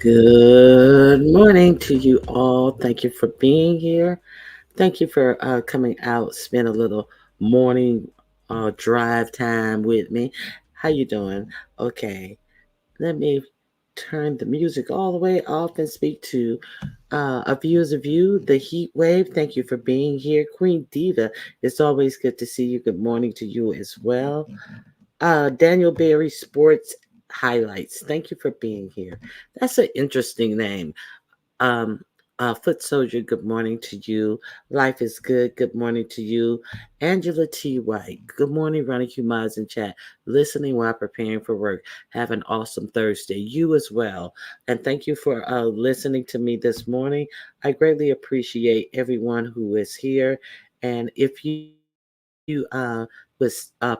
Good morning to you all. Thank you for being here. Thank you for coming out, spend a little morning drive time with me. How you doing? Okay, let me turn the music all the way off and speak to a views of you, the heat wave. Thank you for being here, Queen Diva. It's always good to see you. Good morning to you as well. Daniel Berry Sports Highlights. Thank you for being here. That's an interesting name. Um, Foot Soldier, good morning to you. Life is good. Good morning to you. Angela T. White, good morning, Ronnie Q. Miles in chat. Listening while preparing for work. Have an awesome Thursday. You as well. And thank you for listening to me this morning. I greatly appreciate everyone who is here. And if you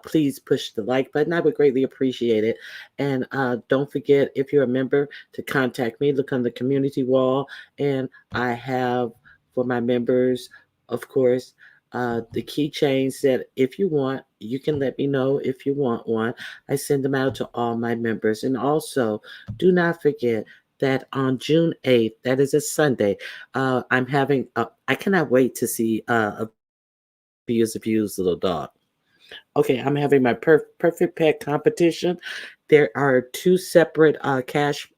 please push the like button. I would greatly appreciate it. And don't forget, if you're a member, to contact me. Look on the community wall, and I have for my members, of course, the keychains that if you want, you can let me know if you want one. I send them out to all my members. And also, do not forget that on June 8th, that is a Sunday, I'm having, I cannot wait to see a Views of Views little dog. Okay, I'm having my perfect pet competition. There are two separate cash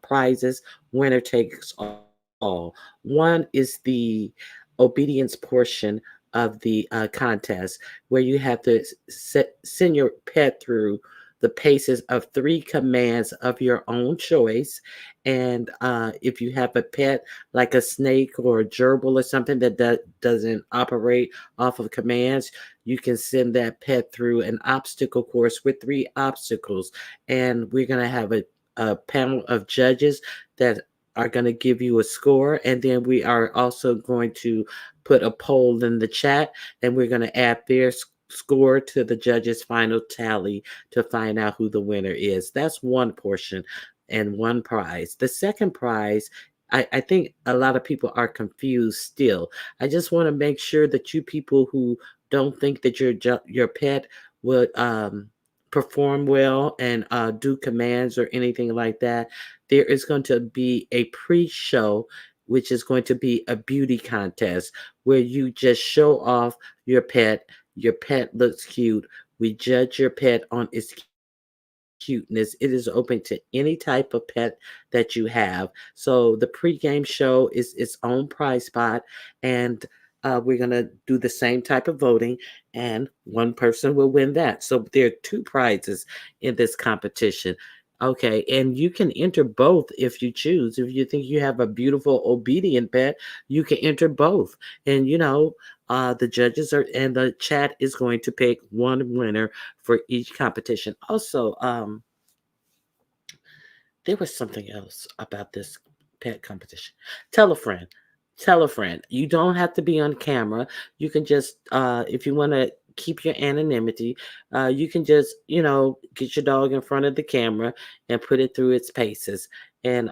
prizes. Winner takes all. One is the obedience portion of the contest, where you have to send your pet through the paces of three commands of your own choice. And if you have a pet like a snake or a gerbil or something that doesn't operate off of commands, you can send that pet through an obstacle course with three obstacles. And we're going to have a panel of judges that are going to give you a score. And then we are also going to put a poll in the chat, and we're going to add their score to the judges' final tally to find out who the winner is. That's one portion and one prize. The second prize, I think a lot of people are confused still. I just want to make sure that you people who don't think that your pet would perform well and do commands or anything like that, there is going to be a pre-show, which is going to be a beauty contest where you just show off your pet. Your pet looks cute. We judge your pet on its cuteness. It is open to any type of pet that you have. So the pregame show is its own prize spot, and we're gonna do the same type of voting, and one person will win that. So there are two prizes in this competition. Okay, and you can enter both if you choose. If you think you have a beautiful, obedient pet, you can enter both. And the judges are and the chat is going to pick one winner for each competition. Also, there was something else about this pet competition. Tell a friend. Tell a friend. You don't have to be on camera. You can just, if you want to keep your anonymity, you can just, get your dog in front of the camera and put it through its paces. And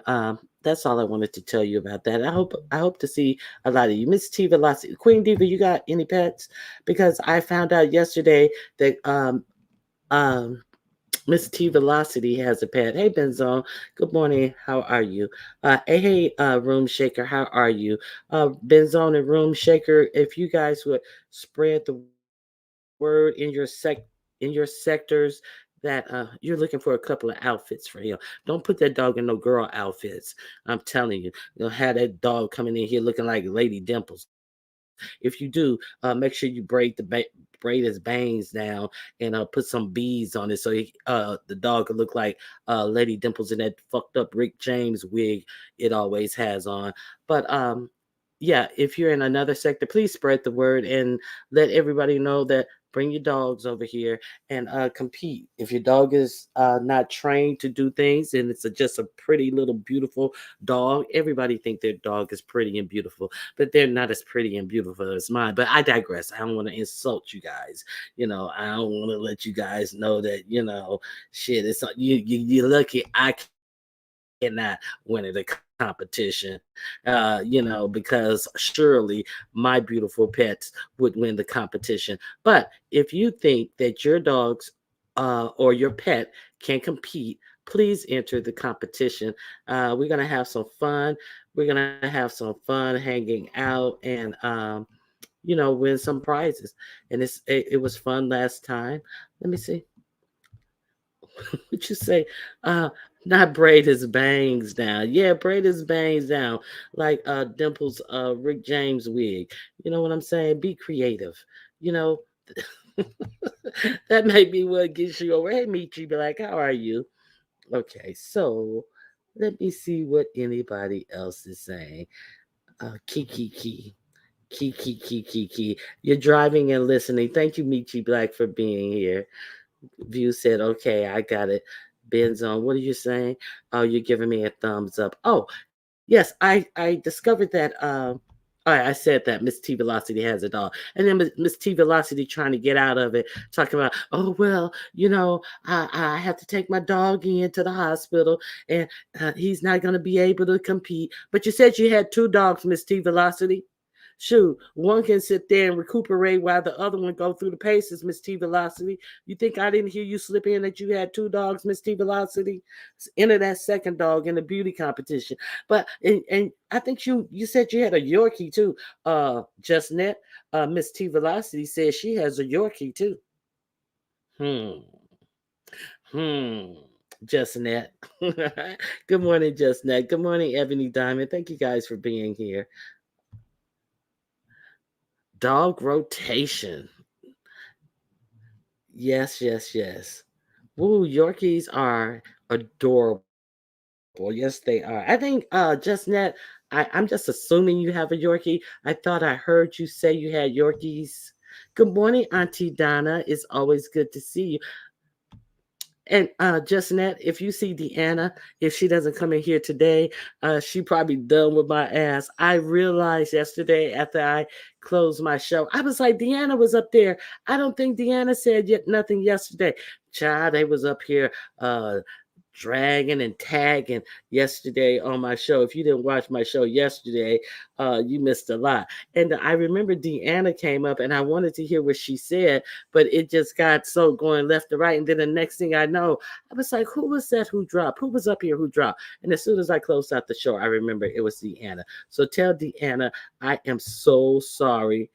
that's all I wanted to tell you about that. I hope to see a lot of you. Miss T Velocity, Queen Diva, you got any pets? Because I found out yesterday that um Miss T Velocity has a pet. Hey, Benzone. Good morning. How are you? Hey, Room Shaker. How are you? Benzone and Room Shaker, if you guys would spread the word in your sectors that you're looking for a couple of outfits for him. Don't put that dog in no girl outfits. I'm telling you, you'll have that dog coming in here looking like Lady Dimples. If you do, make sure you braid his bangs down and put some beads on it so the dog could look like Lady Dimples in that fucked up Rick James wig it always has on. But yeah, if you're in another sector, please spread the word and let everybody know that bring your dogs over here and compete. If your dog is not trained to do things and it's just a pretty little beautiful dog, everybody think their dog is pretty and beautiful, but they're not as pretty and beautiful as mine. But I digress. I don't want to insult you guys. I don't want to let you guys know that shit. It's not, you're lucky I cannot win at a competition. Because surely my beautiful pets would win the competition. But if you think that your dogs or your pet can compete, please enter the competition. We're gonna have some fun. We're gonna have some fun hanging out and win some prizes. And it was fun last time. Let me see. What you say? Uh, Not braid his bangs down. Yeah, braid his bangs down like Dimple's Rick James wig. You know what I'm saying? Be creative. You know, that might be what gets you over. Hey, Michi, be like, how are you? Okay, so let me see what anybody else is saying. Kiki Key. Kiki Kiki Key. You're driving and listening. Thank you, Michi Black, for being here. View said, okay, I got it. Ben's on. What are you saying? Oh, you're giving me a thumbs up. Oh, yes, I discovered that I said that Miss T Velocity has a dog. And then Miss T Velocity trying to get out of it, talking about, oh well, I have to take my dog into the hospital and he's not gonna be able to compete. But you said you had two dogs, Miss T Velocity. Shoot, one can sit there and recuperate while the other one go through the paces, Miss T Velocity. You think I didn't hear you slip in that you had two dogs, Miss T Velocity? Enter that second dog in the beauty competition. But and I think you said you had a Yorkie too. Just net. Miss T Velocity says she has a Yorkie too. Hmm. Hmm. Just net. Good morning, Just net. Good morning, Ebony Diamond. Thank you guys for being here. Dog rotation. Yes, yes, yes. Woo, Yorkies are adorable. Yes, they are. I think just net, I'm just assuming you have a Yorkie. I thought I heard you say you had Yorkies. Good morning, Auntie Donna. It's always good to see you. And just net, if you see Deanna, if she doesn't come in here today, she probably done with my ass. I realized yesterday after I closed my show, I was like, Deanna was up there. I don't think Deanna said yet nothing yesterday. Child, they was up here uh dragging and tagging yesterday on my show. If you didn't watch my show yesterday, you missed a lot. And I remember Deanna came up and I wanted to hear what she said, but it just got so going left to right. And then the next thing I know, I was like, who was that who dropped? Who was up here who dropped? And as soon as I closed out the show, I remember it was Deanna. So tell Deanna, I am so sorry.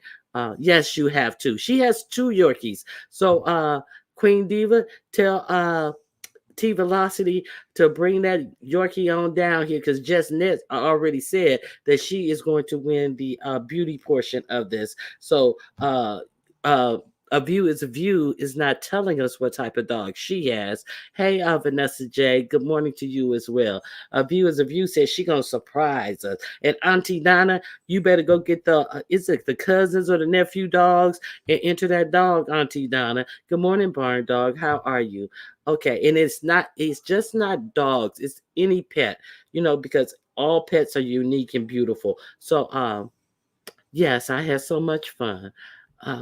Yes, you have two. She has two Yorkies. So Queen Diva, tell T Velocity to bring that Yorkie on down here because Jess Nett already said that she is going to win the beauty portion of this. So uh a view is not telling us what type of dog she has. Hey, Vanessa J, good morning to you as well. A view is a view says she gonna surprise us. And Auntie Donna, you better go get the is it the cousins or the nephew dogs and enter that dog, Auntie Donna. Good morning, Barn Dog. How are you? Okay, and it's just not dogs, it's any pet, because all pets are unique and beautiful. So yes, I had so much fun.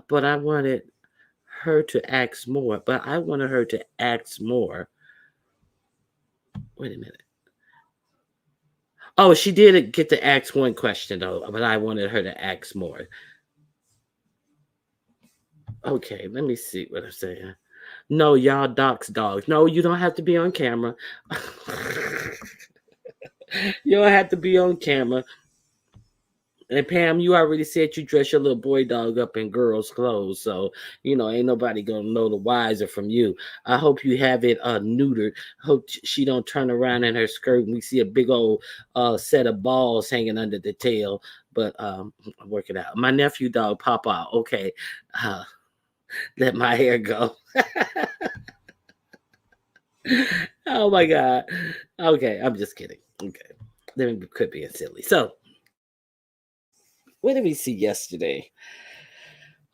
But I wanted her to ask more, but I wanted her to ask more. Wait a minute. Oh, she did get to ask one question though, but I wanted her to ask more. Okay, let me see what I'm saying. No, y'all docs dogs. No, you don't have to be on camera. You don't have to be on camera. And Pam, you already said you dress your little boy dog up in girls' clothes, so ain't nobody gonna know the wiser from you. I hope you have it neutered. Hope she don't turn around in her skirt and we see a big old set of balls hanging under the tail. But work it out. My nephew dog Papa. Okay, uh, let my hair go. Oh my god. Okay, I'm just kidding. Okay, let me quit being silly. So, what did we see yesterday?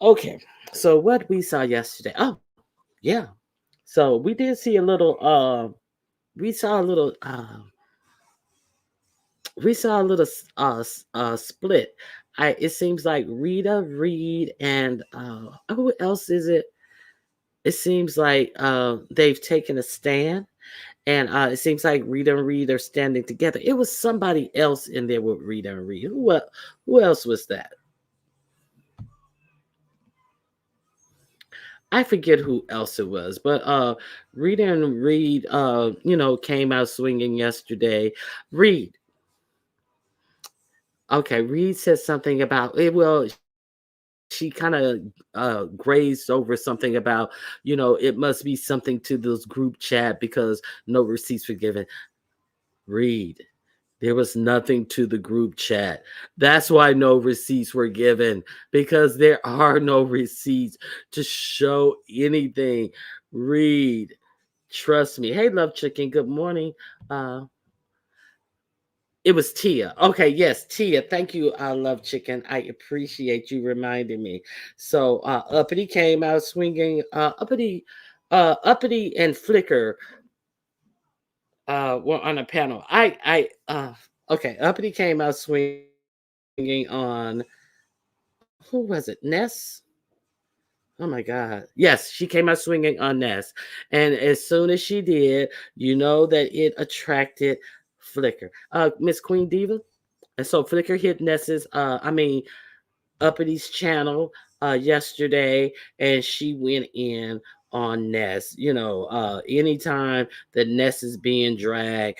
Okay, so what we saw yesterday. Oh, yeah. So we did see a little. We saw a little. We saw a little split. It seems like Rita, Reed, and who else is it? It seems like they've taken a stand, and it seems like Rita and Reed are standing together. It was somebody else in there with Rita and Reed. Who else was that? I forget who else it was, but Reed came out swinging yesterday. Reed, okay, Reed said something about it. Well, she kind of grazed over something about, it must be something to those group chat because no receipts were given. Reed, there was nothing to the group chat. That's why no receipts were given, because there are no receipts to show anything. Read. Trust me. Hey, Love Chicken. Good morning. Uh, it was Tia. Okay, yes, Tia. Thank you, Love Chicken. I appreciate you reminding me. So, Uppity came out swinging. Uppity and Flicker were on a panel. Okay, Uppity came out swinging on, who was it? Ness? Oh my God. Yes, she came out swinging on Ness. And as soon as she did, you know that it attracted Flicker. Miss Queen Diva. And so Flicker hit Ness's, Uppity's channel yesterday, and she went in on Ness. Anytime that Ness is being dragged,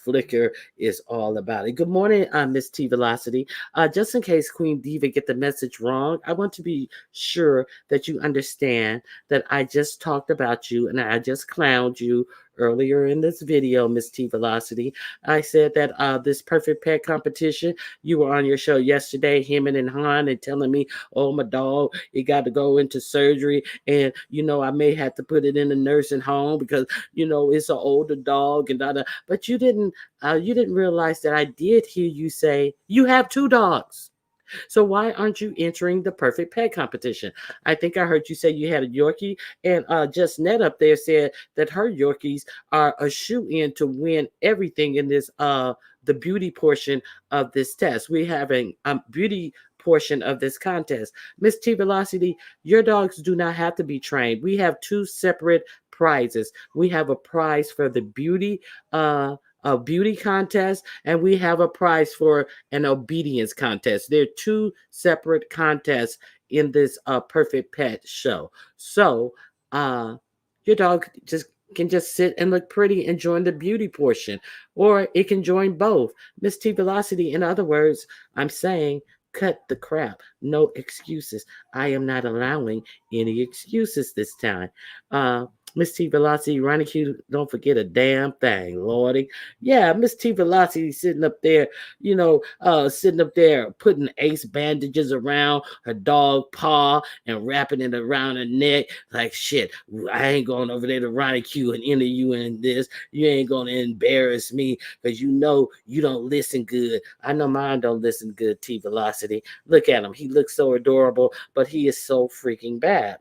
Flicker is all about it. Good morning, Miss T Velocity. Just in case Queen Diva get the message wrong, I want to be sure that you understand that I just talked about you and I just clowned you earlier in this video, Miss T Velocity. I said that this perfect pet competition, you were on your show yesterday, hemming and hawing and telling me, oh, my dog, it got to go into surgery. And, I may have to put it in a nursing home because, it's an older dog and da. But you didn't realize that I did hear you say you have two dogs. So why aren't you entering the perfect pet competition? I think I heard you say you had a Yorkie, and just Net up there said that her Yorkies are a shoe in to win everything in this the beauty portion of this test. We're having beauty portion of this contest. Miss T Velocity, your dogs do not have to be trained. We have two separate prizes. We have a prize for the a beauty contest, and we have a prize for an obedience contest. They're two separate contests in this perfect pet show. So your dog just can just sit and look pretty and join the beauty portion, or it can join both. Miss T Velocity, in other words, I'm saying cut the crap. No excuses. I am not allowing any excuses this time. Miss T Velocity, Ronnie Q, don't forget a damn thing, Lordy. Yeah, Miss T Velocity sitting up there, sitting up there putting ace bandages around her dog paw and wrapping it around her neck. Like, shit, I ain't going over there to Ronnie Q and enter you in this. You ain't going to embarrass me because you don't listen good. I know mine don't listen good, T Velocity. Look at him. He looks so adorable, but he is so freaking bad.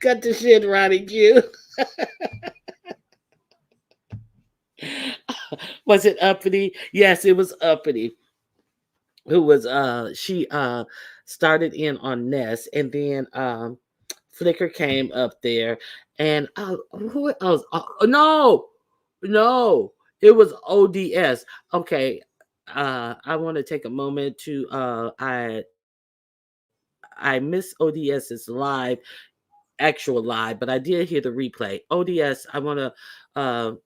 Cut the shit, Ronnie Q. Was it Uppity? Yes, it was Uppity. Who was she started in on Ness, and then Flicker came up there, and who else? No, no, it was ODS. Okay, I want to take a moment to I miss ODS's live actual live, but I did hear the replay. ODS, I want to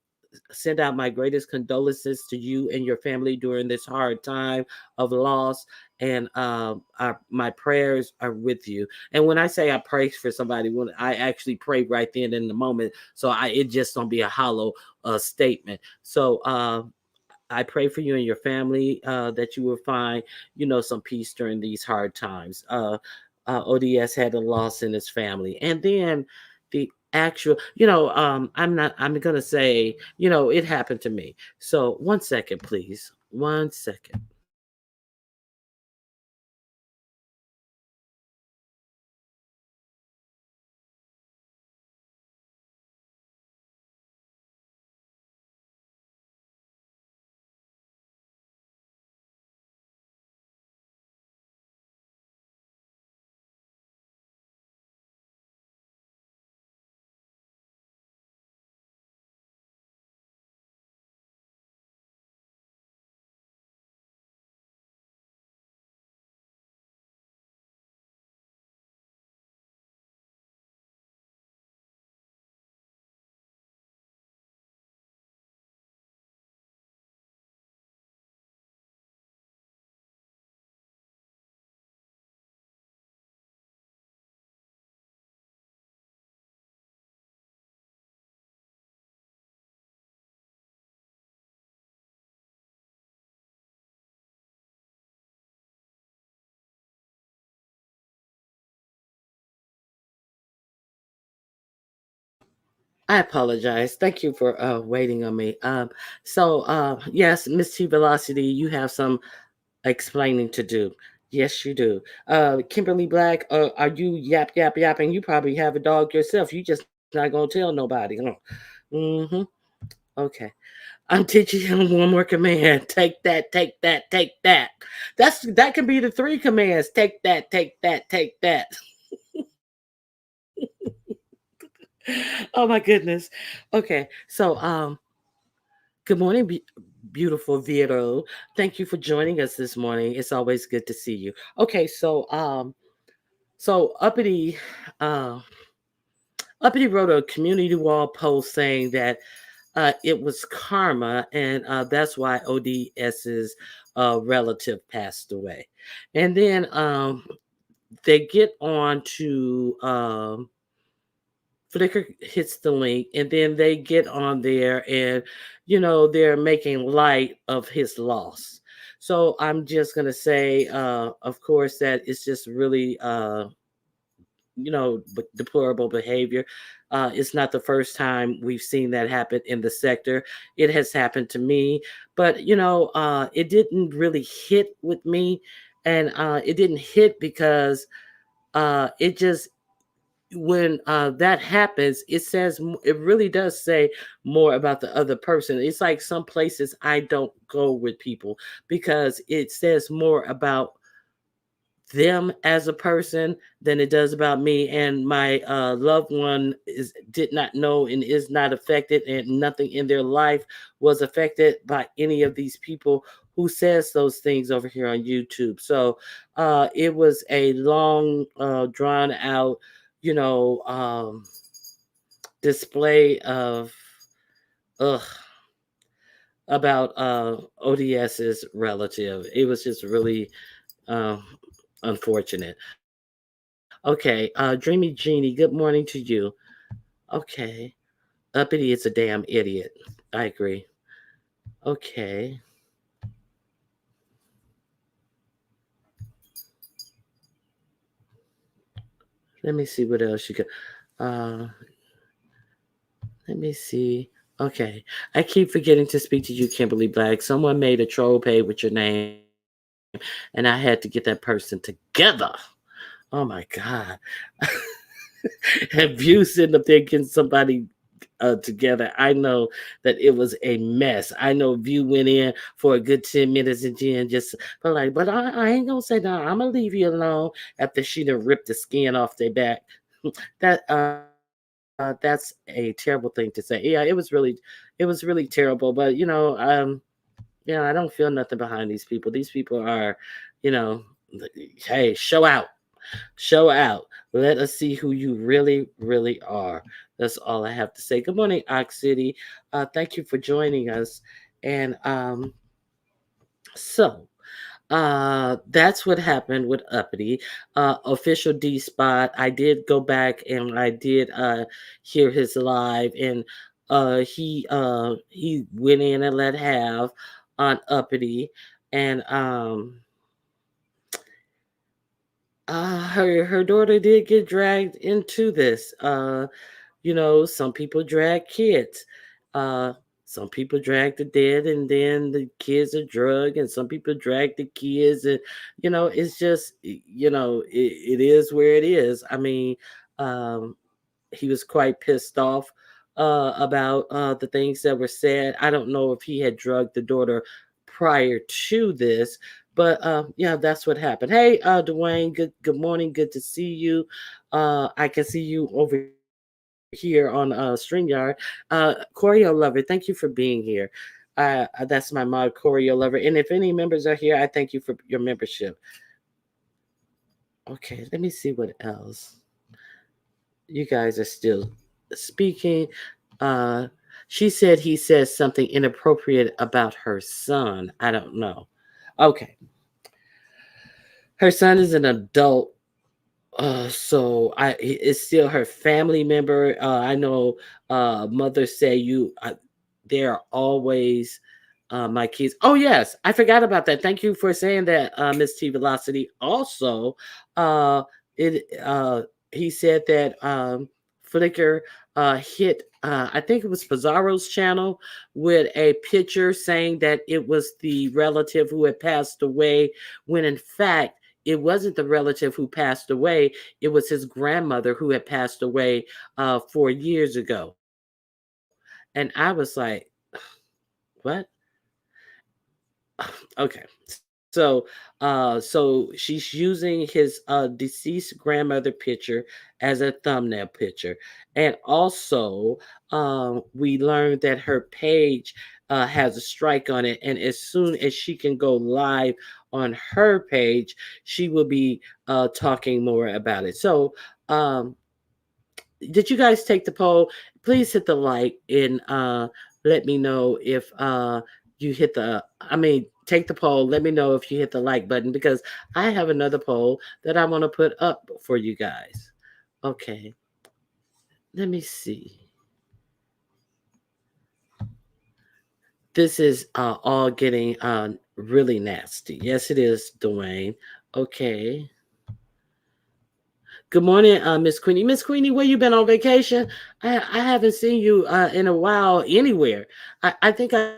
send out my greatest condolences to you and your family during this hard time of loss. And my prayers are with you. And when I say I pray for somebody, when I actually pray right then in the moment, so it just don't be a hollow statement. So I pray for you and your family that you will find, some peace during these hard times. ODS had a loss in his family, and then the actual, I'm gonna say, it happened to me. So 1 second, please. 1 second. I apologize. Thank you for waiting on me. Yes, Miss T Velocity, you have some explaining to do. Yes, you do. Kimberly Black, are you yap yap yapping? You probably have a dog yourself. You just not gonna tell nobody, huh? Mm-hmm. Okay. I'm teaching him one more command. Take that, take that, take that. That can be the three commands. Take that, take that, take that. Oh my goodness. Okay. Good morning, beautiful Vito. Thank you for joining us this morning. It's always good to see you. Okay, so uh, Uppity wrote a community wall post saying that it was karma, and that's why ODS's relative passed away. And then they get on to Flickr hits the link, and then they get on there, and they're making light of his loss. So I'm just gonna say, of course, that it's just really deplorable behavior. It's not the first time we've seen that happen in the sector. It has happened to me, but it didn't really hit with me, and it didn't hit because it just when that happens, it really does say more about the other person. It's like some places I don't go with people because it says more about them as a person than it does about me, and my loved one is did not know and is not affected, and nothing in their life was affected by any of these people who says those things over here on YouTube. So it was a long drawn out, you know um display of ugh about ODS's relative. It was just really uh, unfortunate. Okay, Dreamy Genie, good morning to you. Okay, Uppity is a damn idiot. I agree. Okay, let me see what else you got. Uh, let me see. Okay, I keep forgetting to speak to you, Kimberly Black. Someone made a troll page with your name, and I had to get that person together. Oh my God. And View sitting up there getting somebody together. I know that it was a mess. I know View went in for a good 10 minutes and then just but like, but I ain't gonna say no, I'm gonna leave you alone after she done ripped the skin off their back. That's a terrible thing to say. Yeah, it was really terrible. But I don't feel nothing behind these people. These people are, you know, hey, show out. Show out. Let us see who you really, really are. That's all I have to say. Good morning, Ox City. Thank you for joining us. And so that's what happened with Uppity. Official D Spot. I did go back and I did hear his live, and he went in and let have on Uppity, and her daughter did get dragged into this. Some people drag kids. Uh, some people drag the dead, and then the kids are drugged, and some people drag the kids, and it's just it is where it is. I mean, um, he was quite pissed off about the things that were said. I don't know if he had drugged the daughter prior to this, but yeah, that's what happened. Hey, Dwayne, good morning, good to see you. I can see you over here on StreamYard. Choreo Lover, thank you for being here. That's my mod, Choreo Lover. And if any members are here, I thank you for your membership. Okay, let me see what else. You guys are still speaking. Uh, she said he says something inappropriate about her son. I don't know. Okay, her son is an adult, so it's still her family member. I know mothers say they're always my kids. Oh yes, I forgot about that. Thank you for saying that, Miss T Velocity. Also, uh, it he said that Flickr hit I think it was Pizarro's channel with a picture saying that it was the relative who had passed away, when in fact it wasn't the relative who passed away. It was his grandmother who had passed away 4 years ago. And I was like, what? Okay. So she's using his deceased grandmother picture as a thumbnail picture. And also, we learned that her page has a strike on it. And as soon as she can go live on her page, she will be talking more about it. So, um, did you guys take the poll? Please hit the like and let me know if you hit the. I mean, take the poll. Let me know if you hit the like button, because I have another poll that I want to put up for you guys. Okay, let me see. This is all getting really nasty. Yes, it is, Dwayne. Okay. Good morning, Miss Queenie. Miss Queenie, where you been on vacation? I haven't seen you in a while anywhere. I think I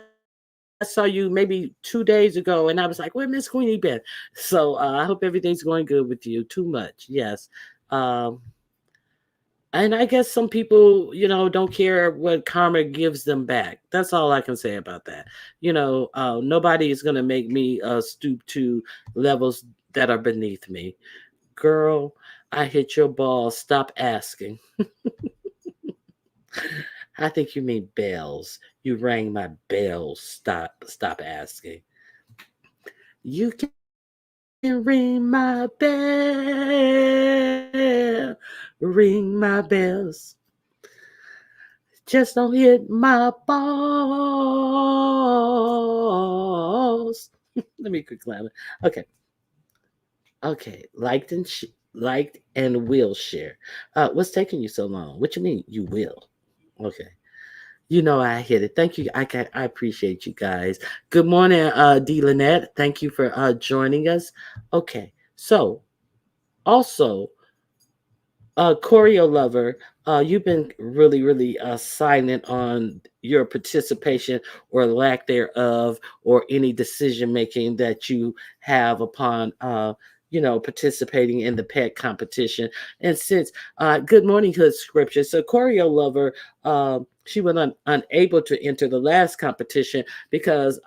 saw you maybe 2 days ago, and I was like, "Where Miss Queenie been?" So I hope everything's going good with you. Too much, yes. Um, and I guess some people, don't care what karma gives them back. That's all I can say about that. Nobody is gonna make me stoop to levels that are beneath me. Girl, I hit your ball. Stop asking. I think you mean bells. You rang my bells. Stop asking. You can ring my bell. Ring my bells. Just don't hit my balls. Let me quick laugh. Okay. Okay. Liked and will share. What's taking you so long? What you mean you will? Okay. I hit it. Thank you. I appreciate you guys. Good morning, D. Lynette. Thank you for joining us. Okay. So also, Choreo Lover, you've been really, really silent on your participation or lack thereof, or any decision making that you have upon, participating in the pet competition. And since Good Morning Hood Scripture, so Choreo Lover, she was unable to enter the last competition because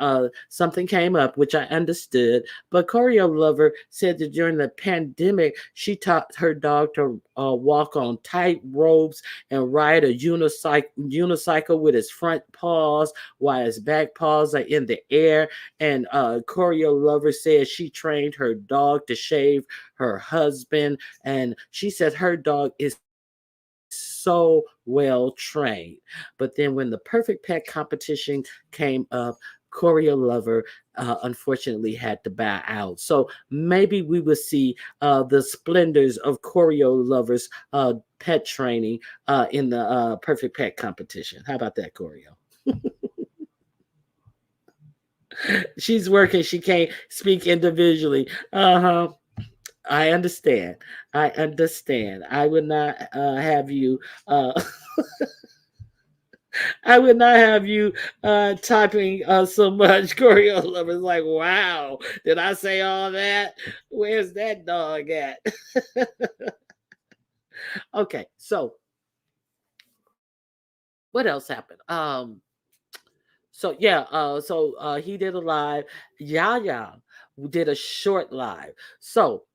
something came up, which I understood. But Choreo Lover said that during the pandemic, she taught her dog to walk on tight ropes and ride a unicycle with his front paws while his back paws are in the air. And Choreo Lover said she trained her dog to shave her husband. And she said her dog is so well trained. But then when the Perfect Pet competition came up, Choreo Lover unfortunately had to bow out. So maybe we will see the splendors of Choreo Lover's pet training in the Perfect Pet competition. How about that, Choreo? She's working. She can't speak individually. Uh-huh. I understand. I understand. I would not have you uh I would not have you typing so much. Choreo Lover's like, wow, did I say all that? Where's that dog at? Okay, so what else happened? So he did a live. Yaya did a short live. So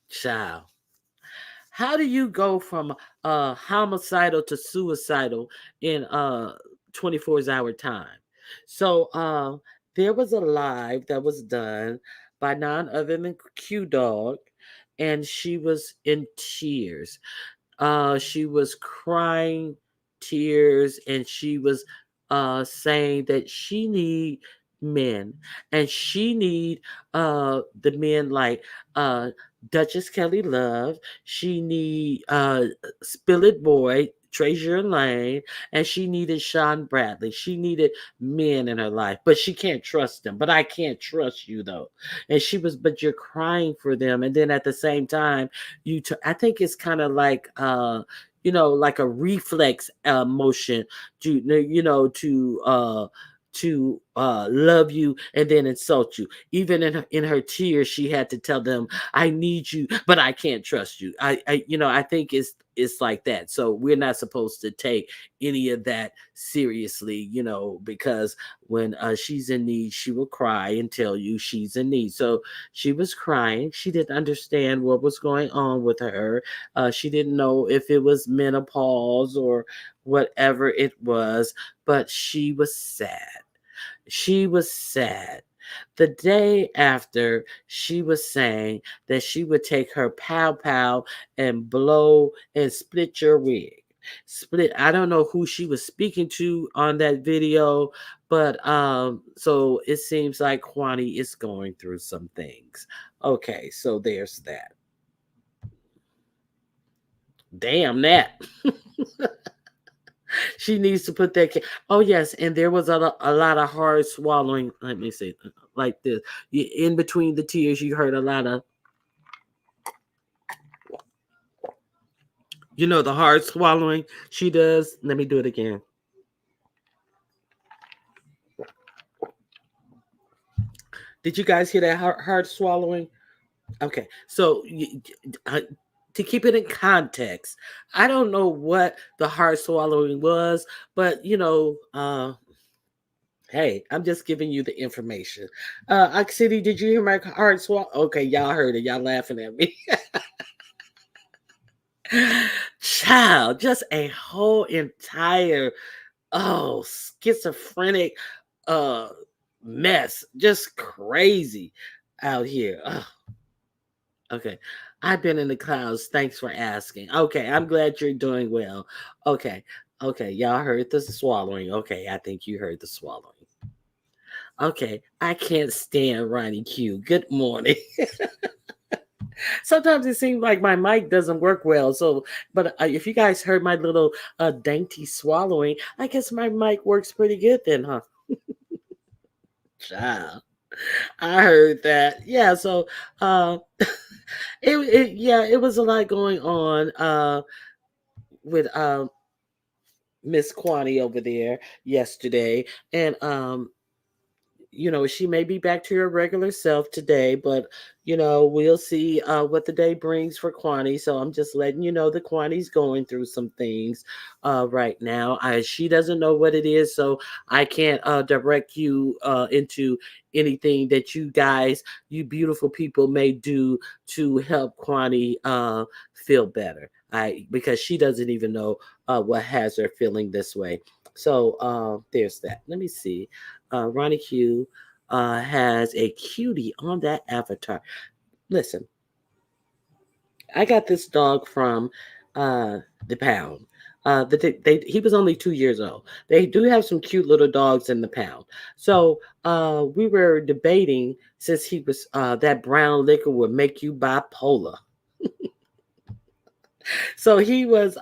child, how do you go from homicidal to suicidal in 24 hour time? So there was a live that was done by none other than Q Dog, and she was in tears. She was crying tears, and she was saying that she need men, and she need the men like uh Duchess Kelly Love. She need Spill It Boy, Treasure Lane, and she needed Sean Bradley. She needed men in her life, but she can't trust them. But I can't trust you though. And she was, but you're crying for them, and then at the same time, I think it's kind of like like a reflex motion to love you and then insult you. Even in her tears, she had to tell them, I need you, but I can't trust you. I think it's like that. So we're not supposed to take any of that seriously, because when she's in need, she will cry and tell you she's in need. So she was crying. She didn't understand what was going on with her. She didn't know if it was menopause or whatever it was, but she was sad. She was sad. The day after, she was saying that she would take her pow pow and blow and split your wig. Split. I don't know who she was speaking to on that video, but so it seems like Kwani is going through some things. Okay, so there's that. Damn that. She needs to put that. Oh yes, and there was a lot of hard swallowing. Let me see, like this. In between the tears, you heard a lot of, the hard swallowing she does. Let me do it again. Did you guys hear that hard swallowing? Okay, so to keep it in context, I don't know what the hard swallowing was, but hey, I'm just giving you the information. City, did you hear my hard swallow? Okay, y'all heard it. Y'all laughing at me. Child, just a whole entire schizophrenic uh mess. Just crazy out here. Ugh, okay. I've been in the clouds. Thanks for asking. Okay, I'm glad you're doing well. Okay. Okay, y'all heard the swallowing. Okay, I think you heard the swallowing. Okay, I can't stand Ronnie Q. Good morning. Sometimes it seems like my mic doesn't work well. So, but if you guys heard my little dainty swallowing, I guess my mic works pretty good then, huh? Child, I heard that. Yeah. So, it was a lot going on with Miss Kwani over there yesterday, and she may be back to her regular self today, but we'll see what the day brings for Kwani. So I'm just letting you know that Kwani's going through some things right now. She doesn't know what it is, so I can't direct you into anything that you guys, you beautiful people, may do to help Kwani feel better. Because she doesn't even know what has her feeling this way. So there's that. Let me see. Ronnie Q has a cutie on that avatar. Listen, I got this dog from the pound. He was only 2 years old. They do have some cute little dogs in the pound. So we were debating, since he was that brown liquor would make you bipolar. So he was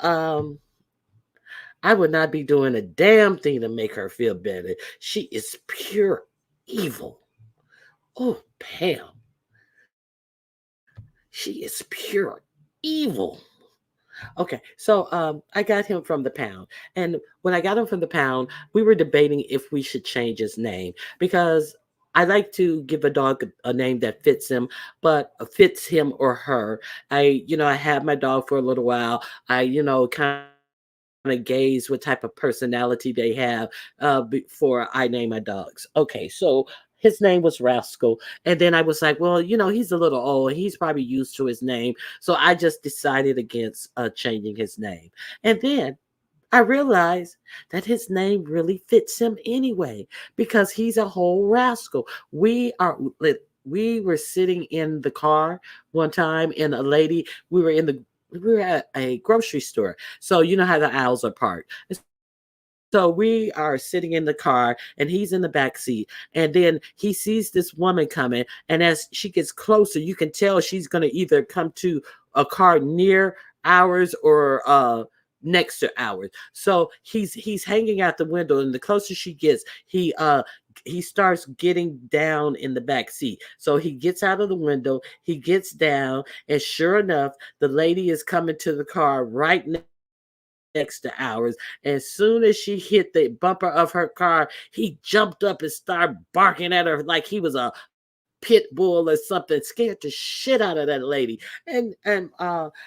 I would not be doing a damn thing to make her feel better. She is pure evil. Oh, Pam. She is pure evil. Okay, so I got him from the pound, and when I got him from the pound, we were debating if we should change his name, because I like to give a dog a name that fits him, but fits him or her. I had my dog for a little while. I, kind of gaze what type of personality they have before I name my dogs. Okay, so his name was Rascal. And then I was like, well, he's a little old. He's probably used to his name. So I just decided against changing his name. And then I realized that his name really fits him anyway, because he's a whole rascal. We were sitting in the car one time, and a lady, we were at a grocery store. So you know how the aisles are parked. So we are sitting in the car, and he's in the back seat. And then he sees this woman coming. And as she gets closer, you can tell she's going to either come to a car near ours or next to ours. So he's hanging out the window, and the closer she gets, he starts getting down in the back seat. So he gets out of the window, he gets down, and sure enough, the lady is coming to the car right next to ours. As soon as she hit the bumper of her car, he jumped up and started barking at her like he was a pit bull or something, scared the shit out of that lady. And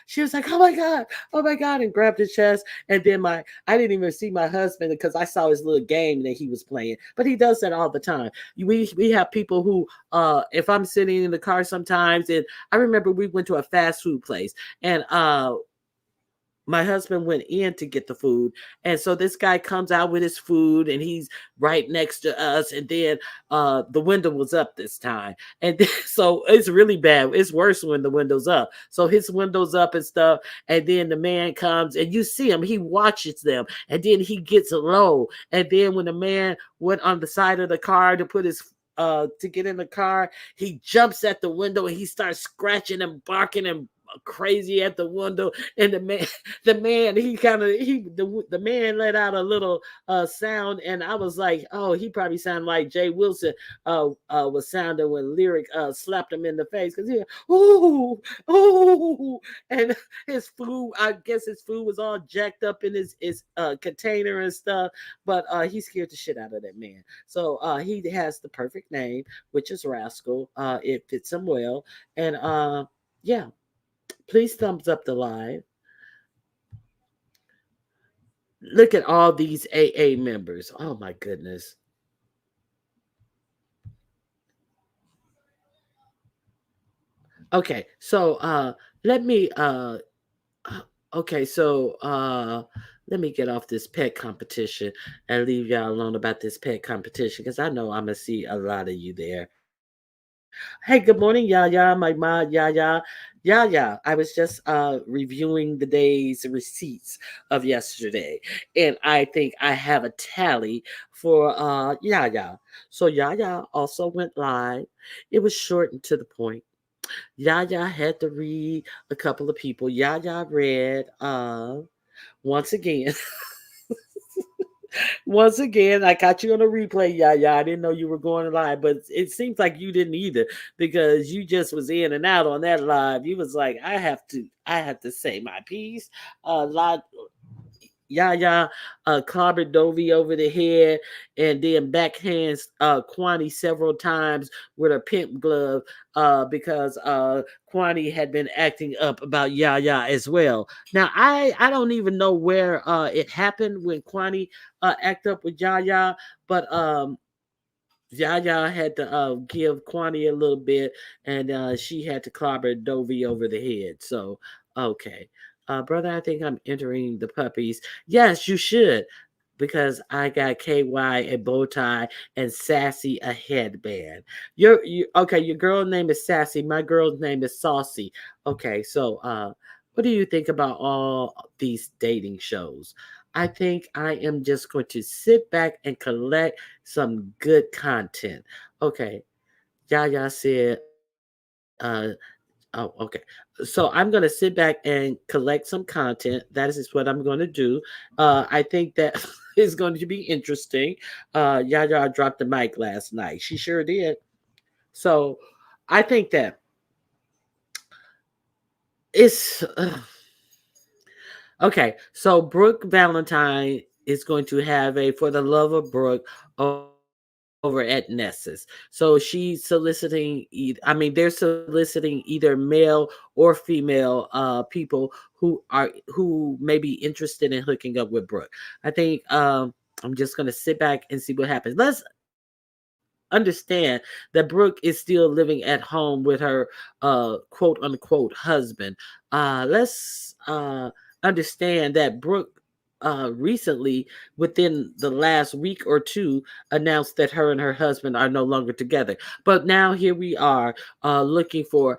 she was like, oh my God, and grabbed his chest. And then I didn't even see my husband because I saw his little game that he was playing. But he does that all the time. We have people who if I'm sitting in the car sometimes, and I remember we went to a fast food place, and my husband went in to get the food, and so this guy comes out with his food, and he's right next to us, and then the window was up this time, and then, so it's really bad. It's worse when the window's up. So his window's up and stuff, and then the man comes, and you see him, he watches them, and then he gets low, and then when the man went on the side of the car to put his to get in the car, he jumps at the window and he starts scratching and barking and crazy at the window. And the man he kind of he the man let out a little sound, and I was like, oh, he probably sounded like Jay Wilson was sounding when Lyric slapped him in the face, because he, ooh, ooh, and his food, I guess his food was all jacked up in his container and stuff. But he scared the shit out of that man. So he has the perfect name, which is Rascal. It fits him well. And yeah, please thumbs up the live. Look at all these AA members. Oh my goodness. Okay, so let me okay, so let me get off this pet competition and leave y'all alone about this pet competition, because I know I'm gonna see a lot of you there. Hey, good morning, Yaya, my ma, Yaya. I was just reviewing the day's receipts of yesterday, and I think I have a tally for Yaya. So Yaya also went live. It was short and to the point. Yaya had to read a couple of people. Yaya read once again. Once again, I got you on a replay, Yaya. I didn't know you were going live, but it seems like you didn't either, because you just was in and out on that live. You was like, I have to say my piece. Lot Yaya clobbered Dovey over the head, and then backhands Kwani several times with her pimp glove, because Kwani had been acting up about Yaya as well. Now I don't even know where it happened when Kwani act up with Yaya, but Yaya had to give Kwani a little bit, and she had to clobber Dovey over the head. So, okay. Brother, I think I'm entering the puppies. Yes, you should, because I got KY a bow tie and Sassy a headband. Okay, your girl name is Sassy. My girl's name is Saucy. Okay, so what do you think about all these dating shows? I think I am just going to sit back and collect some good content. Okay. Yaya said, oh, okay. So I'm going to sit back and collect some content. That is what I'm going to do. I think that is going to be interesting. Yaya dropped the mic last night. She sure did. So I think that it's okay. So Brooke Valentine is going to have a For the Love of Brooke over at Ness's. So she's soliciting, they're soliciting either male or female people who may be interested in hooking up with Brooke. I think I'm just gonna sit back and see what happens. Let's understand that Brooke is still living at home with her quote unquote husband. Let's understand that Brooke recently, within the last week or two, announced that her and her husband are no longer together. But now here we are looking for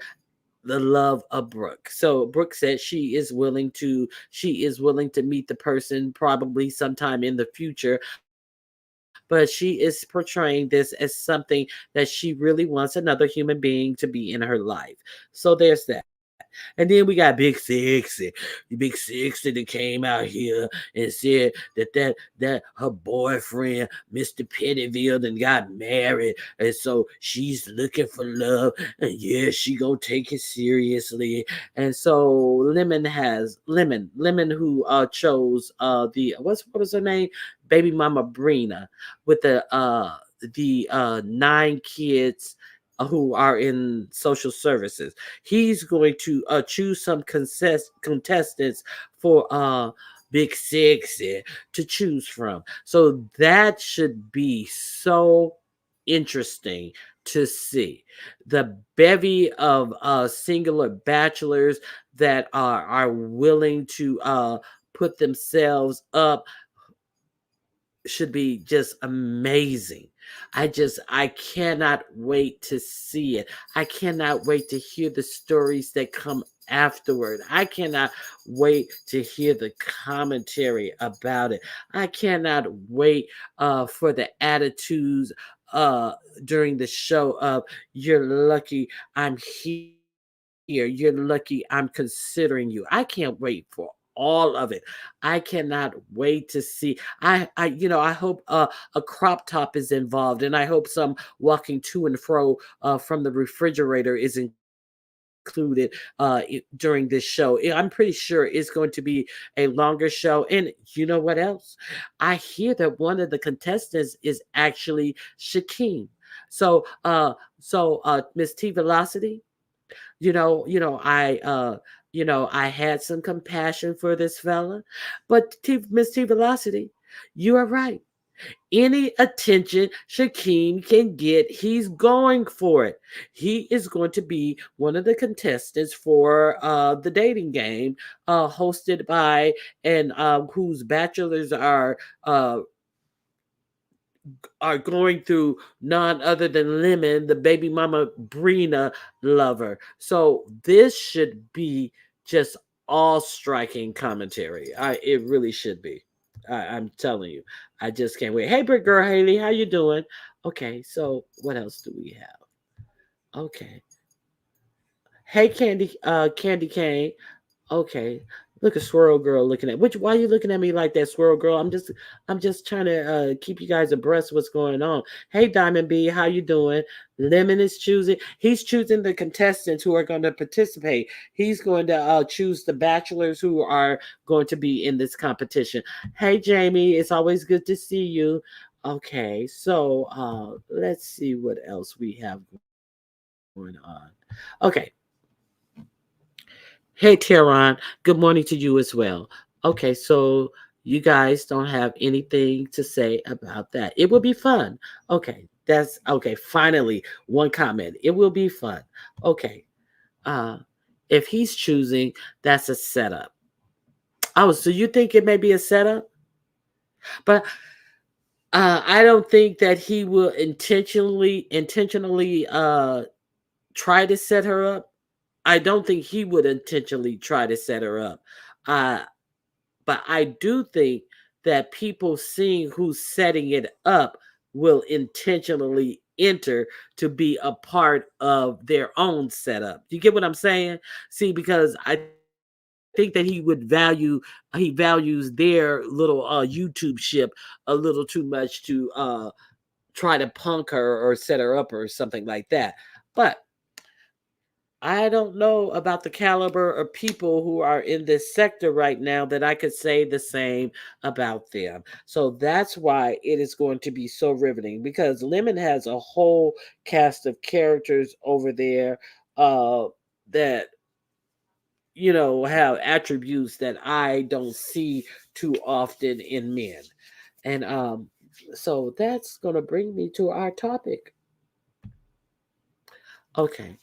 the love of Brooke. So Brooke said she is willing to meet the person probably sometime in the future, but she is portraying this as something that she really wants another human being to be in her life. So there's that. And then we got Big Sexy. The Big Sexy that came out here and said that her boyfriend, Mr. Pettyville, then got married. And so she's looking for love. And yeah, she gonna take it seriously. And so Lemon who chose the what was her name? Baby Mama Brina with the 9 kids who are in social services. He's going to choose some contestants for Big Sexy to choose from. So that should be so interesting to see. The bevy of singular bachelors that are willing to put themselves up should be just amazing. I cannot wait to see it. I cannot wait to hear the stories that come afterward. I cannot wait to hear the commentary about it. I cannot wait for the attitudes uh during the show of you're lucky I'm here. You're lucky I'm considering you. I can't wait for all of it. I cannot wait to see. I hope a crop top is involved, and I hope some walking to and fro from the refrigerator is included during this show. I'm pretty sure it's going to be a longer show. And you know what else? I hear that one of the contestants is actually Shakim. So Miss T Velocity, I had some compassion for this fella, but Miss T Velocity, you are right. Any attention Shaquem can get, he's going for it. He is going to be one of the contestants for the dating game, hosted by and whose bachelors uh, are going through none other than Lemon, the baby mama Brina lover. So this should be just all striking commentary. It really should be. I'm telling you. I just can't wait. Hey, Brick Girl Haley, how you doing? Okay, so what else do we have? Okay. Hey, Candy Cane. Okay. Look at Swirl Girl looking at which why you looking at me like that, Swirl Girl? I'm just trying to keep you guys abreast of what's going on. Hey Diamond B, how you doing? Lemon is he's choosing the contestants who are going to participate. He's going to choose the bachelors who are going to be in this competition. Hey Jamie, it's always good to see you. Okay, so let's see what else we have going on. Okay, hey, Tehran. Good morning to you as well. Okay, so you guys don't have anything to say about that. It will be fun. Okay, that's okay. Finally, one comment. It will be fun. Okay, uh, if he's choosing, that's a setup. Oh, so you think it may be a setup? But I don't think that he will intentionally try to set her up. I don't think he would intentionally try to set her up. Uh, but I do think that people seeing who's setting it up will intentionally enter to be a part of their own setup. Do you get what I'm saying? See, because I think that he values their little YouTube ship a little too much to try to punk her or set her up or something like that. But I don't know about the caliber of people who are in this sector right now that I could say the same about them. So that's why it is going to be so riveting because Lemon has a whole cast of characters over there that have attributes that I don't see too often in men. And so that's going to bring me to our topic. Okay.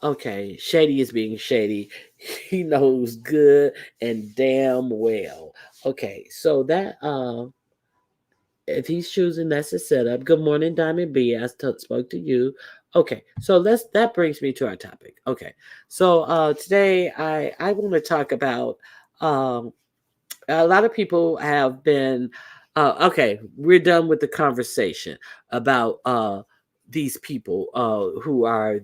Okay, Shady is being shady. He knows good and damn well. Okay, so that if he's choosing that's a setup. Good morning, Diamond B. Spoke to you. Okay, so that brings me to our topic. Okay, so today I want to talk about um a lot of people have been okay, we're done with the conversation about these people who are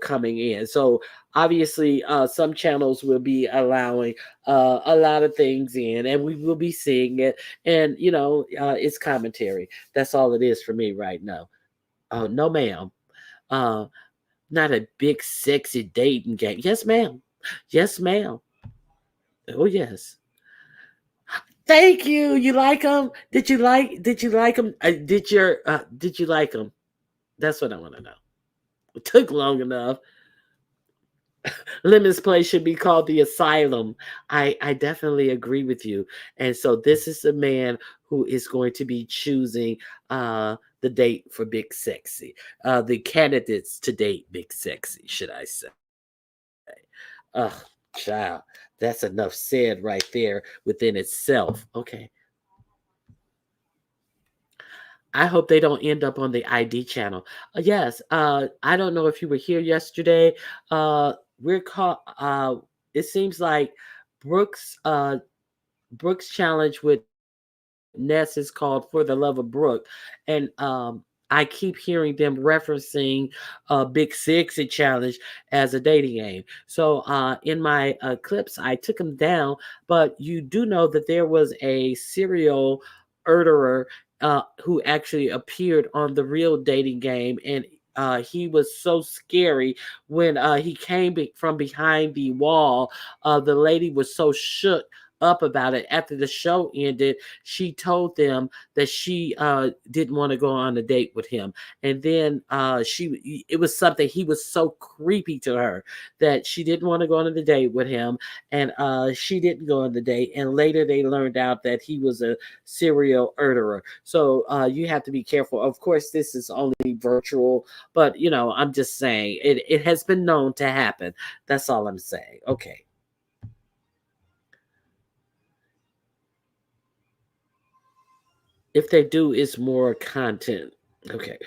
coming in. So obviously, some channels will be allowing a lot of things in, and we will be seeing it. And it's commentary. That's all it is for me right now. Oh no, ma'am. Uh, Not a big sexy dating game. Yes, ma'am. Yes, ma'am. Oh yes. Thank you. You like them? Did you like? Did you like them? Did you like them? That's what I want to know. It took long enough. Lemon's place should be called the asylum. I definitely agree with you. And so this is the man who is going to be choosing the date for Big Sexy. The candidates to date Big Sexy, should I say. Ugh, child. That's enough said right there within itself. Okay. I hope they don't end up on the ID channel. Yes, I don't know if you were here yesterday. We're called. It seems like Brooks. Brooks challenge with Ness is called For the Love of Brooke, and I keep hearing them referencing Big Sixty Challenge as a dating game. So in my clips, I took them down, but you do know that there was a serial murderer who actually appeared on the real dating game, and he was so scary when he came from behind the wall. The lady was so shook up about it after the show ended. She told them that she didn't want to go on a date with him, and then it was something, he was so creepy to her that she didn't want to go on the date with him, and she didn't go on the date, and later they learned out that he was a serial murderer. So you have to be careful. Of course, this is only virtual, but I'm just saying it has been known to happen. That's all I'm saying. Okay. If they do, it's more content. Okay.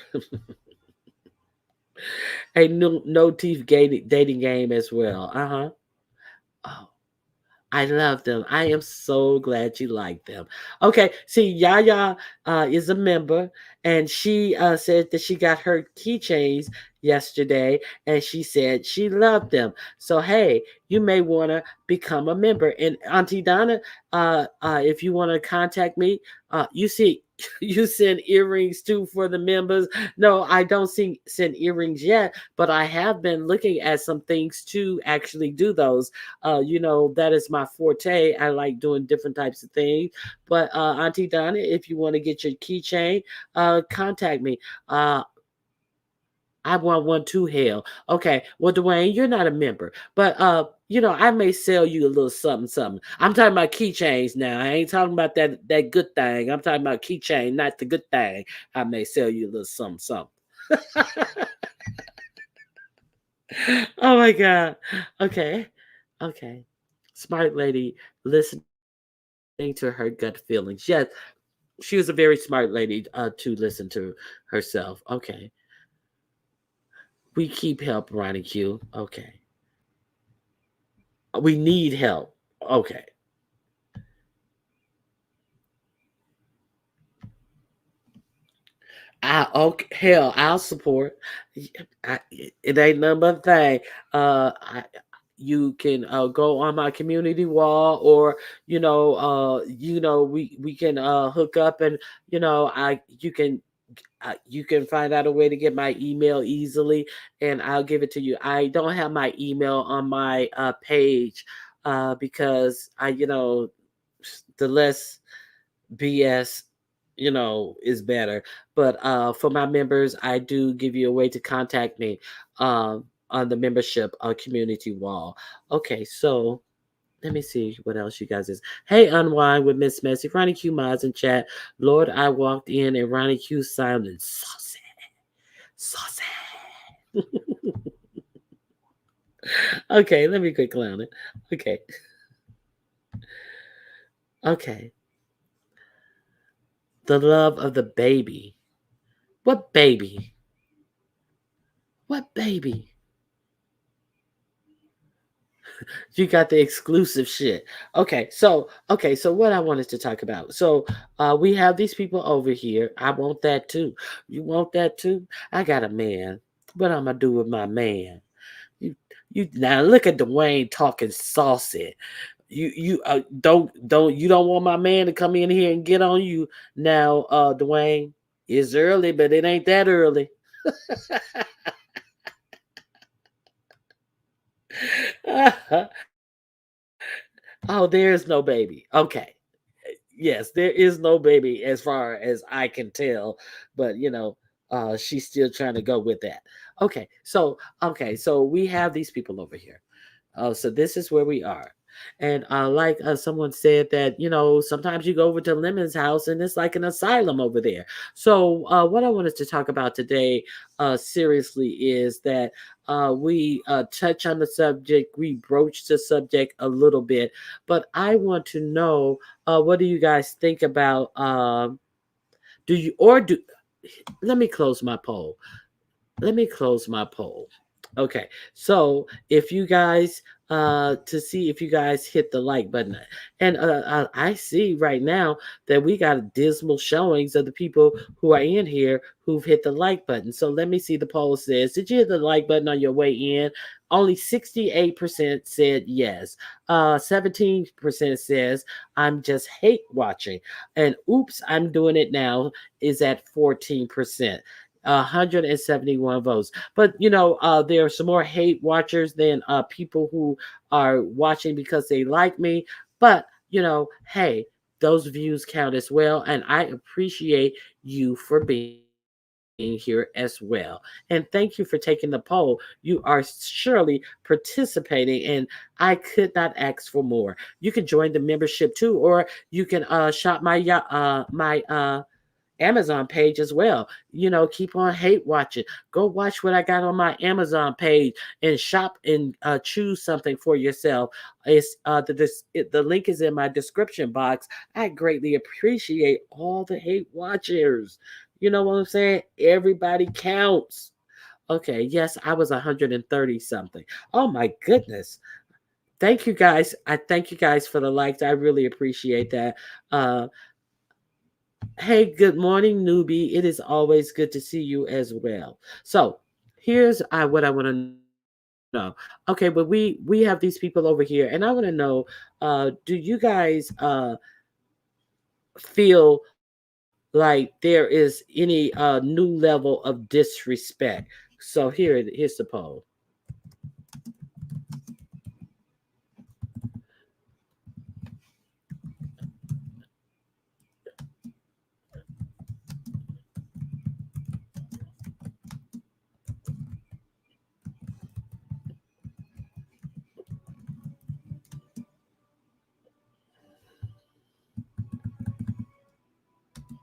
A no teeth dating game as well. Uh-huh. Oh, I love them. I am so glad you like them. Okay, see, Yaya is a member, and she said that she got her keychains yesterday, and she said she loved them. So, hey, you may want to become a member. And Auntie Donna, if you want to contact me, you see, you send earrings too for the members. No, I don't send earrings yet, but I have been looking at some things to actually do those. That is my forte. I like doing different types of things. But Auntie Donna, if you want to get your keychain, contact me. I want one too, hell. Okay. Well, Dwayne, you're not a member. But I may sell you a little something, something. I'm talking about keychains now. I ain't talking about that good thing. I'm talking about keychain, not the good thing. I may sell you a little something, something. Oh my God. Okay. Okay. Smart lady listening to her gut feelings. Yes, she was a very smart lady to listen to herself. Okay. We keep help, Ronnie Q. Okay. We need help. Okay. Hell, I'll support. It ain't nothing but a thing. You can go on my community wall, or we can hook up, and I you can find out a way to get my email easily, and I'll give it to you. I don't have my email on my page because the less BS, is better. But for my members, I do give you a way to contact me on the membership community wall. Okay, so let me see what else you guys is. Hey, Unwind with Miss Messy. Ronnie Q Mods in chat. Lord, I walked in and Ronnie Q sounded saucy. Saucy. Okay, let me quit clowning. Okay. Okay. The love of the baby. What baby? What baby? You got the exclusive shit. Okay, so what I wanted to talk about. So we have these people over here. I want that too. You want that too? I got a man. What I'm gonna do with my man? You, you now look at Dwayne talking saucy. You don't want my man to come in here and get on you now, Dwayne. It's early, but it ain't that early. Oh, there's no baby. Okay. Yes, there is no baby as far as I can tell, but she's still trying to go with that. Okay, so we have these people over here. So this is where we are. And like someone said that, sometimes you go over to Lemon's house and it's like an asylum over there. So what I wanted to talk about today, seriously, is that we touch on the subject, we broach the subject a little bit, but I want to know, what do you guys think about, do you, or do, let me close my poll. Let me close my poll. Okay, so if you guys, to see if you guys hit the like button, and I see right now that we got dismal showings of the people who are in here who've hit the like button. So let me see. The poll says, did you hit the like button on your way in? Only 68% said yes. 17% says I'm just hate watching, and oops, I'm doing it now is at 14%. 171 votes. But there are some more hate watchers than people who are watching because they like me. But hey, those views count as well, and I appreciate you for being here as well. And thank you for taking the poll. You are surely participating, and I could not ask for more. You can join the membership too, or you can shop my Amazon page as well. Keep on hate watching. Go watch what I got on my Amazon page and shop and choose something for yourself. The link is in my description box. I greatly appreciate all the hate watchers. You know what I'm saying? Everybody counts. Okay, yes, I was 130 something. Oh my goodness. Thank you guys. I thank you guys for the likes. I really appreciate that. Uh, Hey, good morning, newbie. It is always good to see you as well. So, here's what I want to know. Okay, but we have these people over here, and I want to know, do you guys feel like there is any new level of disrespect? So here's the poll.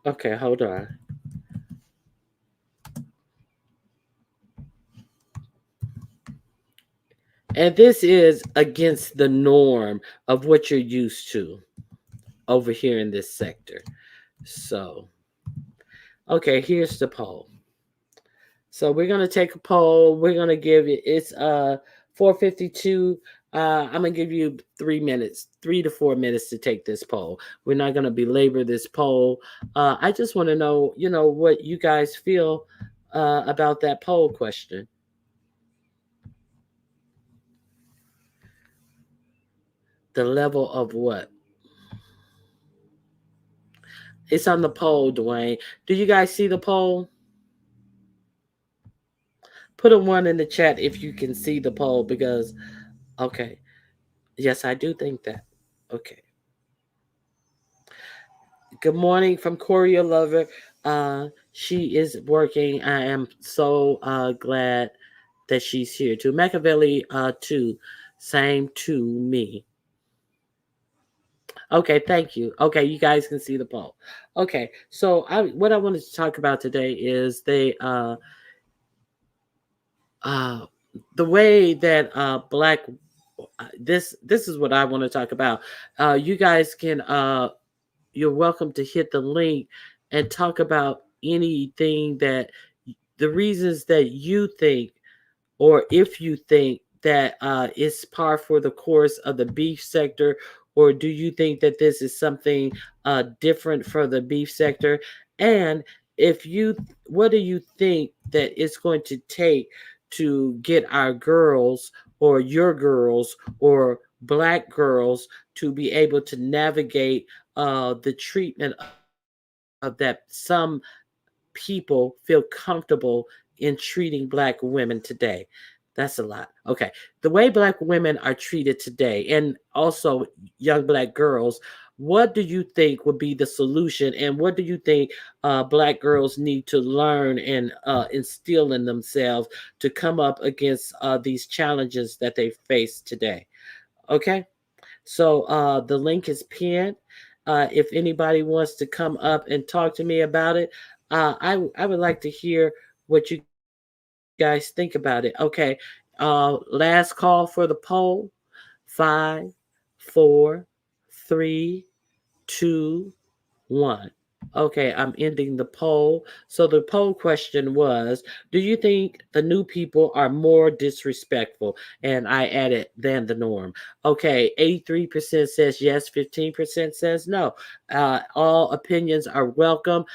Okay, hold on. And this is against the norm of what you're used to over here in this sector. So, okay, here's the poll. So we're gonna take a poll. We're gonna give it. It's 4:52. I'm gonna give you 3 minutes, 3 to 4 minutes to take this poll. We're not gonna belabor this poll. I just want to know, what you guys feel about that poll question. The level of what? It's on the poll, Dwayne. Do you guys see the poll? Put a one in the chat if you can see the poll because okay. Yes, I do think that. Okay. Good morning from Korea Lover. She is working. I am so glad that she's here too. Machiavelli too. Same to me. Okay, thank you. Okay, you guys can see the poll. Okay, so what I wanted to talk about today is uh the way that black this is what I want to talk about. You guys can you're welcome to hit the link and talk about anything that the reasons that you think, or if you think that it's par for the course of the beef sector, or do you think that this is something different for the beef sector? And if you what do you think that it's going to take to get our girls or your girls or black girls to be able to navigate the treatment of that some people feel comfortable in treating black women today? That's a lot. Okay. The way black women are treated today, and also young black girls, what do you think would be the solution? And what do you think black girls need to learn and instill in themselves to come up against these challenges that they face today? Okay. So the link is pinned. If anybody wants to come up and talk to me about it, I would like to hear what you guys think about it. Okay. Last call for the poll. Five, four, three, two, one. Okay, I'm ending the poll. So the poll question was, do you think the new people are more disrespectful? And I added than the norm. Okay, 83% says yes, 15% says no. All opinions are welcome.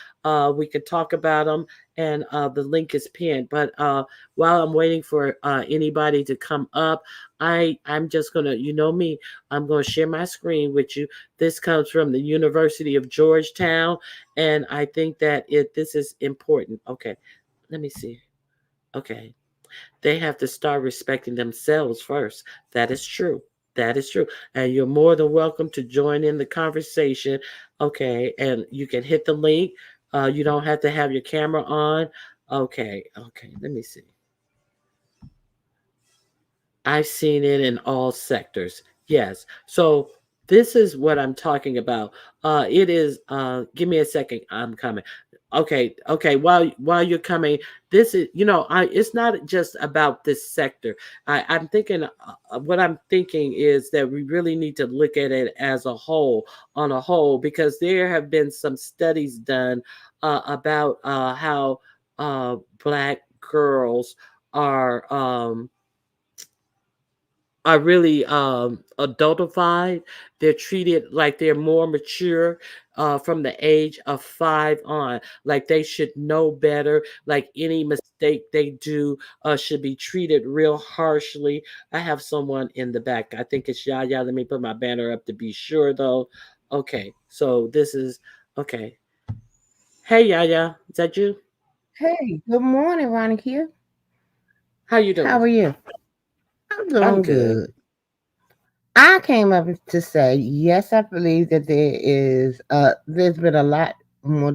We can talk about them, and the link is pinned. But while I'm waiting for anybody to come up, I'm just gonna, you know me, I'm gonna share my screen with you. This comes from the University of Georgetown, and I think that this is important. Okay, let me see. Okay, they have to start respecting themselves first. That is true. That is true. And you're more than welcome to join in the conversation. Okay, and you can hit the link. You don't have to have your camera on. Okay, okay. Let me see. I've seen it in all sectors. Yes. So this is what I'm talking about. It is. Give me a second. I'm coming. Okay. Okay. While you're coming, this is. It's not just about this sector. I'm thinking. What I'm thinking is that we really need to look at it as a whole, on a whole, because there have been some studies done about how black girls are. Are really adultified. They're treated like they're more mature from the age of 5 on. Like they should know better. Like any mistake they do should be treated real harshly. I have someone in the back. I think it's Yaya. Let me put my banner up to be sure, though. Okay, so this is okay. Hey, Yaya, is that you? Hey, good morning, Ronica. How you doing? How are you? I'm I'm doing good. good. I came up to say yes. I believe that there's been a lot more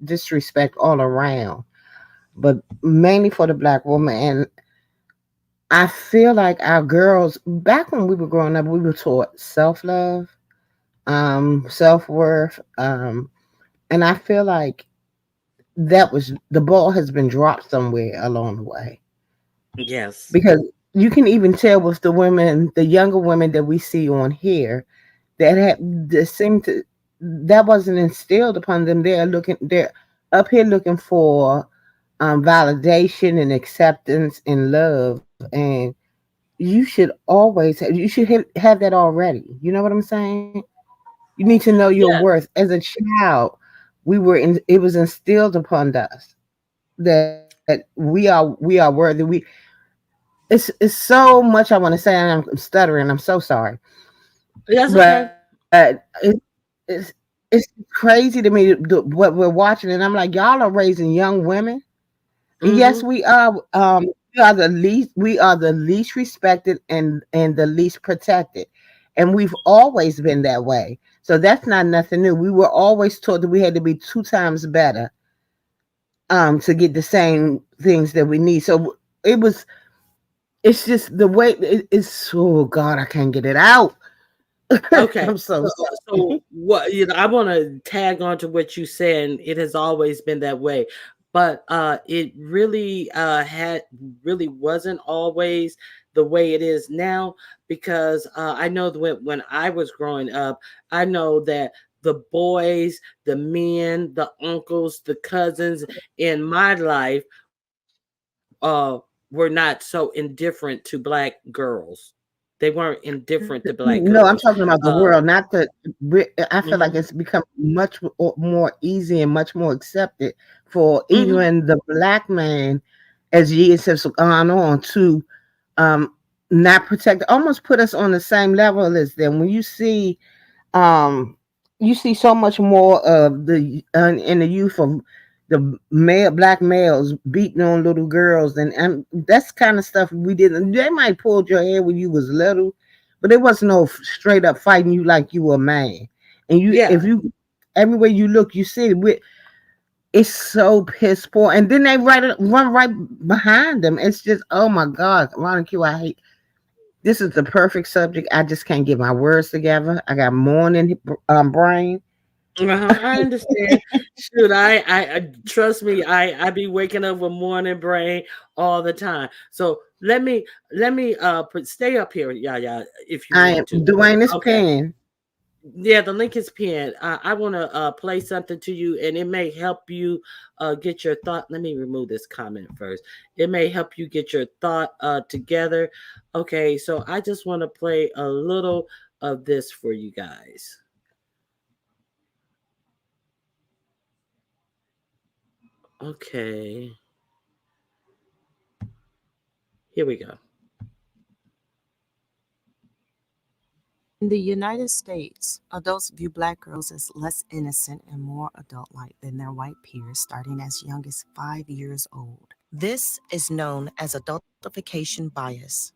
disrespect all around, but mainly for the black woman. And I feel like our girls back when we were growing up, we were taught self love, self worth, and I feel like that was the ball has been dropped somewhere along the way Yes. because you can even tell with the women, the younger women that we see on here, that seem to that wasn't instilled upon them. They're up here looking for validation and acceptance and love, and you should have that already. You know what I'm saying? You need to know your Yeah. worth. As a child, it was instilled upon us that we are worthy. It's so much I want to say, and I'm stuttering. I'm so sorry, That's okay. but it's it's crazy to me what we're watching, and I'm like, y'all are raising young women. And yes, Mm-hmm. we are. We are the least respected and the least protected, and we've always been that way. So that's not nothing new. We were always taught that we had to be 2 times better to get the same things that we need. So it was. It's just the way it's. Oh God, I can't get it out. Okay. I'm so So what I want to tag on to what you said. And it has always been that way, but it really had really wasn't always the way it is now because I know that when I was growing up, I know that the boys, the men, the uncles, the cousins in my life were not so indifferent to black girls. They weren't indifferent to black No, I'm girls. talking about the Uh, world, not the. I feel like mhm, it's become much more easy and much more accepted for mhm. even the black man, as years have gone on, to um not protect, almost put us on the same level as them. When um you see so much more of the in the youth of the male black males beating on little girls, and that's kind of stuff we didn't. They might pulled your hair when you was little, but it wasn't no straight up fighting you like you were a man. And you, Yeah. if you, everywhere you look, you see it. It's so piss poor, and then they run right behind them. It's just, oh my god, Ron Q, I hate. This is the perfect subject. I just can't get my words together. I got morning brain. I understand. Shoot, I trust me. I be waking up with morning brain all the time. So stay up here, yeah, yeah, if you I am want to. Dwayne is Okay. pen. Yeah, the link is pinned. I want to play something to you, and it may help you get your thought. Let me remove this comment first. It may help you get your thought together. Okay, so I just want to play a little of this for you guys. Okay, here we go. In the United States, adults view black girls as less innocent and more adult like than their white peers starting as young as 5 years old. This is known as adultification bias.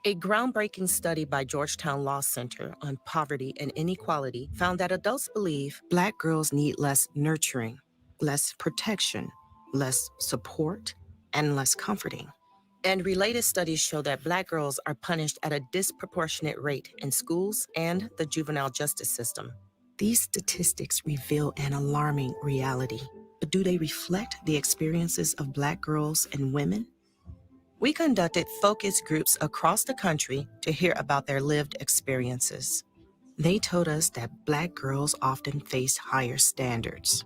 A groundbreaking study by Georgetown Law Center on poverty and inequality found that adults believe black girls need less nurturing, less protection, less support, and less comforting. And related studies show that black girls are punished at a disproportionate rate in schools and the juvenile justice system. These statistics reveal an alarming reality. But do they reflect the experiences of black girls and women? We conducted focus groups across the country to hear about their lived experiences. They told us that black girls often face higher standards.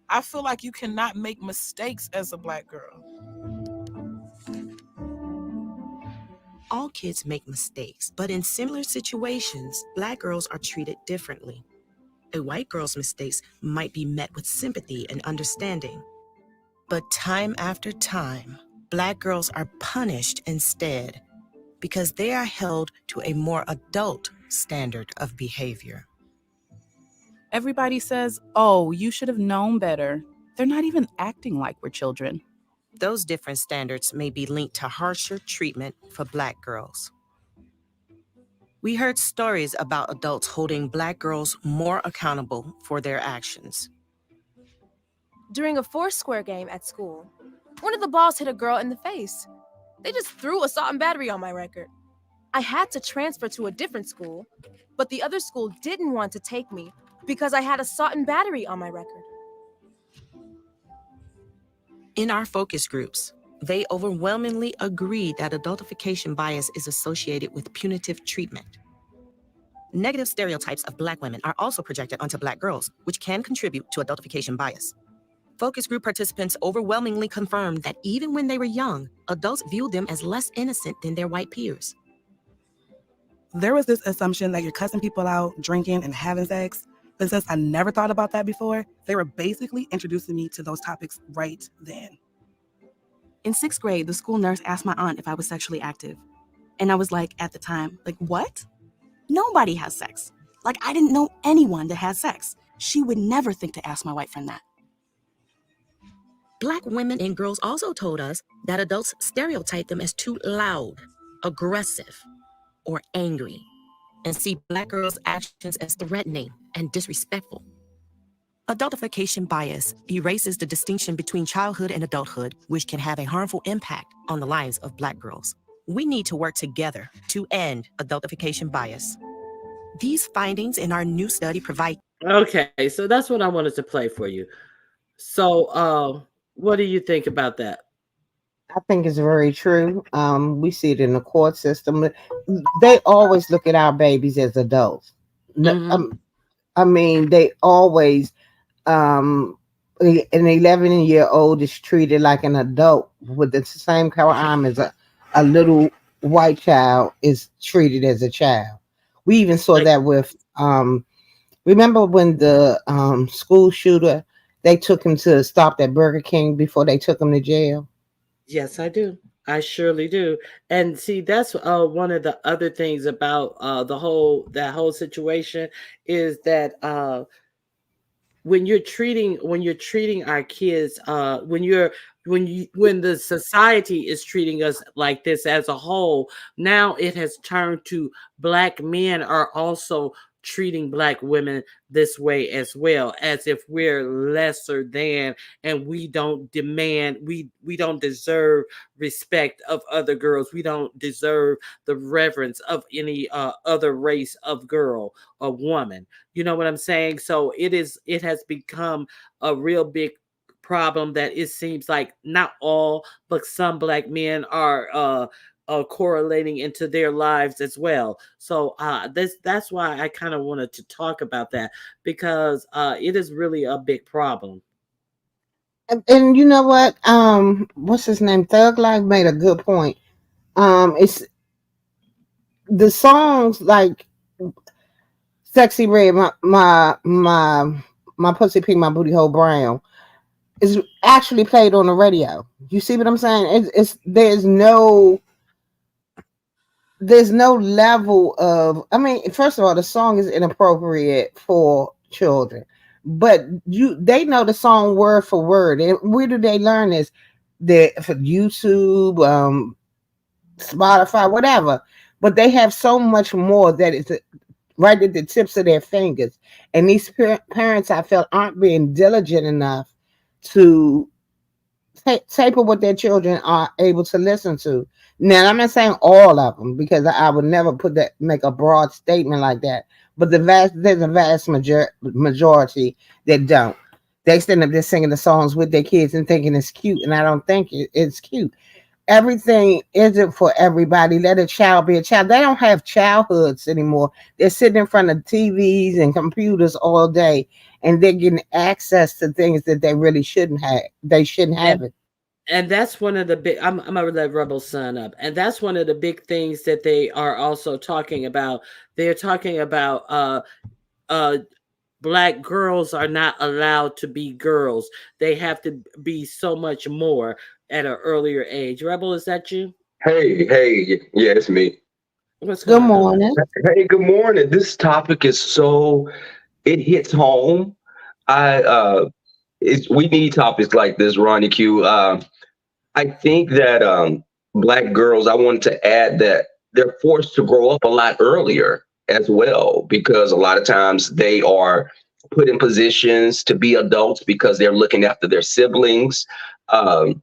I feel like you cannot make mistakes as a black girl. All kids make mistakes, but in similar situations, black girls are treated differently. A white girl's mistakes might be met with sympathy and understanding. But time after time, black girls are punished instead because they are held to a more adult standard of behavior. Everybody says, oh, you should have known better. They're not even acting like we're children. Those different standards may be linked to harsher treatment for black girls. We heard stories about adults holding black girls more accountable for their actions. During a Foursquare game at school, one of the balls hit a girl in the face. They just threw assault and battery on my record. I had to transfer to a different school, but the other school didn't want to take me because I had assault and battery on my record. In our focus groups, they overwhelmingly agree that adultification bias is associated with punitive treatment. Negative stereotypes of black women are also projected onto black girls, which can contribute to adultification bias. Focus group participants overwhelmingly confirmed that even when they were young, adults viewed them as less innocent than their white peers. There was this assumption that you're cussing people out, drinking, and having sex. But since I never thought about that before, they were basically introducing me to those topics right then. In 6th grade, the school nurse asked my aunt if I was sexually active. And I was like, at the time, like, what? Nobody has sex. Like, I didn't know anyone that had sex. She would never think to ask my white friend that. Black women and girls also told us that adults stereotype them as too loud, aggressive, or angry, and see black girls' actions as threatening and disrespectful. Adultification bias erases the distinction between childhood and adulthood, which can have a harmful impact on the lives of black girls. We need to work together to end adultification bias. These findings in our new study provide. Okay, so that's what I wanted to play for you. So, what do you think about that? I think it's very true. We see it in the court system. They always look at our babies as adults. No, Hmm. I mean, they always um an 11-year-old is treated like an adult with the same crime as a little white child is treated as a child. We even saw Like, that with remember when the school shooter, they took him to stop at Burger King before they took him to jail. yes, I do. I surely do. And see, that's one of the other things about that whole situation is that when you're treating our kids when the society is treating us like this as a whole, now it has turned to black men are also treating black women this way as well, as if we're lesser than, and we don't deserve respect of other girls, we don't deserve the reverence of any other race of girl or woman. You know what I'm saying? So it has become a real big problem that it seems like not all, but some black men are correlating into their lives as well. So that's why I kind of wanted to talk about that, because it is really a big problem. And you know what? What's his name? Thug Life made a good point. It's the songs like "Sexy Red," my pussy pink, my booty hole brown is actually played on the radio. You see what I'm saying? It's there's no level of, I mean, first of all, the song is inappropriate for children, but they know the song word for word. And where do they learn this? For YouTube, Spotify, whatever. But they have so much more that it's right at the tips of their fingers. And these parents, I felt, aren't being diligent enough to taper what their children are able to listen to. Now, I'm not saying all of them, because I would never make a broad statement like that. But there's a vast majority that don't. They stand up there singing the songs with their kids and thinking it's cute, and I don't think it's cute. Everything isn't for everybody. Let a child be a child. They don't have childhoods anymore. They're sitting in front of TVs and computers all day, and they're getting access to things that they really shouldn't have. They shouldn't And have it. and that's one of the big, I'm gonna let Rebel Son up, and that's one of the big things that they are also talking about. They're talking about uh black girls are not allowed to be girls. They have to be so much more at an earlier age. Rebel, is that you? Hey, yeah, it's me. What's Good going on? morning. Hey, good morning. This topic is it hits home. I we need topics like this, Ronnie Q. I think that black girls, I wanted to add that they're forced to grow up a lot earlier as well, because a lot of times they are put in positions to be adults because they're looking after their siblings. Um,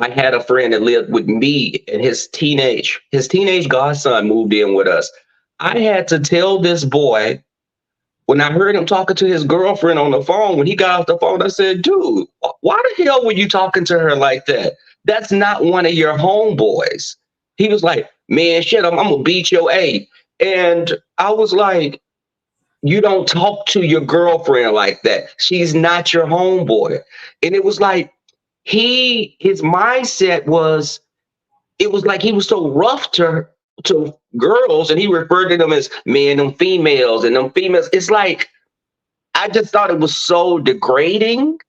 I had a friend that lived with me, and his teenage godson moved in with us. I had to tell this boy, when I heard him talking to his girlfriend on the phone, when he got off the phone, I said, dude, why the hell were you talking to her like that? That's not one of your homeboys. He was like, man, shit, I'm gonna beat your A. And I was like, you don't talk to your girlfriend like that. She's not your homeboy. And it was like, his mindset was, it was like he was so rough to girls, and he referred to them as men and females, and them females. It's like, I just thought it was so degrading,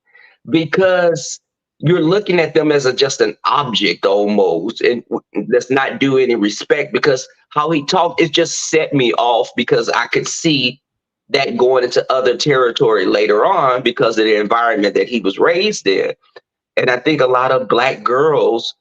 because you're looking at them as just an object almost, and that's not due any respect. Because how he talked, it just set me off, because I could see that going into other territory later on because of the environment that he was raised in. And I think a lot of black girls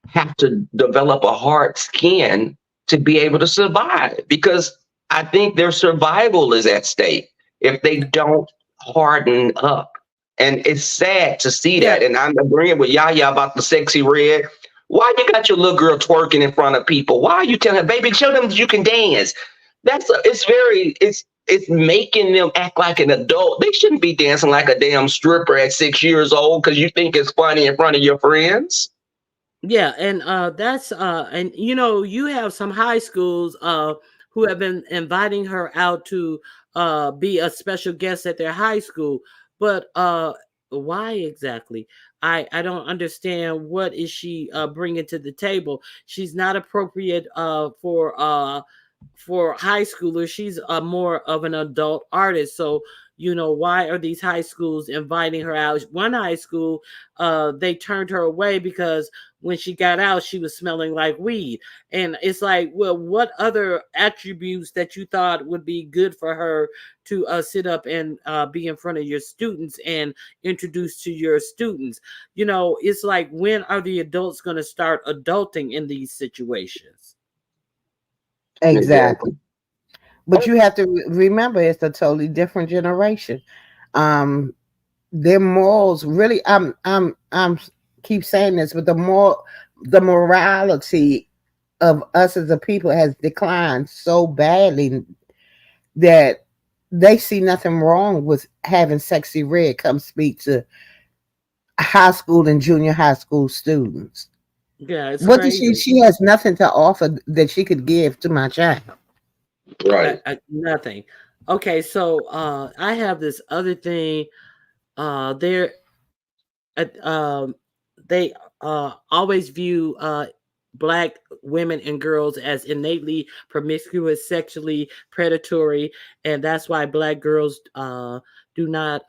have to develop a hard skin to be able to survive, because I think their survival is at stake if they don't harden up. And it's sad to see Yeah, that. And I'm agreeing with Yaya about the sexy red. Why you got your little girl twerking in front of people? Why are you telling her, baby, show them that you can dance? It's making them act like an adult. They shouldn't be dancing like a damn stripper at 6 years old because you think it's funny in front of your friends. yeah, and that's and you know, you have some high schools who have been inviting her out to be a special guest at their high school, but why exactly? I don't understand what is she bringing to the table. She's not appropriate for high schoolers. She's more of an adult artist. So, why are these high schools inviting her out? One high school, they turned her away because when she got out, she was smelling like weed. And it's like, well, what other attributes that you thought would be good for her to sit up and be in front of your students and introduce to your students? It's like, when are the adults going to start adulting in these situations? Exactly. Exactly. But you have to remember, it's a totally different generation. Um, their morals really. I'm keep saying this, but the morality of us as a people has declined so badly that they see nothing wrong with having Sexy Red come speak to high school and junior high school students. Yeah, it's What does she? crazy. She has nothing to offer that she could give to my child. Right. Nothing. Okay, so I have this other thing. There, they always view black women and girls as innately promiscuous, sexually predatory, and that's why black girls do not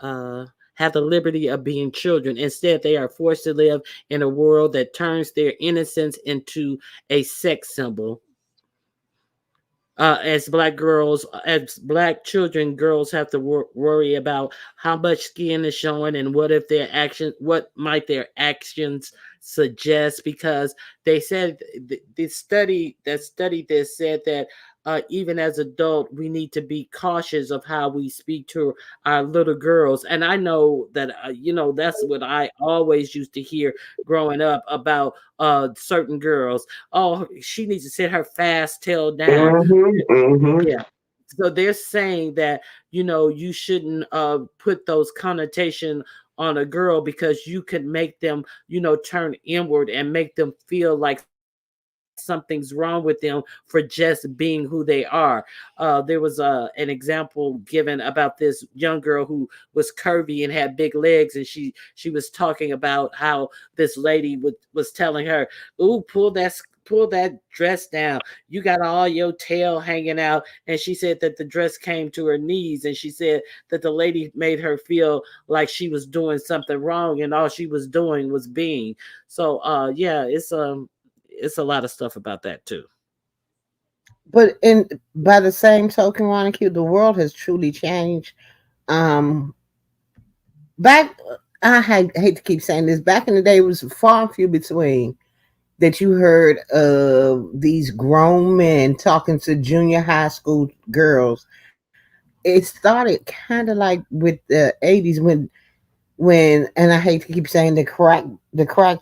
have the liberty of being children. Instead, they are forced to live in a world that turns their innocence into a sex symbol. As black children, girls have to worry about how much skin is showing and what might their actions suggest, because they said the study that studied this said that even as adult, we need to be cautious of how we speak to our little girls. And I know that that's what I always used to hear growing up about certain girls. Oh, she needs to sit her fast tail down. Mm-hmm. Mm-hmm. Yeah. So they're saying that, you shouldn't put those connotation on a girl, because you could make them, turn inward and make them feel like something's wrong with them for just being who they are. There was an example given about this young girl who was curvy and had big legs, and she was talking about how this lady was telling her, "Ooh, pull that dress down. You got all your tail hanging out." And she said that the dress came to her knees, and she said that the lady made her feel like she was doing something wrong, and all she was doing was being. So yeah, it's a lot of stuff about that too. But in by the same token, Monica, the world has truly changed. Um, back, hate to keep saying this. Back in the day, it was far and few between that you heard of these grown men talking to junior high school girls. It started kind of like with the '80s when, and I hate to keep saying the crack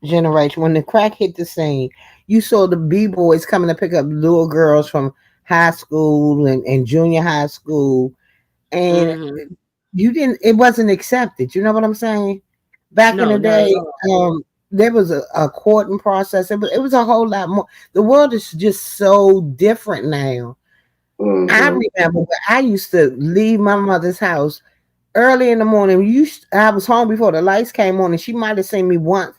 generation, when the crack hit the scene, you saw the b-boys coming to pick up little girls from high school and junior high school, and Hmm. you didn't it wasn't accepted. You know what I'm saying? Back in No, the not at day, all. there was a courting process. It was a whole lot more. The world is just so different now. I Mm-hmm. remember when I used to leave my mother's house early in the morning. I was home before the lights came on, and she might have seen me once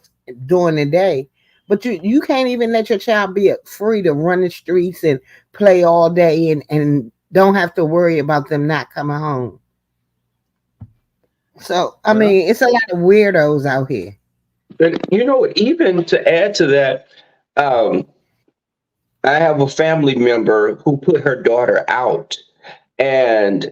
during the day. But you can't even let your child be free to run the streets and play all day and don't have to worry about them not coming home. So I Well, mean, it's a lot of weirdos out here. And even to add to that, um, I have a family member who put her daughter out, and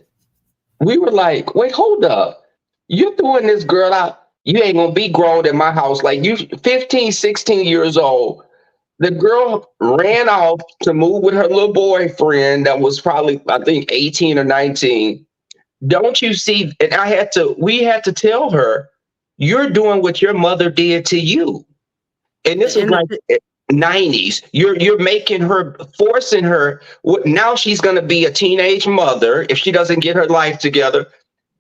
we were like, "Wait, hold up! You're throwing this girl out. You ain't gonna be grown in my house. Like you, 15, 16 years old." The girl ran off to move with her little boyfriend that was probably, I think, 18 or 19. Don't you see? And we had to tell her, you're doing what your mother did to you. And this was and like 90s. You're making her, forcing her. Now she's going to be a teenage mother if she doesn't get her life together.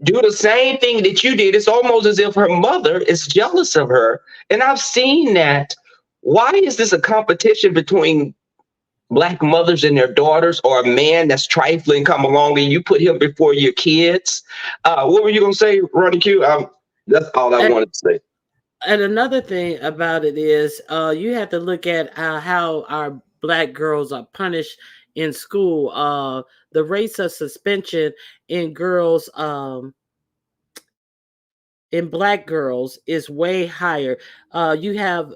Do the same thing that you did. It's almost as if her mother is jealous of her. And I've seen that. Why is this a competition between black mothers and their daughters, or a man that's trifling come along and you put him before your kids? What were you gonna say, Ronnie Q? That's all I and wanted to say. And another thing about it is, you have to look at how our black girls are punished in school. The rates of suspension in girls, in black girls, is way higher. You have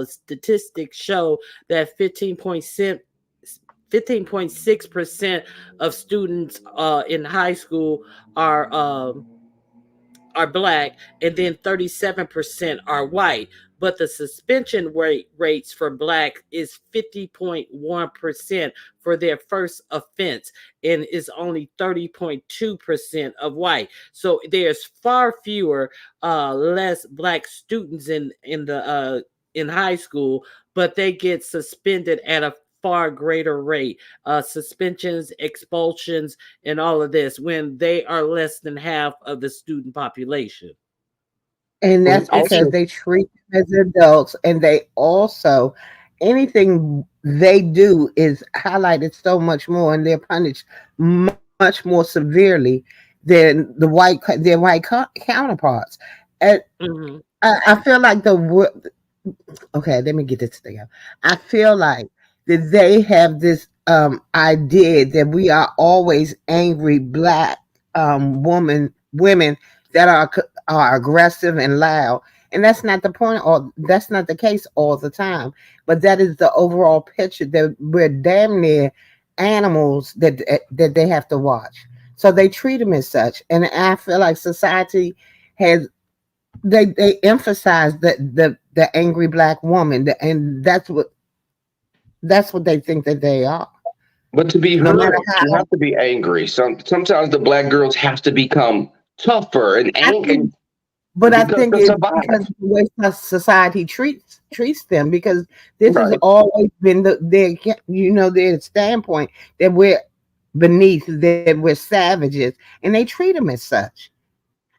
statistics show that 15.6% of students in high school are are black, and then 37% are white. But the suspension rates for black is 50.1% for their first offense, and is only 30.2% of white. So there's far fewer, less black students in high school, but they get suspended at a far greater rate. Suspensions, expulsions, and all of this, when they are less than half of the student population. And Well, that's It's because also, they treat them as adults, and they also, anything they do is highlighted so much more, and they're punished much more severely than their white counterparts. And mhm. I feel like okay, let me get this together. I feel like that they have this idea that we are always angry black women that are aggressive and loud, and that's not the point, or that's not the case all the time. But that is the overall picture, that we're damn near animals that they have to watch. So they treat them as such, and I feel like society has they emphasize the angry black woman, and that's what they think that they are. but to be No matter heard, you how have to be angry. Sometimes the black girls have to become tougher and I angry think, but I because think to it's because survive. of the way society treats them, because this has Right. always been their standpoint, that we're beneath, that we're savages, and they treat them as such.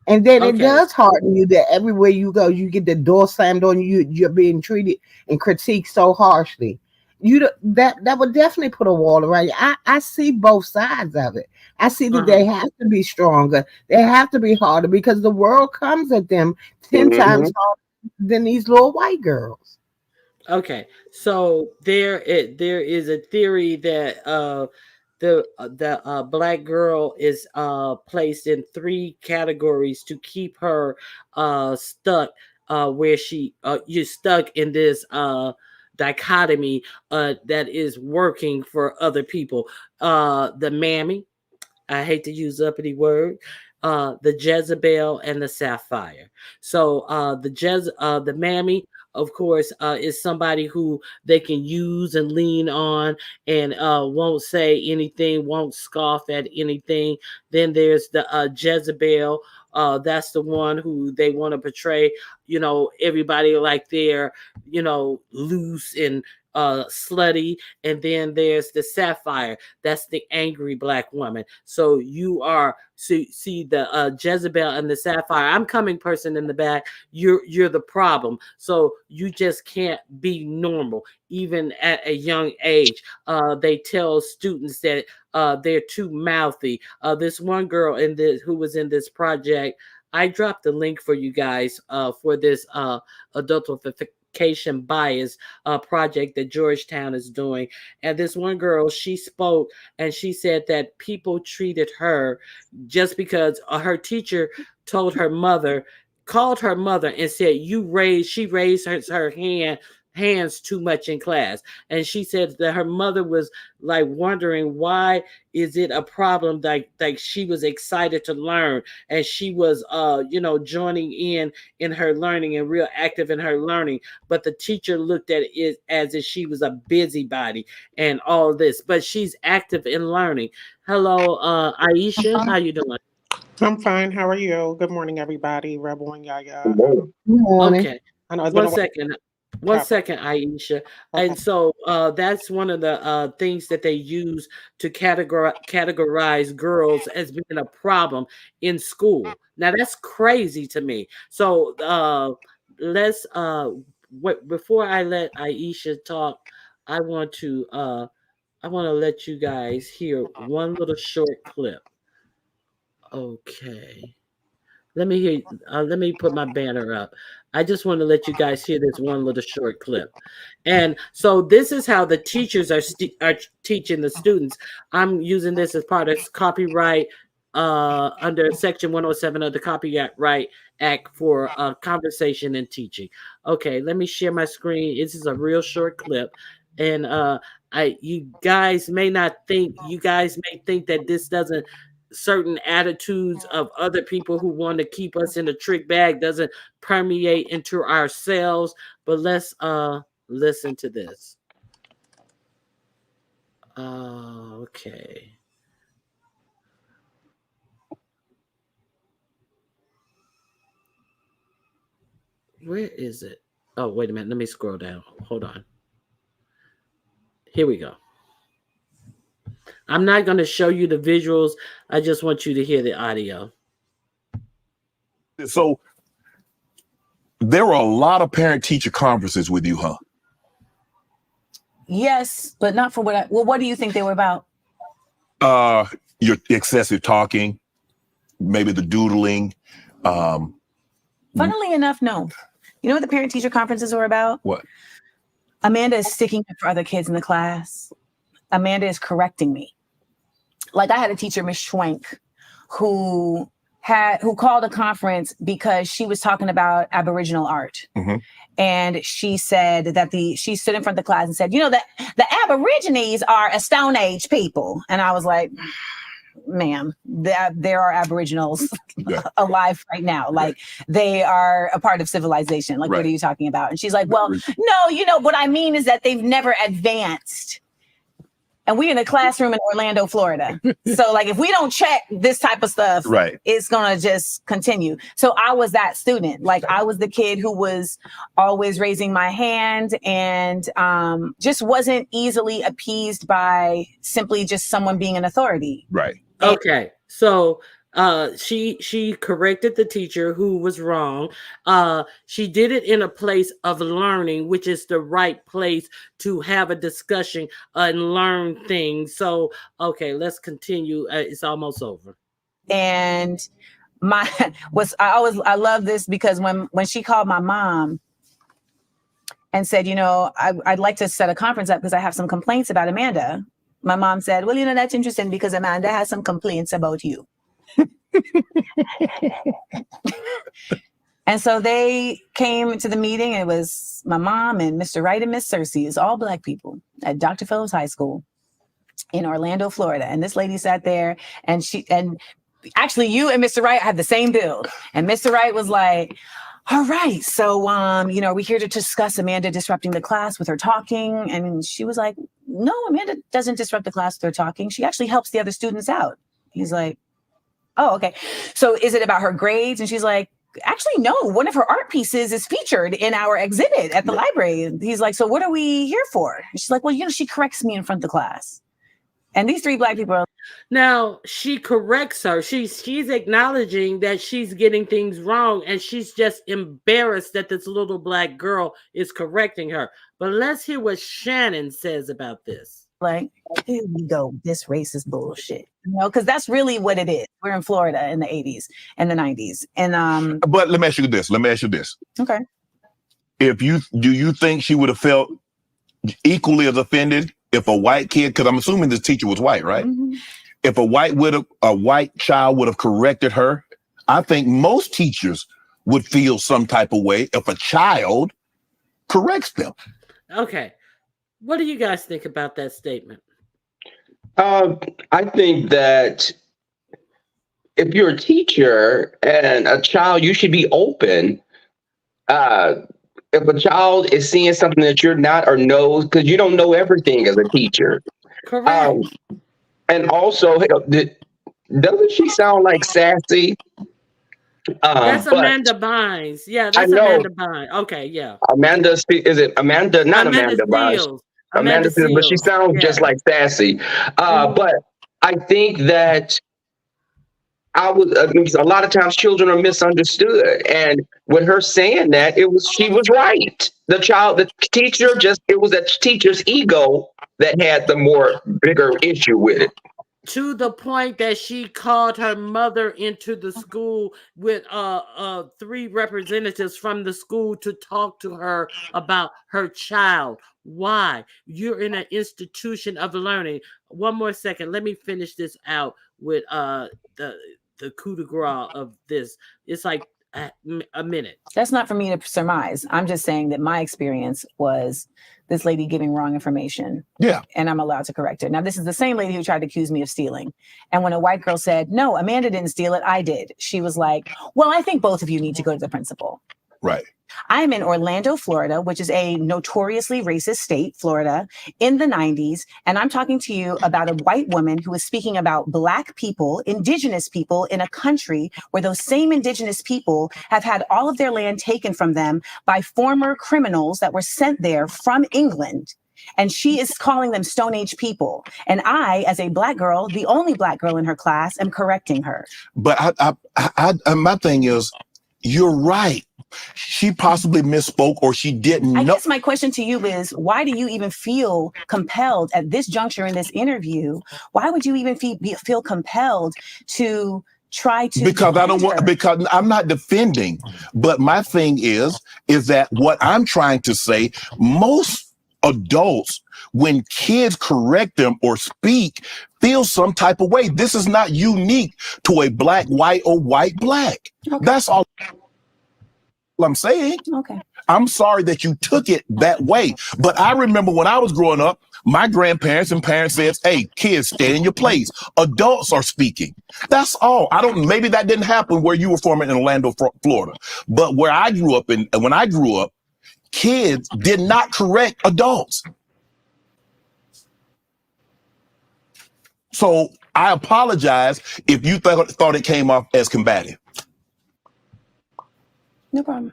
And then it Okay. does harden you that everywhere you go, you get the door slammed on you. You're being treated and critiqued so harshly. That would definitely put a wall around you. I see both sides of it. I see that Uh-huh. they have to be stronger. They have to be harder, because the world comes at them 10 times Hmm. harder than these little white girls. Okay. So there is a theory that the black girl is placed in three categories to keep her stuck, where she you're stuck in this dichotomy that is working for other people. The mammy, I hate to use uppity word, the Jezebel and the Sapphire. So the mammy, of course, is somebody who they can use and lean on, and won't say anything, won't scoff at anything. Then there's the Jezebel. That's the one who they want to portray, everybody like they're, loose and slutty. And then there's the Sapphire. That's the angry black woman. So you are see the Jezebel and the Sapphire. I'm coming person in the back. You're the problem. So you just can't be normal. Even at a young age, they tell students that they're too mouthy. This one girl who was in this project. I dropped the link for you guys for this adultification bias project that Georgetown is doing. And this one girl, she spoke, and she said that people treated her just because her teacher told her mother, called her mother and said, she raised her hands too much in class. And she said that her mother was like wondering, why is it a problem, like she was excited to learn, and she was joining in her learning and real active in her learning. But the teacher looked at it as if she was a busybody and all this, but she's active in learning. Hello, Aisha, how you doing? I'm fine. How are you? Good morning, everybody. Rebel and Yaya. Good morning. Okay. I know it's been One a while. second. One Top. second, Aisha. Okay. And so that's one of the things that they use to categorize girls as being a problem in school. Now that's crazy to me. So let's before I let Aisha talk, I want to let you guys hear one little short clip. Okay. Let me hear. Let me put my banner up. I just want to let you guys hear this one little short clip. And so this is how the teachers are teaching the students. I'm using this as part of copyright under Section 107 of the Copyright Act for conversation and teaching. Okay, let me share my screen. This is a real short clip, and you guys may not think. You guys may think that this doesn't certain attitudes of other people who want to keep us in a trick bag doesn't permeate into ourselves, but let's listen to this. Okay. Where is it? Oh, wait a minute. Let me scroll down. Hold on. Here we go. I'm not going to show you the visuals. I just want you to hear the audio. So there were a lot of parent-teacher conferences with you, huh? Yes, but not for what what do you think they were about? Your excessive talking, maybe the doodling. Funnily enough, no. You know what the parent-teacher conferences were about? What? Amanda is sticking up for other kids in the class. Amanda is correcting me. Like I had a teacher, Miss Schwenk, who called a conference because she was talking about Aboriginal art. Mm-hmm. And she said that she stood in front of the class and said, you know, that the Aborigines are a Stone Age people. And I was like, ma'am, there are Aboriginals alive right now. Like they are a part of civilization. Like, what are you talking about? And she's like, well, no, you know, what I mean is that they've never advanced. And we're in a classroom in Orlando, Florida. So like, if we don't check this type of stuff, it's going to just continue. So I was that student. Like I was the kid who was always raising my hand and just wasn't easily appeased by simply just someone being an authority. Right. Okay. So she corrected the teacher who was wrong. She did it in a place of learning, which is the right place to have a discussion and learn things. So, okay, let's continue. It's almost over. And I love this because when she called my mom and said, you know, I'd like to set a conference up because I have some complaints about Amanda. My mom said, well, you know, that's interesting because Amanda has some complaints about you. And so they came to the meeting. And it was my mom and Mr. Wright and Miss Cersei. It's all Black people at Dr. Phillips High School in Orlando, Florida. And this lady sat there and actually you and Mr. Wright had the same build. And Mr. Wright was like, all right, so, you know, we're here to discuss Amanda disrupting the class with her talking. And she was like, no, Amanda doesn't disrupt the class with her talking. She actually helps the other students out. He's like, oh, okay. So is it about her grades? And she's like, actually, no. One of her art pieces is featured in our exhibit at the library. And he's like, so what are we here for? And she's like, well, you know, she corrects me in front of the class. And these three Black people are now she corrects her. She's acknowledging that she's getting things wrong and she's just embarrassed that this little Black girl is correcting her. But let's hear what Shannon says about this. Like, here we go, this racist bullshit. You know, because that's really what it is. We're in Florida in the 80s and the 90s. And but let me ask you this. Okay. Do you think she would have felt equally as offended if a white kid, because I'm assuming this teacher was white, right? Mm-hmm. If a white child would have corrected her, I think most teachers would feel some type of way if a child corrects them. Okay. What do you guys think about that statement? I think that if you're a teacher and a child, you should be open. If a child is seeing something that you're not or knows, because you don't know everything as a teacher. Correct. And also, doesn't she sound like sassy? That's Amanda Bynes. Yeah, that's Amanda Bynes. Okay, yeah. Amanda, is it Amanda? Not Amanda Bynes. Amanda Seals, but she sounds just like sassy. But I think that a lot of times children are misunderstood. And with her saying that, she was right. The teacher it was that teacher's ego that had the bigger issue with it. to the point that she called her mother into the school with three representatives from the school to talk to her about her child. Why? You're in an institution of learning. One more second. Let me finish this out with the the coup de grace of this. It's like a minute. That's not for me to surmise. I'm just saying that my experience was this lady giving wrong information. Yeah. And I'm allowed to correct it. Now, this is the same lady who tried to accuse me of stealing. And when a white girl said, no, Amanda didn't steal it, I did. She was like, well, I think both of you need to go to the principal. Right. I am in Orlando, Florida, which is a notoriously racist state, Florida, in the 90s. And I'm talking to you about a white woman who is speaking about Black people, indigenous people in a country where those same indigenous people have had all of their land taken from them by former criminals that were sent there from England. And she is calling them Stone Age people. And I, as a Black girl, the only Black girl in her class, am correcting her. But my thing is, you're right. She possibly misspoke or she didn't know. I guess my question to you is, why do you even feel compelled at this juncture in this interview? Why would you even feel compelled to try to? Because because I'm not defending. But my thing is that what I'm trying to say, most adults, when kids correct them or speak, feel some type of way. This is not unique to a Black, white, or white, Black. Okay. That's all I'm saying. Okay. I'm sorry that you took it that way. But I remember when I was growing up, my grandparents and parents said, hey, kids, stay in your place. Adults are speaking. That's all. Maybe that didn't happen where you were from in Orlando, Florida. But where I grew up when I grew up, kids did not correct adults. So I apologize if you thought it came off as combative. No problem.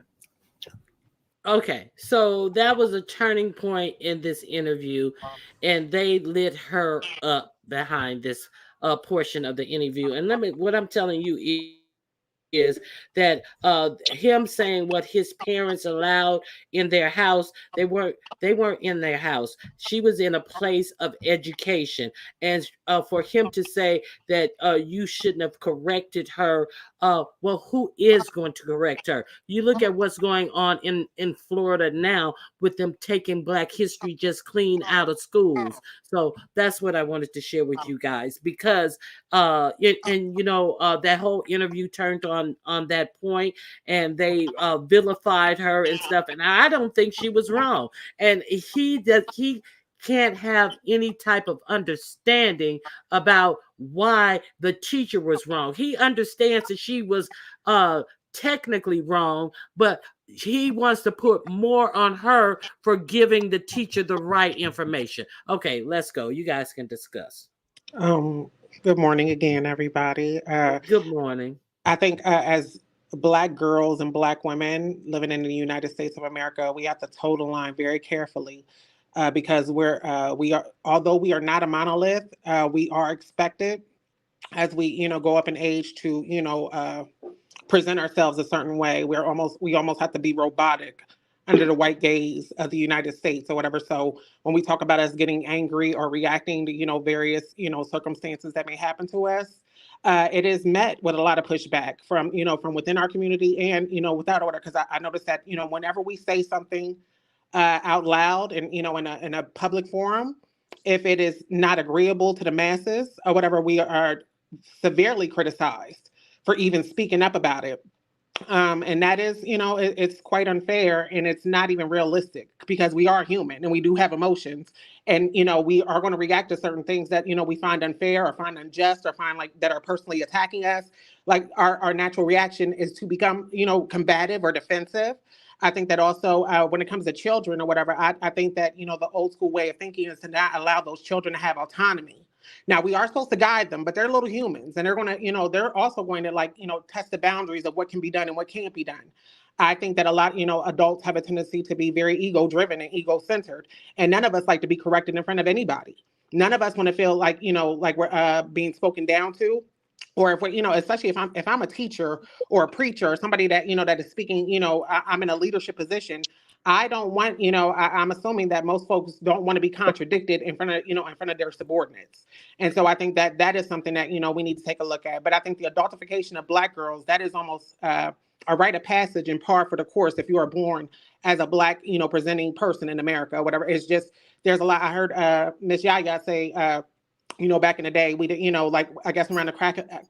Okay, so that was a turning point in this interview, and they lit her up behind this portion of the interview. And what I'm telling you is that him saying what his parents allowed in their house, they weren't in their house. She was in a place of education, and for him to say that you shouldn't have corrected her, well, who is going to correct her? You look at what's going on in Florida now with them taking Black history just clean out of schools. So that's what I wanted to share with you guys, because that whole interview turned on that point, and they vilified her and stuff. And I don't think she was wrong. And he can't have any type of understanding about why the teacher was wrong. He understands that she was technically wrong, but he wants to put more on her for giving the teacher the right information. Okay, let's go. You guys can discuss. Good morning again, everybody. Good morning. I think as Black girls and Black women living in the United States of America, we have to toe the line very carefully, because we are, although we are not a monolith, we are expected as we go up in age to present ourselves a certain way. We almost have to be robotic under the white gaze of the United States or whatever. So when we talk about us getting angry or reacting to various circumstances that may happen to us, it is met with a lot of pushback from within our community and without order. Because I noticed that whenever we say something out loud and in a public forum, if it is not agreeable to the masses or whatever, we are severely criticized for even speaking up about it. And that is, it's quite unfair, and it's not even realistic, because we are human and we do have emotions, and we are going to react to certain things that we find unfair or find unjust or find like that are personally attacking us. Like our natural reaction is to become combative or defensive. I think that also when it comes to children or whatever, I think that the old school way of thinking is to not allow those children to have autonomy. Now, we are supposed to guide them, but they're little humans, and they're going to, they're also going to test the boundaries of what can be done and what can't be done. I think that a lot, adults have a tendency to be very ego-driven and ego-centered, and none of us like to be corrected in front of anybody. None of us want to feel like, like we're being spoken down to. Or if we're, especially if I'm a teacher or a preacher or somebody that, that is speaking, I'm in a leadership position. I don't want, I'm assuming that most folks don't want to be contradicted in front of, in front of their subordinates. And so I think that that is something that, we need to take a look at. But I think the adultification of Black girls, that is almost a rite of passage and par for the course if you are born as a Black, presenting person in America or whatever. It's just, there's a lot. I heard Miss Yaya say, back in the day, we did, like I guess around the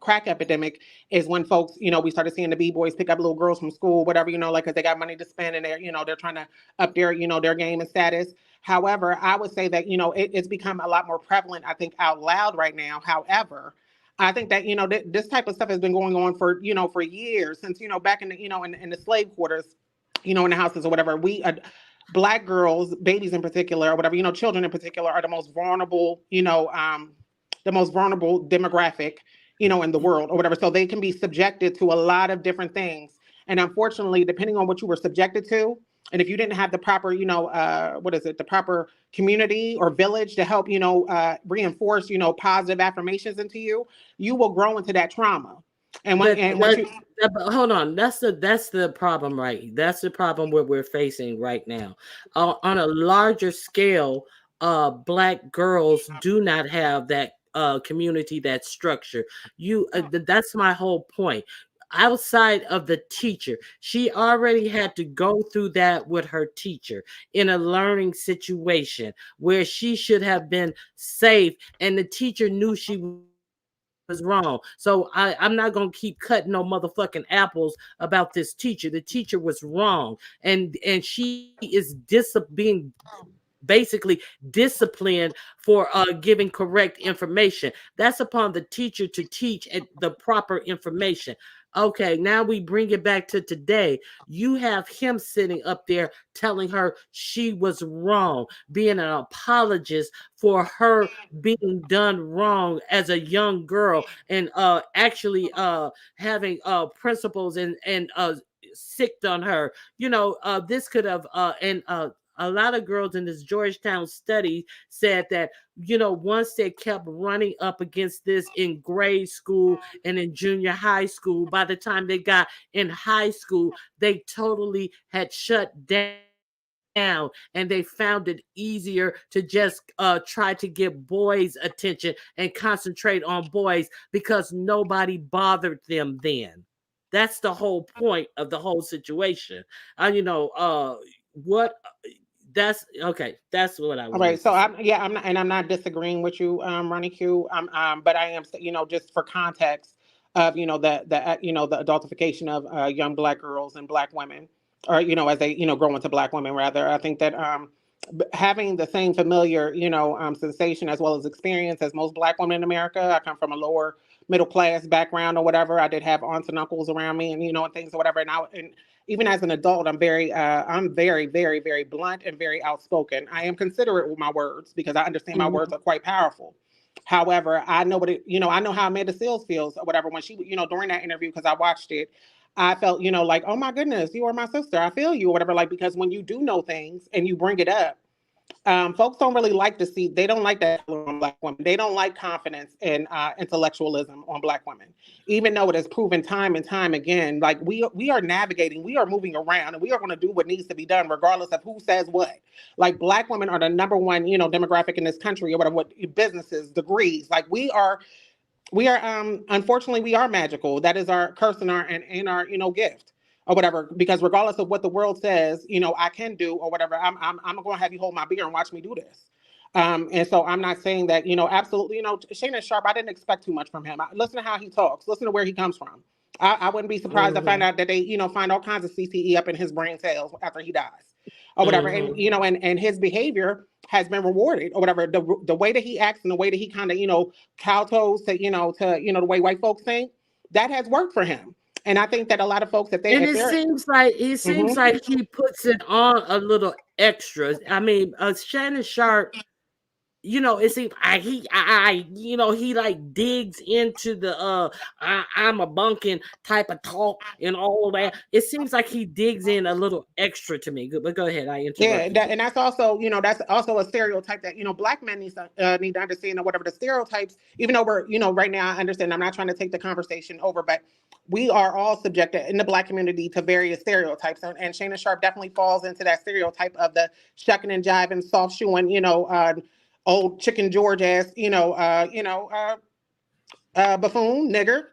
crack epidemic is when folks, we started seeing the B-boys pick up little girls from school, whatever, like, cause they got money to spend and they're, they're trying to up their, their game and status. However, I would say that, it's become a lot more prevalent, I think, out loud right now. However, I think that, this type of stuff has been going on for, for years since, back in the, in the slave quarters, in the houses or whatever, Black girls, babies in particular, or whatever, children in particular, are the most vulnerable, the most vulnerable demographic, in the world or whatever. So they can be subjected to a lot of different things. And unfortunately, depending on what you were subjected to, and if you didn't have the proper, the proper community or village to help, reinforce, positive affirmations into you, you will grow into that trauma. And but hold on, that's the problem, right? That's the problem what we're facing right now. On a larger scale, Black girls do not have that community, that structure. That's my whole point. Outside of the teacher, she already had to go through that with her teacher in a learning situation where she should have been safe, and the teacher knew she was wrong. So I'm not gonna keep cutting no motherfucking apples about this teacher. The teacher was wrong, and she is being basically disciplined for giving correct information. That's upon the teacher to teach the proper information. Okay, now we bring it back to today. You have him sitting up there telling her she was wrong, being an apologist for her being done wrong as a young girl, and actually having principles and sicked on her. This could have a lot of girls in this Georgetown study said that, once they kept running up against this in grade school and in junior high school, by the time they got in high school, they totally had shut down, and they found it easier to just try to get boys' attention and concentrate on boys because nobody bothered them then. That's the whole point of the whole situation. What that's okay. That's what I all right, wanted so to say. I'm not disagreeing with you, Ronnie Q. But I am, just for context of, the adultification of young Black girls and Black women, or as they, grow into Black women. Rather, I think that having the same familiar, sensation as well as experience as most Black women in America. I come from a lower middle class background or whatever. I did have aunts and uncles around me, and and things or whatever. And even as an adult, I'm very, very, very blunt and very outspoken. I am considerate with my words because I understand my words are quite powerful. However, I know I know how Amanda Seales feels or whatever when she, during that interview, because I watched it, I felt, like, oh my goodness, you are my sister. I feel you or whatever. Like, because when you do know things and you bring it up, folks don't really like to see, they don't like that on Black women. They don't like confidence and intellectualism on Black women, even though it has proven time and time again, like we are navigating, we are moving around, and we are going to do what needs to be done regardless of who says what. Like, Black women are the number one, demographic in this country or whatever, what businesses, degrees, like we are unfortunately we are magical. That is our curse and our gift or whatever, because regardless of what the world says, I can do or whatever, I'm going to have you hold my beer and watch me do this. And so I'm not saying that, absolutely, Shannon Sharp, I didn't expect too much from him. Listen to how he talks, listen to where he comes from. I wouldn't be surprised to find out that they, find all kinds of CTE up in his brain cells after he dies or whatever. And, and his behavior has been rewarded or whatever. The way that he acts and the way that he kind of, kowtows to, the way white folks think, that has worked for him. And I think that a lot of folks, seems like he puts it on a little extra. I mean, Shannon Sharp, it seems he like digs into the I'm a bunking type of talk and all that. It seems like he digs in a little extra to me. But go ahead, I Yeah, interrupted you. and that's also, that's also a stereotype that, black men need to understand, or whatever the stereotypes. Even though we're, right now, I understand. I'm not trying to take the conversation over, but we are all subjected in the black community to various stereotypes, and Shannon Sharp definitely falls into that stereotype of the shucking and jiving, soft shoeing, old chicken George ass, buffoon, nigger,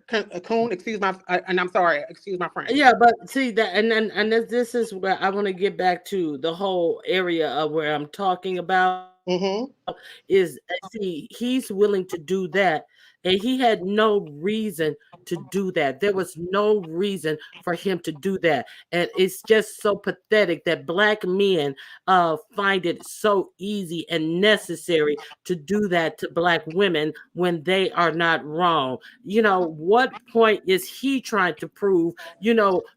coon. Excuse my, and I'm sorry, excuse my French. Yeah, but see that, and this is where I want to get back to the whole area of where I'm talking about Mm-hmm. is see he's willing to do that, and he had no reason to do that. There was no reason for him to do that, and it's just so pathetic that black men find it so easy and necessary to do that to black women when they are not wrong. What point is he trying to prove,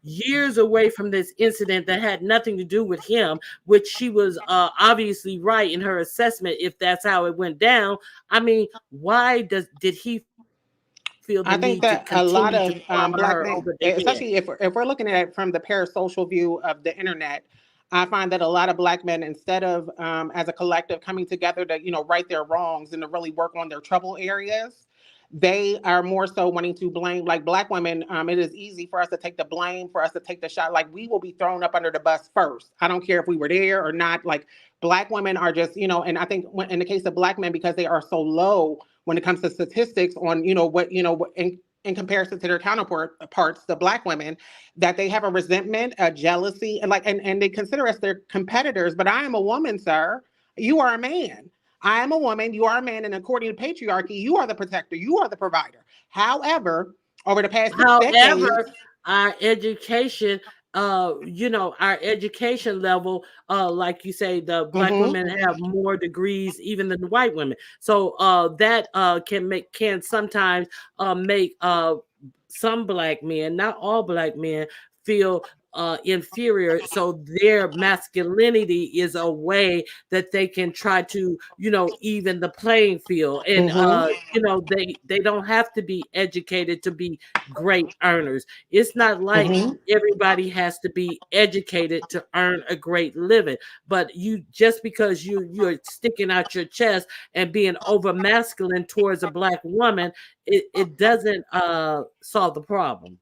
years away from this incident that had nothing to do with him, which she was obviously right in her assessment if that's how it went down. I mean, why did he feel the need to I continue think to that a trauma lot her of over the black head? men, especially if we're looking at it from the parasocial view of the internet, I find that a lot of black men, instead of as a collective coming together to right their wrongs and to really work on their trouble areas, they are more so wanting to blame. Like black women, it is easy for us to take the blame, for us to take the shot. Like we will be thrown up under the bus first. I don't care if we were there or not. Like black women are just, and I think in the case of black men, because they are so low when it comes to statistics on, in comparison to their counterparts, the black women, that they have a resentment, a jealousy, and they consider us their competitors. But I am a woman, sir. You are a man. I am a woman. You are a man. And according to patriarchy, you are the protector. You are the provider. However, over the past 6 decades, However, our education, our education level, like you say, the black mhm, women have more degrees even than the white women. So that can sometimes make some black men, not all black men, feel inferior. So their masculinity is a way that they can try to, even the playing field. And mhm, they don't have to be educated to be great earners. It's not like mhm. everybody has to be educated to earn a great living. But you just because you're sticking out your chest and being over masculine towards a black woman, it doesn't solve the problem.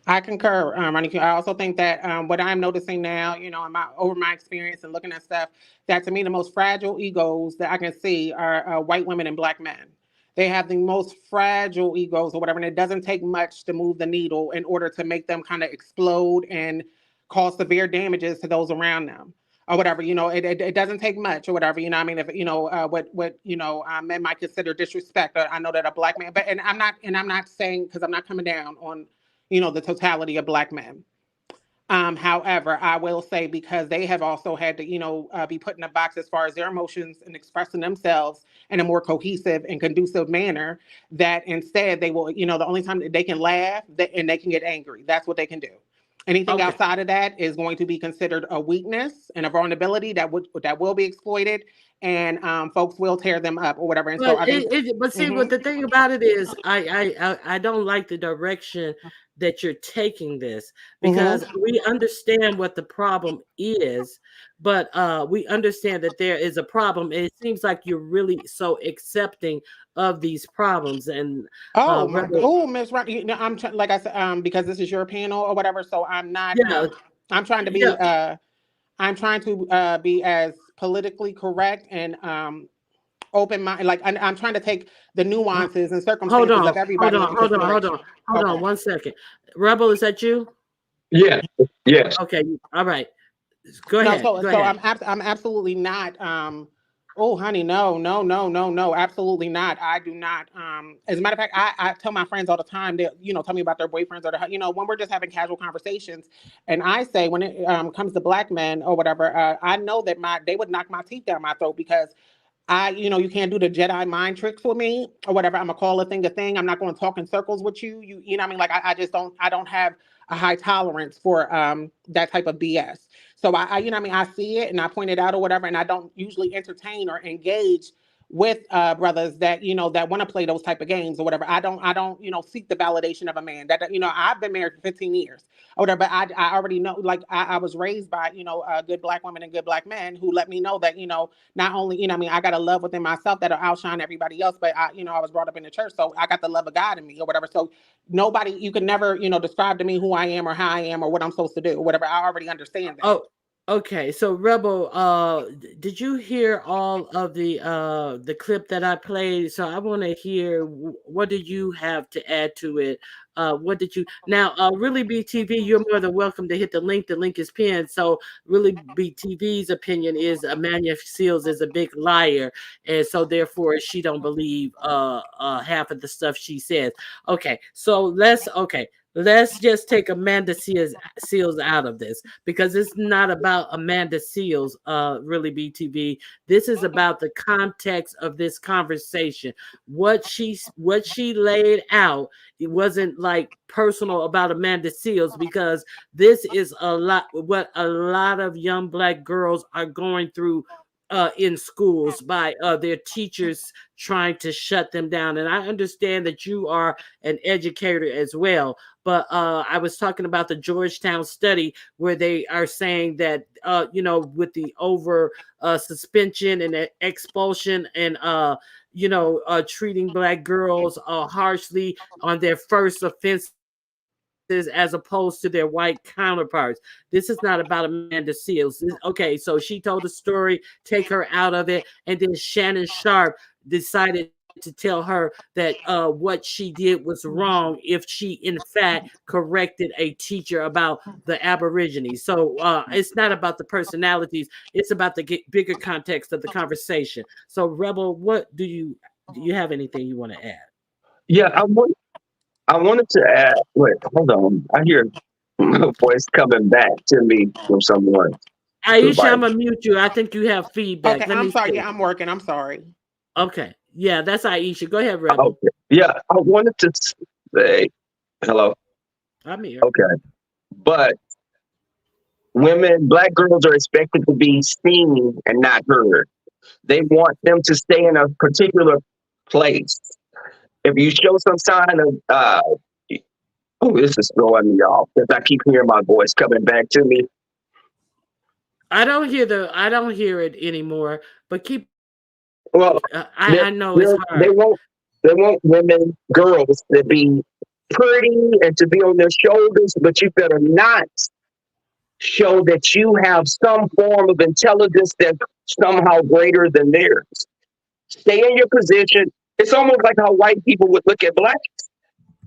I concur, Monica. I also think that what I'm noticing now, in my experience and looking at stuff, that to me the most fragile egos that I can see are white women and black men. They have the most fragile egos or whatever, and it doesn't take much to move the needle in order to make them kind of explode and cause severe damages to those around them. Or whatever, it doesn't take much or whatever, I mean, if, what, men might consider disrespect. I know that a black man, and I'm not saying, because I'm not coming down on, the totality of black men. However, I will say, because they have also had to, be put in a box as far as their emotions and expressing themselves in a more cohesive and conducive manner, that instead they will, the only time that they can laugh and they can get angry. That's what they can do. Anything Okay. outside of that is going to be considered a weakness and a vulnerability that will be exploited, and folks will tear them up or whatever. And so But I think, but see, what mhm, the thing about it is, I don't like the direction that you're taking this, because mhm. we understand what the problem is, but we understand that there is a problem. And it seems like you're really so accepting of these problems, and Oh my God! rather, Oh, Miss Ron, like I said, because this is your panel or whatever. So I'm not. yeah, I'm trying to yeah. be. I'm trying to be as politically correct and open mind. Like I'm trying to take the nuances and Hold circumstances of on, hold everybody on, into hold on, hold consideration. on, hold on, Okay. 1 second. Rebel, is that you? Yes, yes. Okay, all right. Go No, ahead, so go so ahead. I'm absolutely not. Oh, honey, no, no, no, no, no, absolutely not. I do not. As a matter of fact, I tell my friends all the time. They tell me about their boyfriends, or when we're just having casual conversations, and I say, when it comes to black men or whatever, I know that they would knock my teeth down my throat, because you can't do the Jedi mind tricks with me or whatever. I'm gonna call a thing a thing. I'm not going to talk in circles with you. You know what I mean? Like I just don't. I don't have a high tolerance for that type of BS. So I you know what I mean? I see it and I point it out or whatever, and I don't usually entertain or engage with brothers that that want to play those type of games or whatever. I don't seek the validation of a man. That I've been married for 15 years or whatever. But I already know. Like I was raised by good black women and good black men who let me know that not only I mean I got a love within myself that'll outshine everybody else. But I was brought up in the church, so I got the love of God in me or whatever. So nobody you can never describe to me who I am or how I am or what I'm supposed to do or whatever. I already understand that. Oh, okay. So Rebel, did you hear all of the clip that I played? So I want to hear what do you have to add to it? What did you now? Really BTV, you're more than welcome to hit the link. The link is pinned. So really BTV's opinion is Amanda Seals is a big liar, and so therefore she don't believe half of the stuff she says. Okay, so let's just take Amanda Seals out of this because it's not about Amanda Seals, really BTV. This is about the context of this conversation. What she laid out, it wasn't like personal about Amanda Seals because this is what a lot of young black girls are going through in schools by their teachers trying to shut them down. And I understand that you are an educator as well, but I was talking about the Georgetown study where they are saying that with the over suspension and expulsion and treating black girls harshly on their first offenses as opposed to their white counterparts. This is not about Amanda Seals. Okay, so she told a story, take her out of it, and then Shannon Sharp decided to tell her that what she did was wrong if she in fact corrected a teacher about the Aborigines. So it's not about the personalities, it's about the bigger context of the conversation. So Rebel, what do you have anything you want to add? Yeah, I wanted to add. Wait, hold on. I hear a voice coming back to me from someone. Aisha, I'm gonna mute you. I think you have feedback. Okay, Let I'm me sorry. see. Yeah, I'm working. I'm sorry. Okay. Yeah, that's Aisha. Go ahead, Rebel. Okay. Yeah, I wanted to say hello. I'm here. Okay, but black girls are expected to be seen and not heard. They want them to stay in a particular place. If you show some sign of, oh, this is throwing me off because I keep hearing my voice coming back to me. I don't hear it anymore. But keep. Well, I know it's hard. They want women, girls to be pretty and to be on their shoulders, but you better not show that you have some form of intelligence that's somehow greater than theirs. Stay in your position. It's almost like how white people would look at blacks.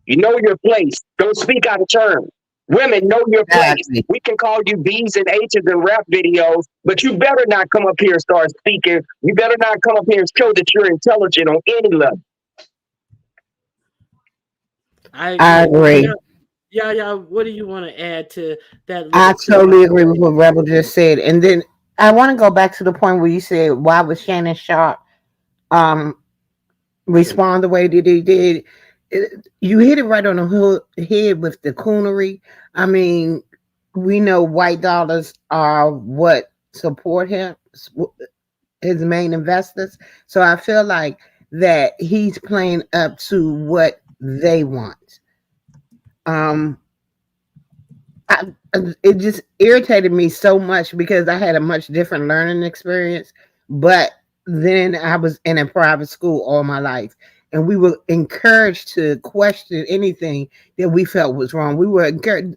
You know your place. Don't speak out of turn. Women, know your place. Exactly. We can call you B's and H's in rap videos, but you better not come up here and start speaking. You better not come up here and show that you're intelligent on any level. I agree. Yeah. What do you want to add to that? I totally agree with what Rebel just said. And then I want to go back to the point where you said, why was Shannon Sharp respond the way that he did? You hit it right on the head with the coonery. I mean, we know white dollars are what support him, his main investors. So I feel like that he's playing up to what they want. It just irritated me so much because I had a much different learning experience, but then I was in a private school all my life, and we were encouraged to question anything that we felt was wrong. We were encouraged.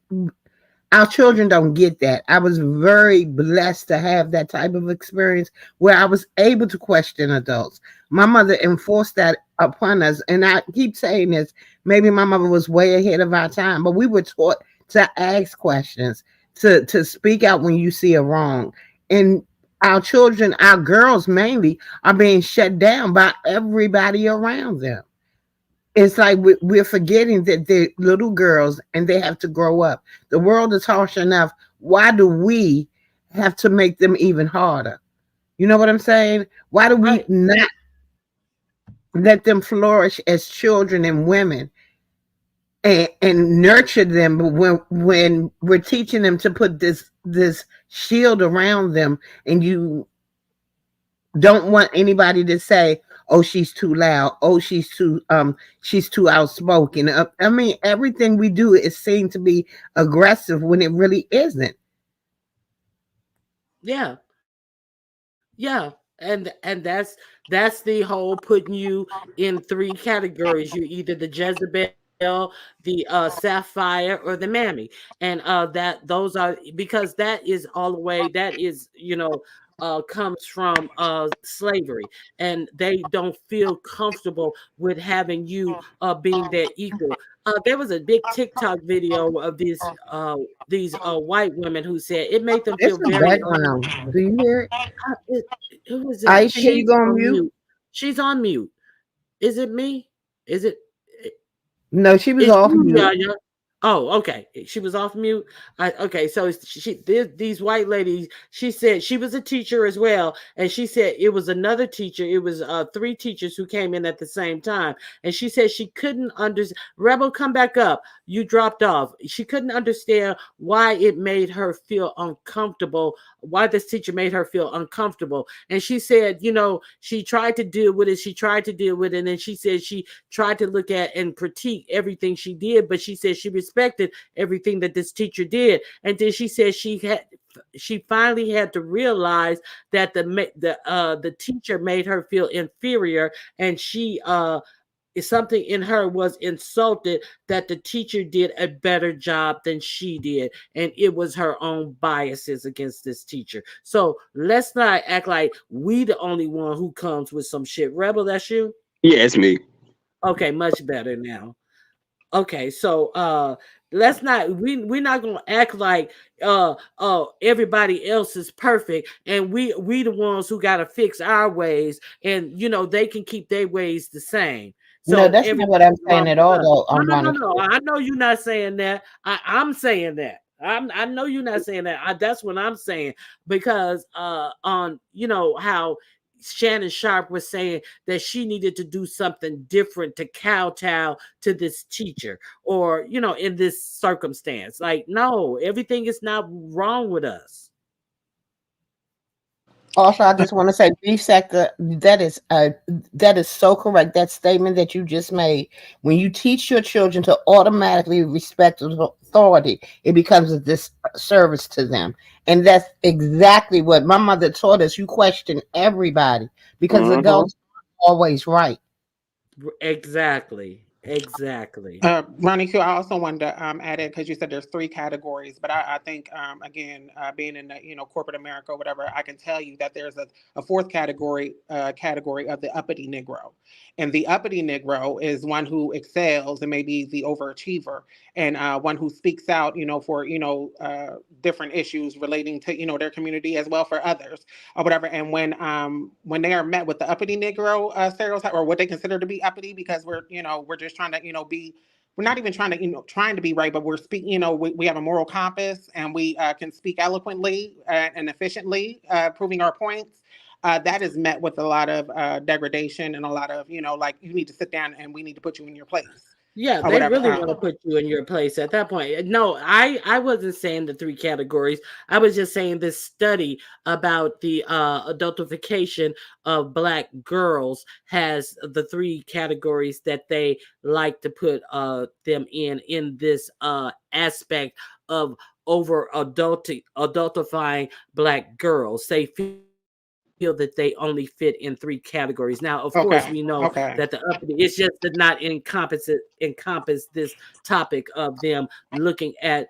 Our children don't get that. I was very blessed to have that type of experience where I was able to question adults. My mother enforced that upon us, and I keep saying this, maybe my mother was way ahead of our time, but we were taught to ask questions, to speak out when you see a wrong. And our children, our girls mainly, are being shut down by everybody around them. It's like we're forgetting that they're little girls and they have to grow up. The world is harsh enough. Why do we have to make them even harder? You know what I'm saying? Why do we not let them flourish as children and women and nurture them when we're teaching them to put this shield around them, and you don't want anybody to say, oh, she's too loud, oh, she's too outspoken. I mean, everything we do is seen to be aggressive when it really isn't. Yeah, yeah, and that's the whole putting you in three categories. You're either the Jezebel, the Sapphire, or the Mammy, and that those are because that is all the way. That is comes from slavery, and they don't feel comfortable with having you being their equal. There was a big TikTok video of these white women who said it made them It's feel a very background. Do you hear it? it, it was Aisha, here you she's go on on mute. mute. She's on mute. Is it me? Is it? No, she was It's off you, mute. Yaya. Oh, okay. She was off mute. Okay, so these white ladies. She said she was a teacher as well, and she said it was another teacher. It was three teachers who came in at the same time, and she said she couldn't understand. Rebel, come back up. You dropped off. She couldn't understand why it made her feel uncomfortable. Why this teacher made her feel uncomfortable, and she said, she tried to deal with it. She tried to deal with it, and then she said she tried to look at and critique everything she did, but she said she respected everything that this teacher did. And then she said she finally had to realize that the teacher made her feel inferior, and she something in her was insulted that the teacher did a better job than she did, and it was her own biases against this teacher. So let's not act like we the only one who comes with some shit. Rebel, that's you. Yeah, it's me. Okay, much better now. Okay, so let's not we're not gonna act like everybody else is perfect, and we the ones who gotta fix our ways, and they can keep their ways the same. No, So that's not what I'm everything's saying wrong at with all, us. though, No, no, no, Monica. no. I know you're not saying that. I'm saying that. I know you're not saying that. That's what I'm saying, because on how Shannon Sharp was saying that she needed to do something different to kowtow to this teacher, or in this circumstance. Like, no, everything is not wrong with us. Also, I just want to say, beef sector, that is so correct. That statement that you just made. When you teach your children to automatically respect authority, it becomes a disservice to them. And that's exactly what my mother taught us. You question everybody because Hmm. adults are always right. Exactly. Exactly. Ronnie Q, I also wanted to add in because you said there's three categories, but I think again, being in the, corporate America or whatever, I can tell you that there's a fourth category of the uppity Negro, and the uppity Negro is one who excels and maybe the overachiever, and one who speaks out, for different issues relating to their community as well for others or whatever. And when they are met with the uppity Negro stereotype, or what they consider to be uppity, because we're just trying to be, we're not even trying to trying to be right, but we're speaking, we have a moral compass, and we can speak eloquently and efficiently, proving our points. That is met with a lot of degradation and a lot of like, you need to sit down and we need to put you in your place Yeah, or they whatever. really want to put you in your place at that point. No, I wasn't saying the three categories. I was just saying this study about the adultification of Black girls has the three categories that they like to put them in this aspect of adultifying Black girls. They feel that they only fit in three categories. Now, of course, we know that Okay. the uppity, it's just to not encompass this topic of them looking at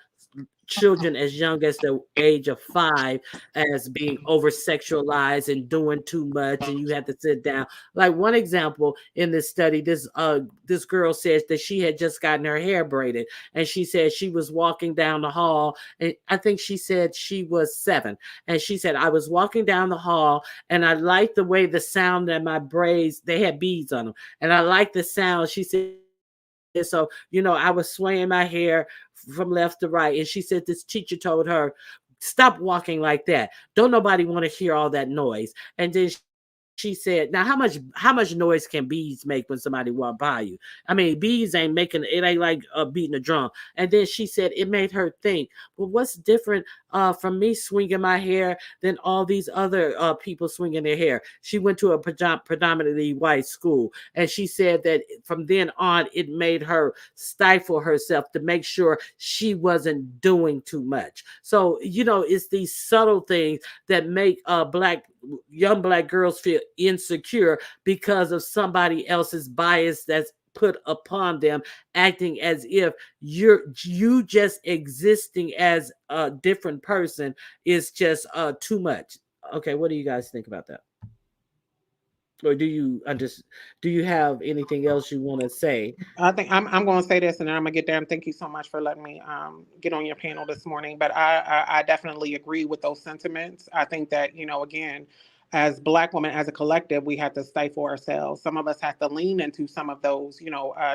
children as young as the age of 5 as being over sexualized and doing too much, and you have to sit down. Like, one example in this study, this girl says that she had just gotten her hair braided, and she said she was walking down the hall, and I think she said she was 7, and she said, I was walking down the hall, and I liked the way the sound that my braids, they had beads on them, and I liked the sound. She said, so I was swaying my hair from left to right, and she said this teacher told her, stop walking like that. Don't nobody want to hear all that noise. And then she said, she said, now how much noise can bees make when somebody walk by you? I mean, bees ain't making it, ain't like beating a drum. And then she said it made her think, well, what's different from me swinging my hair than all these other people swinging their hair? She went to a predominantly white school, and she said that from then on it made her stifle herself to make sure she wasn't doing too much. So it's these subtle things that make young black girls feel insecure because of somebody else's bias that's put upon them, acting as if you just existing as a different person is just too much. Okay, what do you guys think about that? Or do you have anything else you want to say? I think I'm going to say this, and then I'm going to get there. And thank you so much for letting me get on your panel this morning. But I definitely agree with those sentiments. I think that again, as Black women, as a collective, we have to stifle ourselves. Some of us have to lean into some of those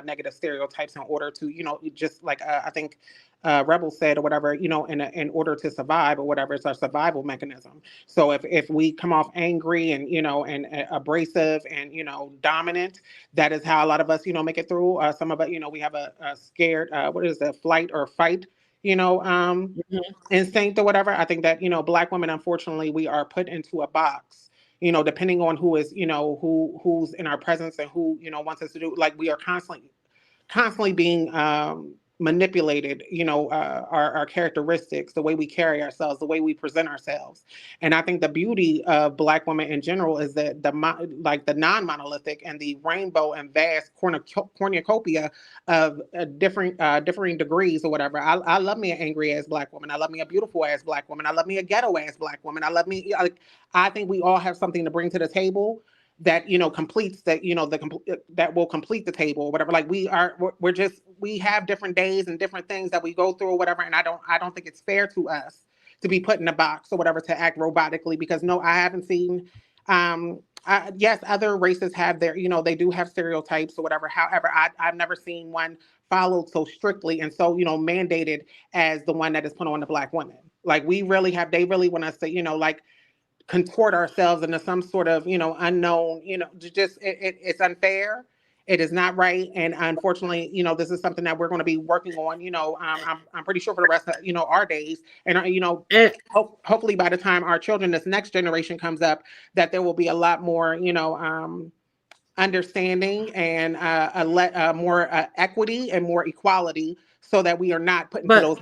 negative stereotypes in order to just like I think Rebel said or whatever, in order to survive or whatever, it's our survival mechanism. So if we come off angry and and abrasive and dominant, that is how a lot of us make it through. Some of it, we have a scared what is the flight or fight, instinct or whatever. I think that Black women, unfortunately, we are put into a box. Depending on who is who's in our presence and who wants us to do, like, we are constantly being manipulated, our characteristics, the way we carry ourselves, the way we present ourselves. And I think the beauty of Black women in general is that the non-monolithic and the rainbow and vast cornucopia of differing degrees or whatever. I love me an angry ass Black woman. I love me a beautiful ass Black woman. I love me a ghetto ass Black woman. I think we all have something to bring to the table that completes that that will complete the table or whatever. Like, we have different days and different things that we go through or whatever, and I don't think it's fair to us to be put in a box or whatever, to act robotically, because no, I haven't seen yes, other races have their they do have stereotypes or whatever. However, I've never seen one followed so strictly and so mandated as the one that is put on the Black women. Like, they really want us to like contort ourselves into some sort of unknown, it's unfair. It is not right. And unfortunately, this is something that we're going to be working on, I'm pretty sure for the rest of our days. And hopefully by the time our children, this next generation, comes up, that there will be a lot more understanding and more equity and more equality, so that we are not put into those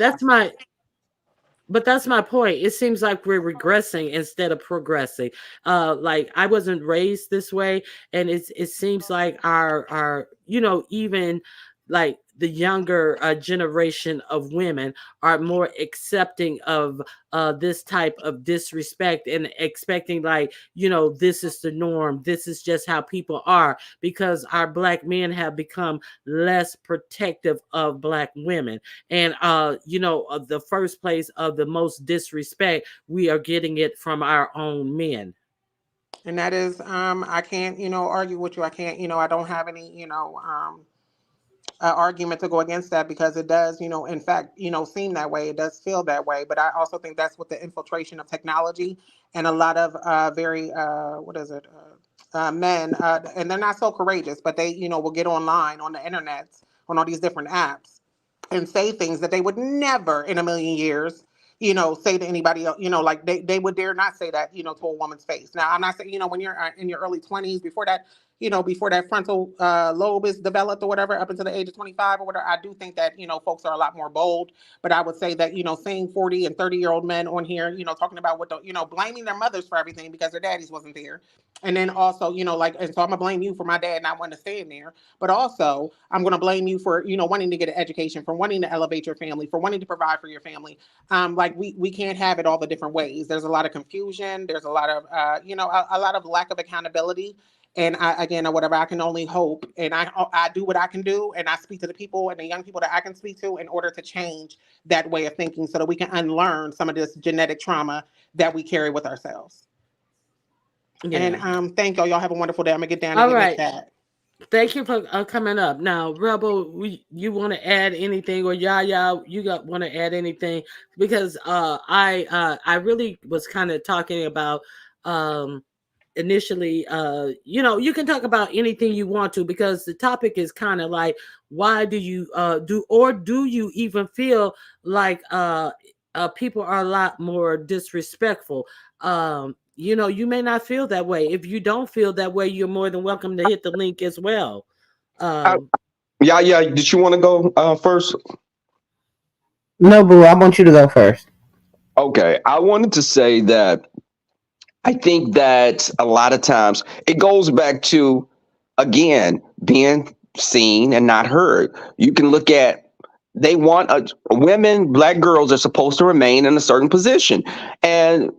But that's my point. It seems like we're regressing instead of progressing. Like, I wasn't raised this way, and it seems like our even like the younger generation of women are more accepting of this type of disrespect and expecting, like, this is the norm. This is just how people are, because our Black men have become less protective of Black women. And, the first place of the most disrespect, we are getting it from our own men. And that is, I can't, argue with you. I can't, I don't have any, argument to go against that, because it does, in fact, seem that way. It does feel that way. But I also think that's with the infiltration of technology and a lot of very, what is it, men, and they're not so courageous, but they, will get online on the internet, on all these different apps, and say things that they would never in a million years, say to anybody else, like they would dare not say that, to a woman's face. Now, I'm not saying, when you're in your early 20s, before that frontal lobe is developed or whatever, up until the age of 25 or whatever, I do think that, folks are a lot more bold. But I would say that, seeing 40 and 30-year-old men on here, talking about what blaming their mothers for everything because their daddies wasn't there. And then also, like, and so I'm gonna blame you for my dad not wanting to stay in there. But also, I'm gonna blame you for, wanting to get an education, for wanting to elevate your family, for wanting to provide for your family. Like, we can't have it all the different ways. There's a lot of confusion. There's a lot of, a lot of lack of accountability. And again, whatever, I can only hope, and I do what I can do, and I speak to the people and the young people that I can speak to in order to change that way of thinking, so that we can unlearn some of this genetic trauma that we carry with ourselves. Yeah. And thank y'all. Y'all have a wonderful day. I'm gonna get down and get in the chat. Thank you for coming up. Now, Rebel, you want to add anything, or Yaya, you want to add anything? Because I really was kind of talking about initially, you can talk about anything you want to, because the topic is kind of like, why do you do you even feel like people are a lot more disrespectful? You may not feel that way. If you don't feel that way, you're more than welcome to hit the link as well. I, um yeah, yeah. Did you want to go first? No, boo. I want you to go first. Okay, I wanted to say that I think that a lot of times it goes back to, again, being seen and not heard. You can look at, they want women, black girls are supposed to remain in a certain position. And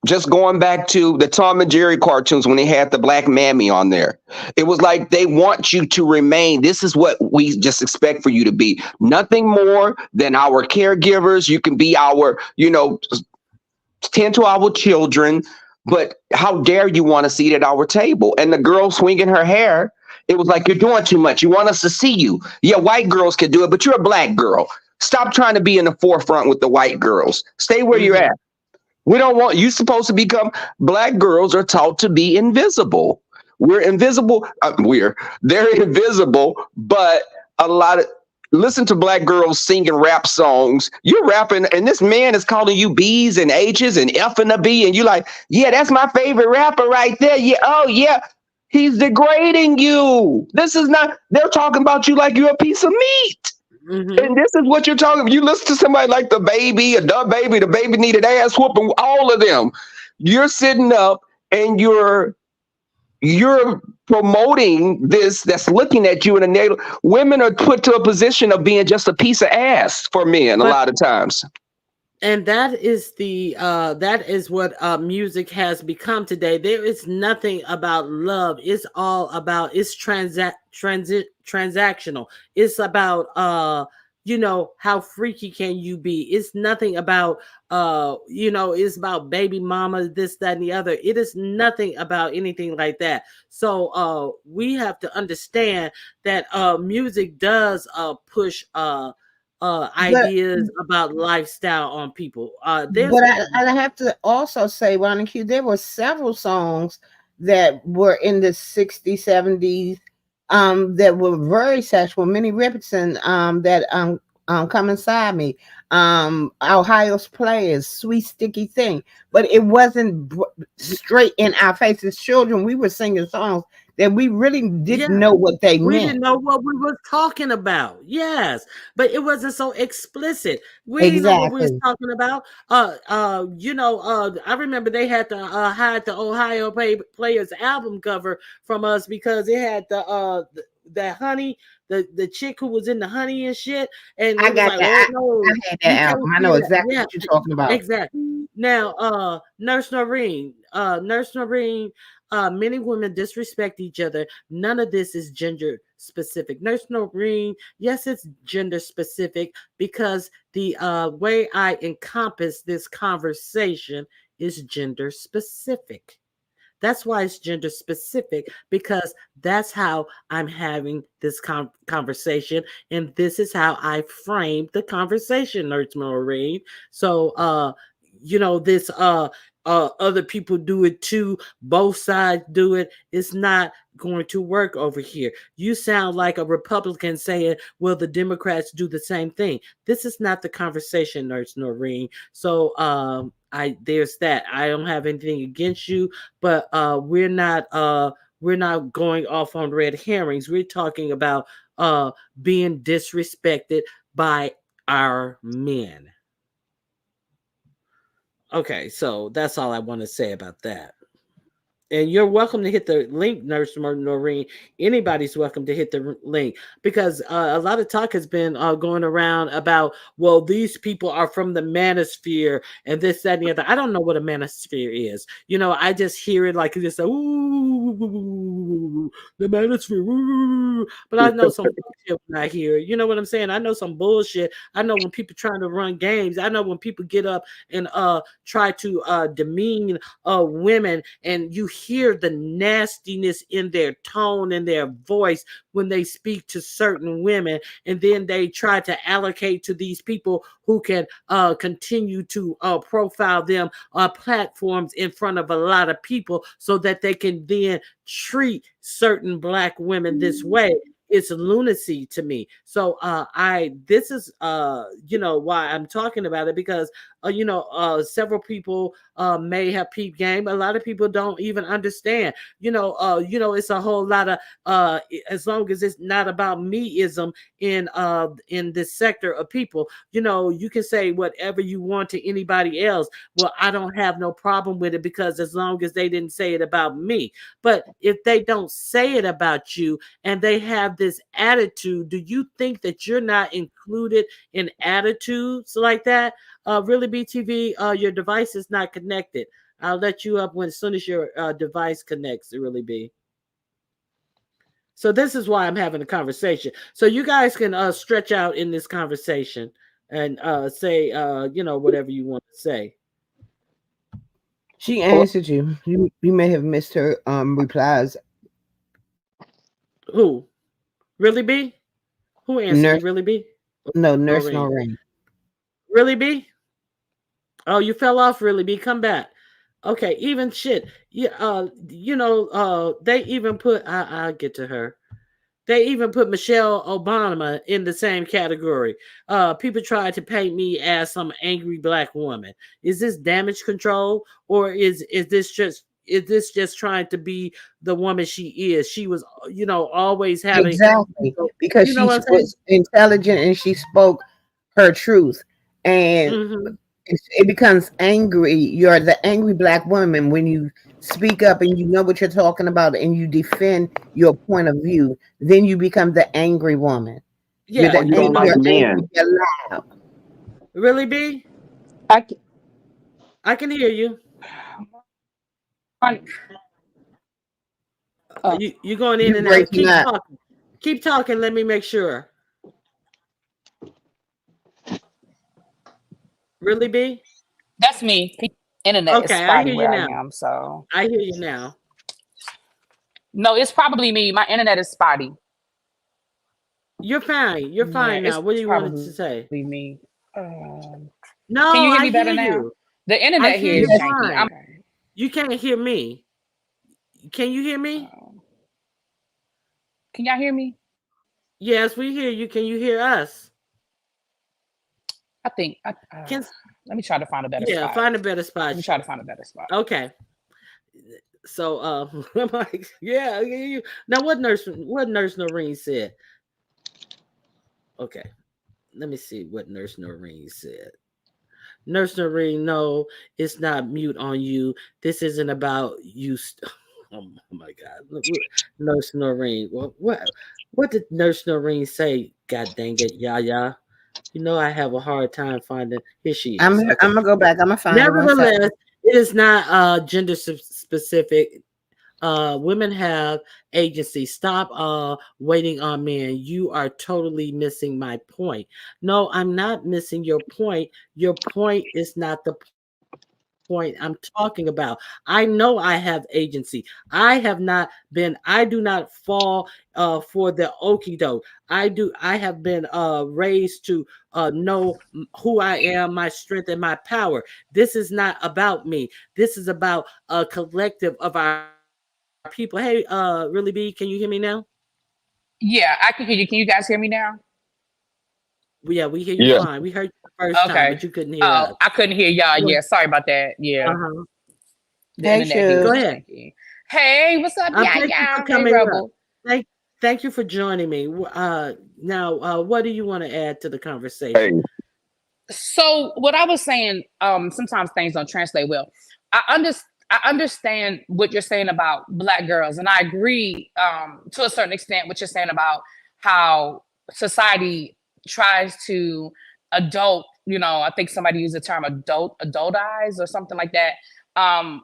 just going back to the Tom and Jerry cartoons when they had the black mammy on there, it was like they want you to remain. This is what we just expect for you to be. Nothing more than our caregivers. You can be our, tend to our children, but how dare you want a seat at our table? And the girl swinging her hair, it was like, you're doing too much. You want us to see you. Yeah, white girls can do it, but you're a black girl. Stop trying to be in the forefront with the white girls. Stay where you're at. We don't want you. Supposed to become, black girls are taught to be invisible. We're invisible. They're invisible, but a lot of, listen to black girls singing rap songs. You're rapping, and this man is calling you B's and H's and F and a B, and you like, yeah, that's my favorite rapper right there. Yeah, oh yeah. He's degrading you. This is not, they're talking about you like you're a piece of meat. And this is what you're talking about. You listen to somebody like the baby, the baby needed ass whooping, all of them. You're sitting up and you're promoting this that's looking at you in a negative. Women are put to a position of being just a piece of ass for men a lot of times. And that is what music has become today. There is nothing about love. It's all about, it's transactional. It's about how freaky can you be. It's nothing about it's about baby mama, this, that, and the other. It is nothing about anything like that. So we have to understand that music does push ideas about lifestyle on people. But I have to also say, Ronnie Q, there were several songs that were in the 60s, 70s, that were very sexual. Minnie Riperton, that Come Inside Me, Ohio's Players, Sweet Sticky Thing. But it wasn't straight in our faces. Children, we were singing songs that we really didn't know what they meant. We didn't know what we were talking about. Yes, but it wasn't so explicit. We didn't know what we was talking about. I remember they had to hide the Ohio Players album cover from us because it had the honey, the chick who was in the honey and shit. And I got that. Oh, no, I had that album. I know exactly what you're talking about. Exactly. Now, Nurse Noreen, many women disrespect each other. None of this is gender specific. Nurse Noreen, yes, it's gender specific because the way I encompass this conversation is gender specific. That's why it's gender specific, because that's how I'm having this conversation, and this is how I framed the conversation, Nurse Noreen. So, this other people do it too, both sides do it. It's not going to work over here. You sound like a Republican saying, well, the Democrats do the same thing. This is not the conversation, Nurse Noreen. So there's that. I don't have anything against you, but we're not going off on red herrings. We're talking about being disrespected by our men. Okay, so that's all I want to say about that. And you're welcome to hit the link, Nurse Noreen. Anybody's welcome to hit the link, because a lot of talk has been going around about, well, these people are from the manosphere and this, that, and the other. I don't know what a manosphere is. I just hear it like just ooh, the manosphere. Ooh. But I know some shit when I hear it. You know what I'm saying? I know some bullshit. I know when people trying to run games. I know when people get up and try to demean women, and you hear the nastiness in their tone and their voice when they speak to certain women, and then they try to allocate to these people who can continue to profile them on platforms in front of a lot of people so that they can then treat certain Black women this way. It's lunacy to me. So I this is why I'm talking about it, because several people may have peep game. A lot of people don't even understand. It's a whole lot of as long as it's not about meism in this sector of people. You can say whatever you want to anybody else. Well, I don't have no problem with it, because as long as they didn't say it about me. But if they don't say it about you and they have this attitude, do you think that you're not included in attitudes like that? Really, BTV, your device is not connected. I'll let you up as soon as your device connects. It really be. So this is why I'm having a conversation. So you guys can stretch out in this conversation and say whatever you want to say. She answered you. You may have missed her replies. Who? Really be? Who answered me? Nurse, Really be? no, Nurse Noreen. Noreen. Really be? Oh, you fell off, really be? Come back. Okay, even shit. Yeah, they even put I'll get to her. They even put Michelle Obama in the same category. People try to paint me as some angry Black woman. Is this damage control, or is this just trying to be the woman she is? She was, always having, Exactly, because you know she what I'm saying? was intelligent and she spoke her truth, and Mm-hmm. it becomes angry. You're the angry Black woman when you speak up and you know what you're talking about and you defend your point of view. Then you become the angry woman. You're Yeah, Or the you you don't know like you're what? angry. men. You're loud. Really be? I, c- I can hear you. I- uh, You going in You and out. breaking Keep up. talking. Keep talking. Let me make sure. Really be? that's me. Internet is Okay, I spotty hear you where I now. am, so I hear you now. no, it's probably me. My internet is spotty. You're fine. You're Yeah, fine now. What do it's you want to probably say? me. Can No, you hear I me better hear now? you. The I internet hear here you is Yes, janky. fine. You can't hear me. Can you hear me? Can y'all hear me? Yes, we hear you. Can you hear us? I think. Can Let me try to find a better Yeah, spot. find a better Let spot. me try to find a better spot. Okay. So I'm like, yeah, I hear you. Now what nurse Noreen said. Okay. Let me see what Nurse Noreen said. Nurse Noreen, no, it's not mute on you. This isn't about you. Oh my God. Nurse Noreen. What did Nurse Noreen say? God dang it, Yaya. I have a hard time finding. Here she I'm is. here. Okay. I'm gonna go back. I'm gonna find her one Nevertheless, second. it is not gender specific. Women have agency. Stop waiting on men. You are totally missing my point. No, I'm not missing your point. Your point is not the point I'm talking about. I know I have agency. I do not fall for the okie doke. I have been raised to know who I am, my strength, and my power. This is not about me. This is about a collective of our people. Hey, really B, can you hear me now? Yeah, I can hear you. Can you guys hear me now? Yeah, we hear you Yeah. fine. We heard you the first time, Okay. but you couldn't hear Oh, us. I couldn't hear y'all. Well, Yeah, sorry about that. Yeah, uh-huh. the Hey, internet here Go is Shoes. ahead. janky. Hey, what's up, Thank you for y'all? Hey, coming up. Rebel. Thank thank you for joining me. Now, what do you want to add to the Hey, conversation? So what I was saying, sometimes things don't translate well. I understand what you're saying about Black girls, and I agree to a certain extent what you're saying about how society tries to adult. I think somebody used the term adultize or something like that.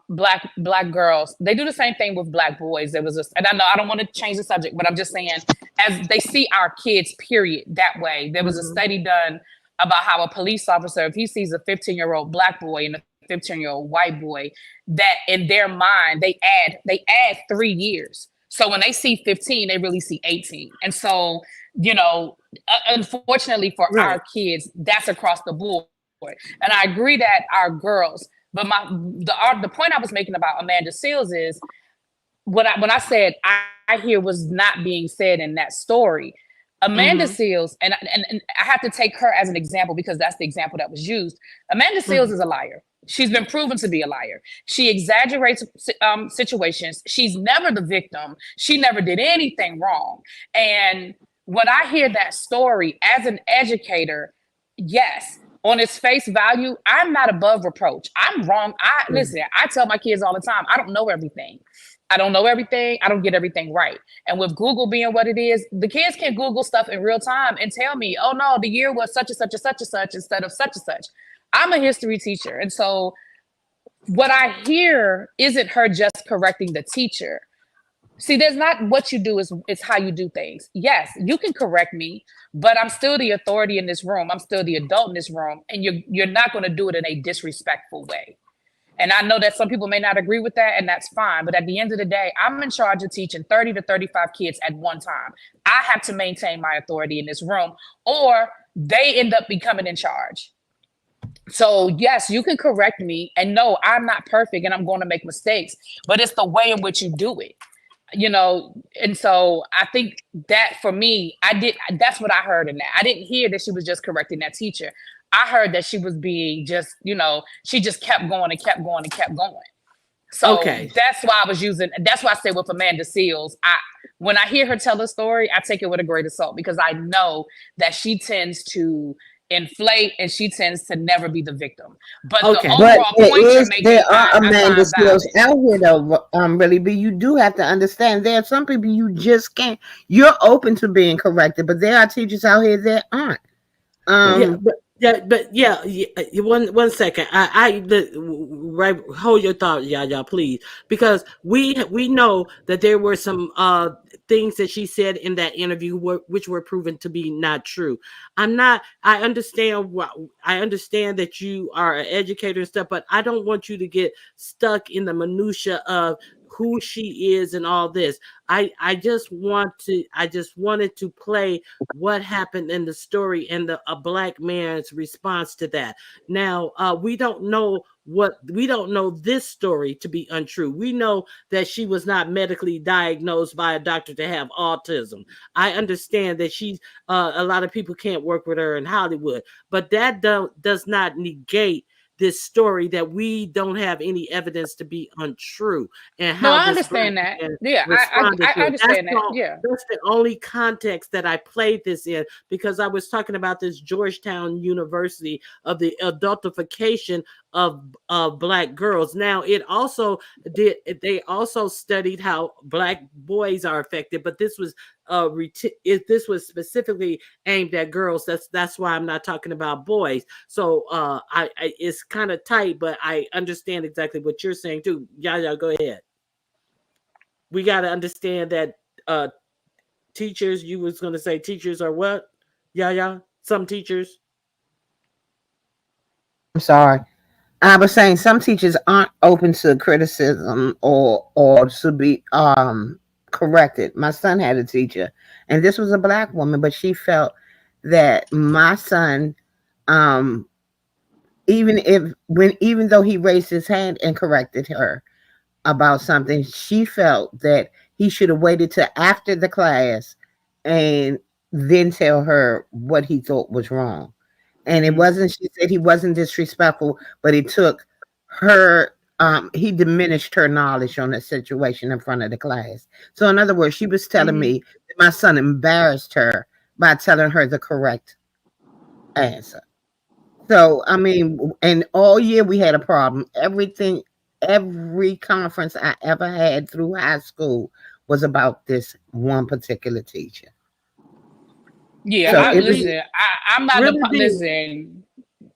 Black girls, they do the same thing with Black boys. There was this, and I know I don't want to change the subject, but I'm just saying, as they see our kids, period, that way. There was a Hmm. study done about how a police officer, if he sees a 15-year-old Black boy in the 15-year-old white boy, that in their mind they add 3 years. So when they see 15, they really see 18. And so, unfortunately for Right. our kids, that's across the board. And I agree that our girls, but the point I was making about Amanda Seals is when I said I hear was not being said in that story. Amanda Mm-hmm. Seals, and I have to take her as an example because that's the example that was used. Amanda Seals Mm-hmm. is a liar. She's been proven to be a liar. She exaggerates situations. She's never the victim. She never did anything wrong. And when I hear that story as an educator, yes, on its face value, I'm not above reproach. I'm wrong. Listen, I tell my kids all the time, I don't know everything. I don't know everything. I don't get everything right. And with Google being what it is, the kids can Google stuff in real time and tell me, oh no, the year was such and such and such and such instead of such and such. I'm a history teacher. And so what I hear isn't her just correcting the teacher. See, there's not what you do, it's how you do things. Yes, you can correct me, but I'm still the authority in this room. I'm still the adult in this room. And you're not going to do it in a disrespectful way. And I know that some people may not agree with that, and that's fine. But at the end of the day, I'm in charge of teaching 30 to 35 kids at one time. I have to maintain my authority in this room, or they end up becoming in charge. So yes, you can correct me. And no, I'm not perfect and I'm going to make mistakes, but it's the way in which you do it. And so I think that for me, that's what I heard in that. I didn't hear that she was just correcting that teacher. I heard that she was being just, she just kept going and kept going and kept going. So Okay. that's why that's why I say with Amanda Seals, when I hear her tell the story, I take it with a grain of salt because I know that she tends to inflate and she tends to never be the victim. But Okay. the But overall point you're making, there are I Amanda find valid. Seals out here though, really, but you do have to understand there are some people you just can't. You're open to being corrected, but there are teachers out here that aren't. Yeah, one second. Right. Hold your thought, y'all, please, because we know that there were some things that she said in that interview which were proven to be not true. I understand I understand that you are an educator and stuff, but I don't want you to get stuck in the minutia of who she is and all this. I just wanted to play what happened in the story and a black man's response to that. Now, we don't know this story to be untrue. We know that she was not medically diagnosed by a doctor to have autism. I understand that she's a lot of people can't work with her in Hollywood, but that does not negate this story that we don't have any evidence to be untrue, and No, how I this black understand that. man Yeah, responded I to it. understand that. Yeah. That's the only context that I played this in, because I was talking about this Georgetown University of the adultification of black girls. Now, they also studied how black boys are affected, but this was this was specifically aimed at girls. That's why I'm not talking about boys. So it's kind of tight, but I understand exactly what you're saying too. Y'all go ahead. We got to understand that teachers, you was going to say teachers are what? Some teachers. I'm sorry. I was saying some teachers aren't open to criticism or to be corrected. My son had a teacher, and this was a black woman, but she felt that my son, um, even though he raised his hand and corrected her about something, she felt that he should have waited till after the class and then tell her what he thought was wrong. And it wasn't, she said he wasn't disrespectful, but he took her, he diminished her knowledge on the situation in front of the class. So, in other words, she was telling me that my son embarrassed her by telling her the correct answer. So, I mean, and all year we had a problem. Every conference I ever had through high school was about this one particular teacher. Yeah, So it was, listen, I'm not Really listen.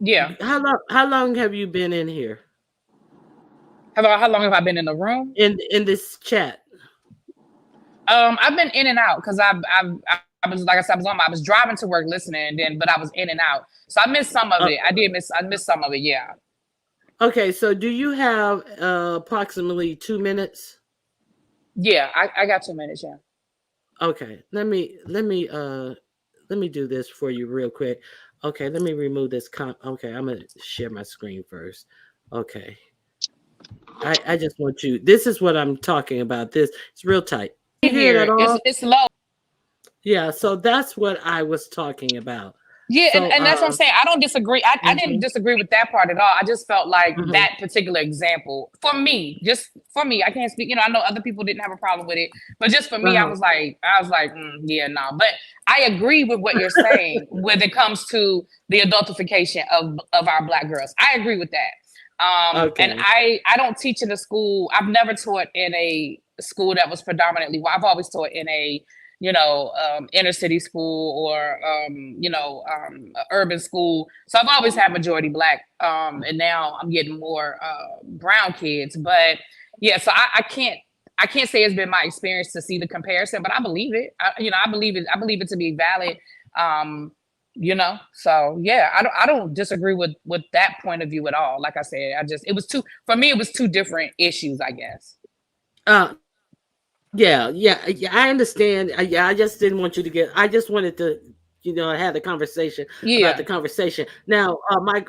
Yeah. How long have you been in here? How long have I been in the room? In this chat? I've been in and out because I was, like I said, I was driving to work listening, but I was in and out, so I missed some of it. I missed some of it. Yeah. Okay, so do you have approximately 2 minutes? Yeah, I got 2 minutes. Yeah. Okay, let me do this for you real quick. Okay, let me remove this. Okay, I'm gonna share my screen first. Okay, I just want you. This is what I'm talking about. This it's real tight. You hear it at Here, all? it's low. Yeah. So that's what I was talking about. Yeah, So and that's what I'm saying. I don't disagree. I didn't mhm, disagree with that part at all. I just felt like mhm, that particular example, for me, just for me, I can't speak, I know other people didn't have a problem with it, but just for me, uh-huh. I was like, yeah, no. But I agree with what you're saying when it comes to the adultification of our Black girls. I agree with that. And Okay. I don't teach in a school. I've never taught in a school that was predominantly white. I've always taught in a inner city school or urban school. So I've always had majority Black, and now I'm getting more brown kids. But yeah, so I can't say it's been my experience to see the comparison, but I believe it. I believe it. I believe it to be valid. Um, so yeah, I don't disagree with that point of view at all. Like I said, it was two for me. It was two different issues, I guess. Yeah, yeah, yeah. I understand. Yeah, I just didn't want you to get. I just wanted to, have the conversation about the Yeah. conversation. Now,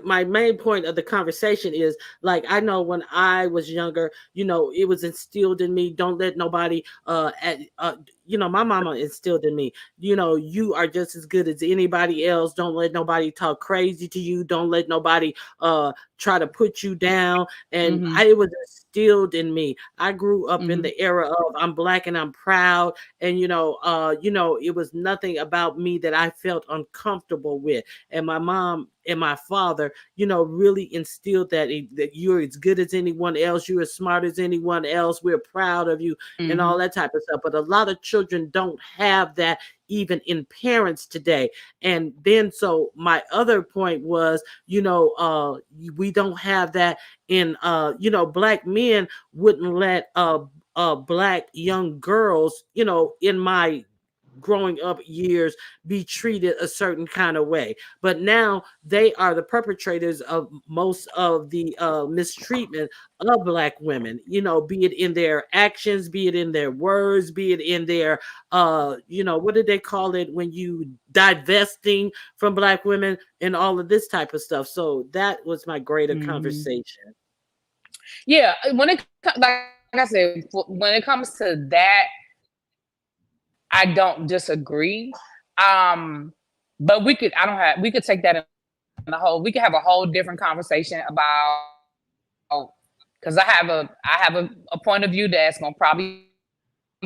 my main point of the conversation is like I know when I was younger, it was instilled in me. Don't let nobody. My mama instilled in me. You are just as good as anybody else. Don't let nobody talk crazy to you. Don't let nobody try to put you down. And Mm-hmm. it was instilled in me. I grew up in Mm-hmm. the era of I'm Black and I'm proud, and it was nothing about me that I felt uncomfortable with. And my mom and my father, really instilled that you're as good as anyone else, you're as smart as anyone else, we're proud of you, and all Mm-hmm. that type of stuff. But a lot of children don't have that even in parents today. And then so my other point was, we don't have that in Black men wouldn't let Black young girls, in my growing up years, be treated a certain kind of way. But now they are the perpetrators of most of the mistreatment of Black women, be it in their actions, be it in their words, be it in their what did they call it when you divesting from Black women and all of this type of stuff. So that was my greater Mm-hmm. conversation. Yeah, like I said, when it comes to that, I don't disagree. Um, but we could take that in we could have a whole different conversation about because I have a point of view that's gonna probably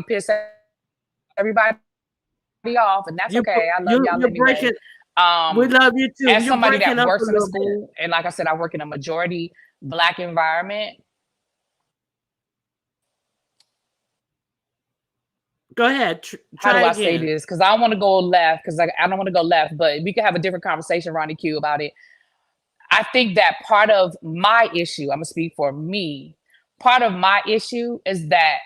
piss everybody off, and that's okay. I love y'all anyway. You're breaking. As We somebody love that you works too. in a You're breaking school, up a and like I little said, I bit. work in a majority Black environment. Go ahead. How Try do I say again. this? Because I don't want to go left, because I don't want to go left, but we could have a different conversation, Ronnie Q, about it. I think that part of my issue, I'm gonna speak for me, part of my issue is that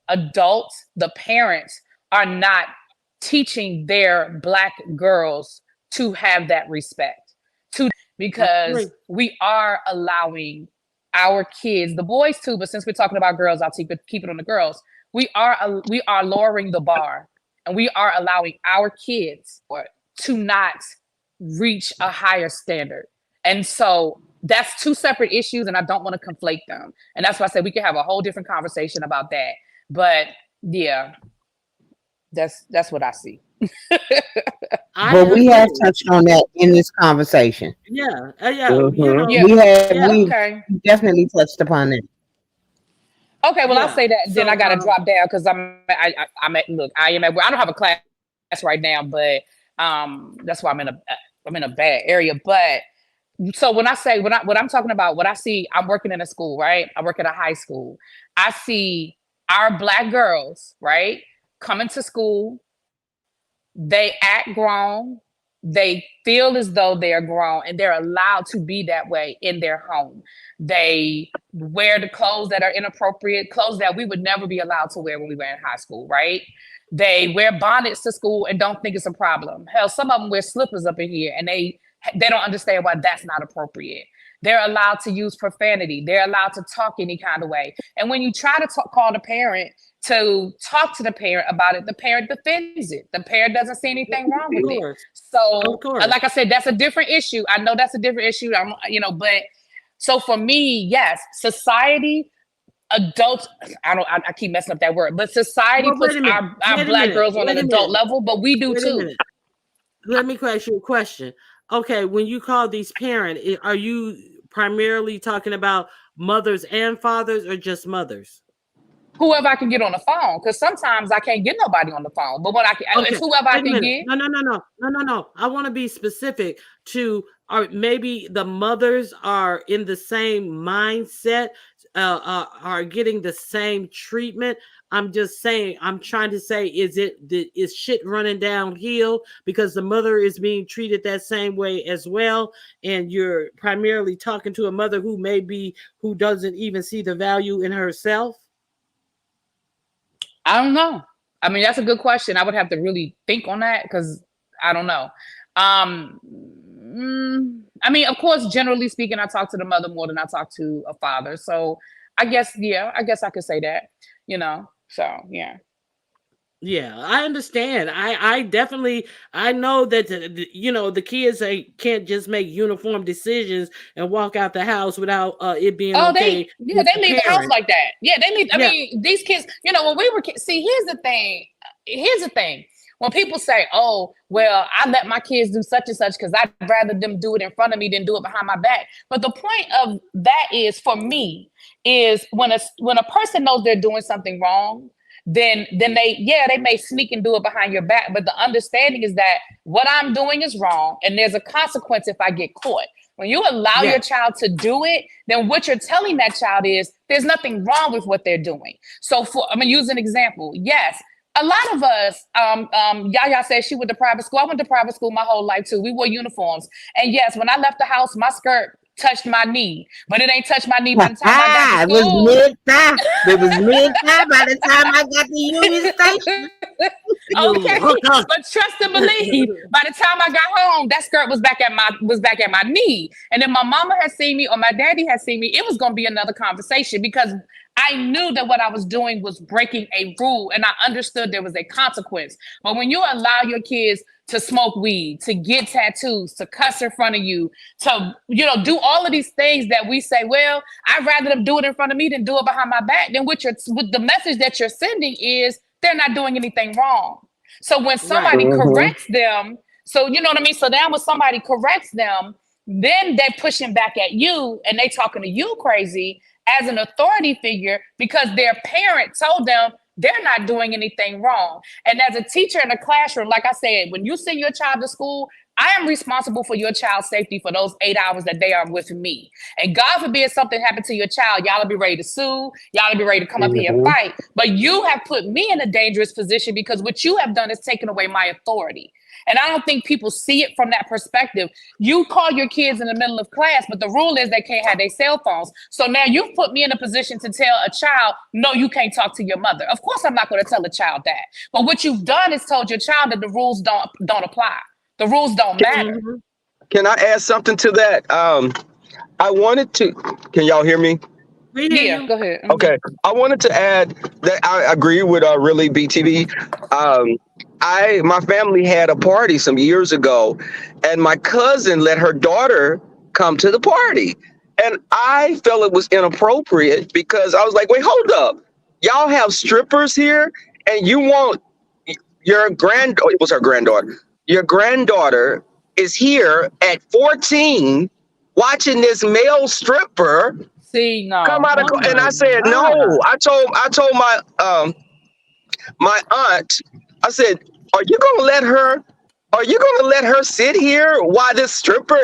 adults, the parents, are not teaching their Black girls to have that respect. I agree. Because we are allowing our kids, the boys too, but since we're talking about girls, I'll keep it on the girls. We are lowering the bar, and we are allowing our kids to not reach a higher standard. And so that's two separate issues, and I don't want to conflate them. And that's why I said we could have a whole different conversation about that. But yeah, that's what I see. I But we have agree. touched on that in this conversation. Yeah. Yeah. Hmm Yeah. Yeah. We Okay. definitely touched upon that. Okay, well, I'll Yeah. say that. Then I So got to drop down because I'm at look. I am at work. I don't have a class right now, but that's why I'm in a bad area. But so when I say what I'm talking about, what I see, I'm working in a school, right? I work at a high school. I see our Black girls, right, coming to school. They act grown. They feel as though they're grown, and they're allowed to be that way in their home. They wear the clothes that are inappropriate, clothes that we would never be allowed to wear when we were in high school, right? They wear bonnets to school and don't think it's a problem. Hell, some of them wear slippers up in here, and they don't understand why that's not appropriate. They're allowed to use profanity. They're allowed to talk any kind of way. And when you try to call the parent to talk to the parent about it, the parent defends it. The parent doesn't see anything wrong with it. So, like I said, that's a different issue. I know that's a different issue. But so for me, yes, society, adults. I keep messing up that word, but society puts our Black girls on an adult level, but we do too. Let me ask you a question. Okay, when you call these parents, are you primarily talking about mothers and fathers, or just mothers? Whoever I can get on the phone, because sometimes I can't get nobody on the phone. But when it's whoever I can get. No. I want to be specific to, or maybe the mothers are in the same mindset, are getting the same treatment. I'm just saying, I'm trying to say, is shit running downhill because the mother is being treated that same way as well? And you're primarily talking to a mother who doesn't even see the value in herself? I don't know. I mean, that's a good question. I would have to really think on that because I don't know. I mean, of course, generally speaking, I talk to the mother more than I talk to a father. So I guess I could say that, so yeah. Yeah, I understand. I definitely, I know that, the kids can't just make uniform decisions and walk out the house without it being okay. They leave the house like that. Yeah, they leave. I mean, these kids, when we were kids, see, here's the thing. When people say, oh, well, I let my kids do such and such because I'd rather them do it in front of me than do it behind my back. But the point of that is, for me, is when a person knows they're doing something wrong, then they may sneak and do it behind your back. But the understanding is that what I'm doing is wrong and there's a consequence if I get caught. When you allow your child to do it, then what you're telling that child is there's nothing wrong with what they're doing. So I'm going to use an example. Yes, a lot of us, Yaya said she went to private school. I went to private school my whole life too. We wore uniforms. And yes, when I left the house, my skirt touched my knee, but it ain't touched my knee by the time I got to school. It was mid-thigh by the time I got to Union Station. Okay, but trust and believe, by the time I got home, that skirt was back at my knee. And if my mama had seen me or my daddy had seen me, it was going to be another conversation because I knew that what I was doing was breaking a rule and I understood there was a consequence. But when you allow your kids to smoke weed, to get tattoos, to cuss in front of you, to, do all of these things that we say, well, I'd rather them do it in front of me than do it behind my back, then with the message that you're sending is they're not doing anything wrong. So when somebody corrects them, so you know what I mean? So then when somebody corrects them, then they're pushing back at you and they talking to you crazy as an authority figure because their parent told them they're not doing anything wrong. And as a teacher in a classroom, like I said, when you send your child to school, I am responsible for your child's safety for those 8 hours that they are with me. And God forbid something happened to your child, y'all will be ready to sue, y'all will be ready to come up here and fight. But you have put me in a dangerous position because what you have done is taken away my authority. And I don't think people see it from that perspective. You call your kids in the middle of class, but the rule is they can't have their cell phones. So now you've put me in a position to tell a child, no, you can't talk to your mother. Of course, I'm not going to tell a child that. But what you've done is told your child that the rules don't apply. The rules don't matter. Can I add something to that? I wanted to, can y'all hear me? Yeah, go ahead. Okay. I wanted to add that I agree with really BTV. My family had a party some years ago and my cousin let her daughter come to the party. And I felt it was inappropriate because I was like, wait, hold up. Y'all have strippers here and you want it was her granddaughter. Your granddaughter is here at 14 watching this male stripper come out of, and I said, no, I told my aunt, I said, are you gonna let her sit here while this stripper?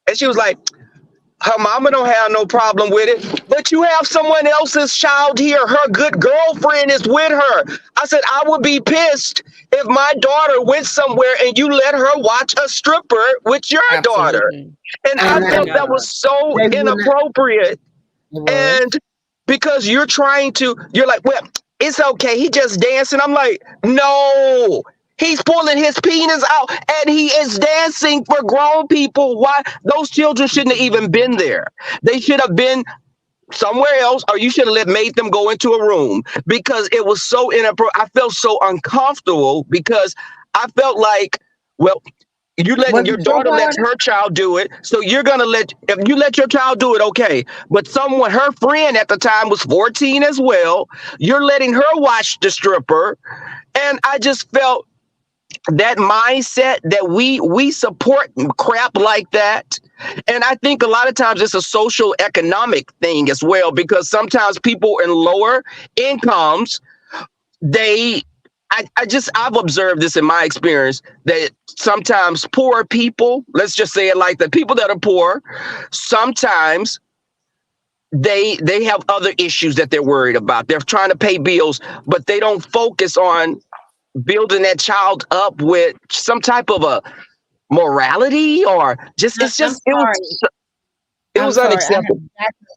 And she was like, her mama don't have no problem with it, but you have someone else's child here. Her good girlfriend is with her. I said, I would be pissed if my daughter went somewhere and you let her watch a stripper with your daughter. And I felt that was so inappropriate. And because you're like, well, it's okay, he just dancing. I'm like, no, He's pulling his penis out and he is dancing for grown people. Why? Those children shouldn't have even been there. They should have been somewhere else, or you should have made them go into a room because it was so inappropriate. I felt so uncomfortable because I felt like, well, you letting Was your it your daughter lets party? her child do it, so you're gonna if you let your child do it, okay. But someone, her friend at the time was 14 as well. You're letting her watch the stripper, and I just felt that mindset that we support crap like that. And I think a lot of times it's a social economic thing as well, because sometimes people in lower incomes, they I've observed this in my experience that sometimes poor people, let's just say it like that, people that are poor, sometimes they have other issues that they're worried about. They're trying to pay bills, but they don't focus on building that child up with some type of a morality, or just it's I'm just it was sorry. it I'm was sorry. unacceptable.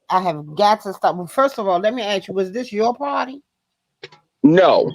I have got to stop. Well, first of all, let me ask you: was this your party? No,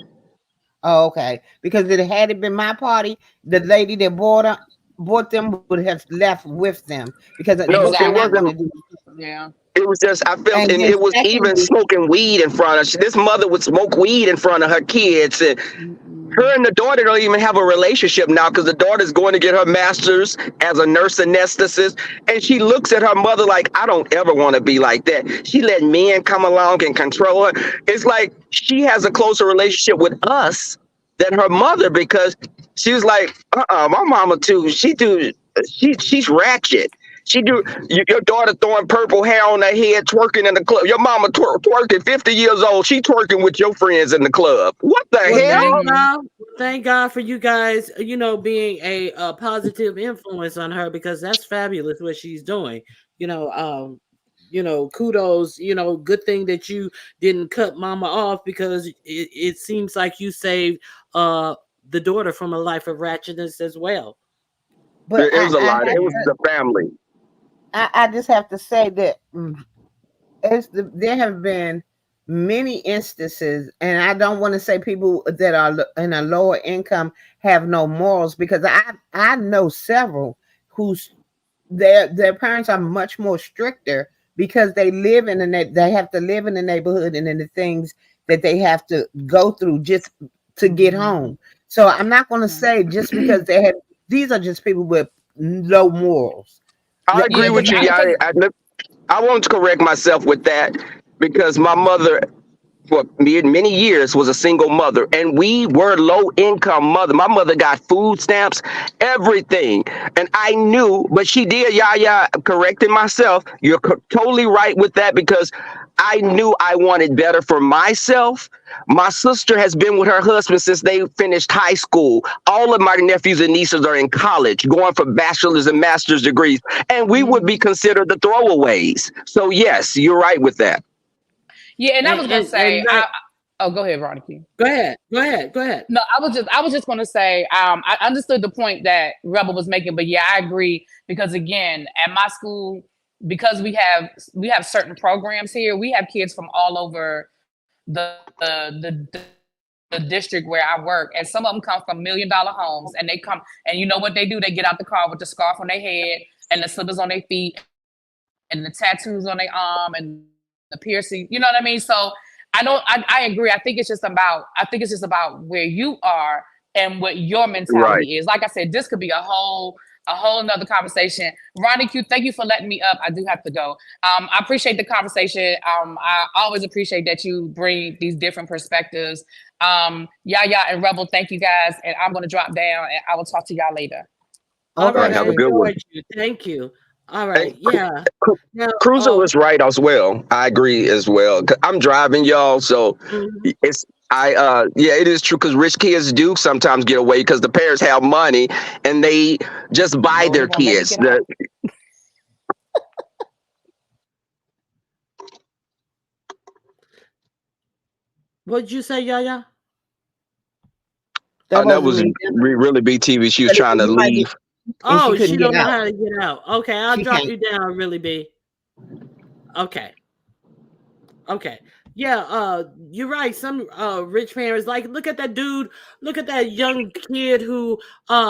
Oh, okay. Because had it been my party, the lady that bought them would have left with them because no, what you're it not going Exactly. to wasn't. do. Yeah. It was just I felt, And and then it was even secondly, smoking weed in front of this mother would smoke weed in front of her kids, and her Mm-mm. and the daughter don't even have a relationship now because the daughter's going to get her master's as a nurse anesthetist, and she looks at her mother like, I don't ever want to be like that. She let men come along and control her. It's like she has a closer relationship with us than her mother, because she was like, my mama too. She's ratchet. She do your daughter throwing purple hair on her head, twerking in the club. Your mama twerking, 50 years old. She twerking with your friends in the club. What the Well, hell? thank Mhm. God. Thank God for you guys, being a positive influence on her, because that's fabulous what she's doing. You know, kudos. Good thing that you didn't cut Mama off, because it seems like you saved uh the daughter from a life of ratchetness as well. but It was a lot. have It was the family. I just have to say that there have been many instances, and I don't want to say people that are in a lower income have no morals, because I know several whose their parents are much more stricter because they live in they have to live in the neighborhood and in the things that they have to go through just to get home. So I'm not going to say just because they have, these are just people with low morals. I Yeah, agree with you. Yeah, because I want to correct myself with that, because my mother, for many years, was a single mother, and we were low income mother. My mother got food stamps, everything, and I knew, but she did. Yeah, correcting myself. You're totally right with that, because I knew I wanted better for myself. My sister has been with her husband since they finished high school. All of my nephews and nieces are in college, going for bachelor's and master's degrees, and we would be considered the throwaways. So yes, you're right with that. yeah, and I And was gonna and, say, and like, oh, go ahead, Veronica. go ahead, go ahead, go ahead. No, I was just gonna say, I understood the point that Rebel was making, but yeah, I agree, because again, at my school, because we have certain programs here, we have kids from all over the district where I work, and some of them come from $1 million homes, and they come, and you know what they do? They get out the car with the scarf on their head and the slippers on their feet and the tattoos on their arm and the piercing. You know what I mean? So I agree. I think it's just about where you are and what your Right. mentality is. Like I said, this could be a whole another conversation. Ronnie Q, thank you for letting me up. I do have to go. I appreciate the conversation. I always appreciate that you bring these different perspectives. Yaya and Rebel, thank you guys. And I'm gonna drop down and I will talk to y'all later. All All right, right. I Have a Okay. good one. enjoyed you. Thank you. All Hey, right, yeah. Now, Cruiser was right as well. I agree as well. 'Cause I'm driving, y'all, so mhm. it's yeah, it is true, because rich kids do sometimes get away because the parents have money and they just buy Lord, their they're gonna make me kids. get off. What'd you say, Yaya? That That wasn't was me. really BTV. She was But trying to you might be, leave. and she Oh, she couldn't get don't know out. how to get out. Okay, I'll She drop can't. you down, really, B. Okay, okay. Yeah, you're right. Some rich parents, like, look at that dude, look at that young kid who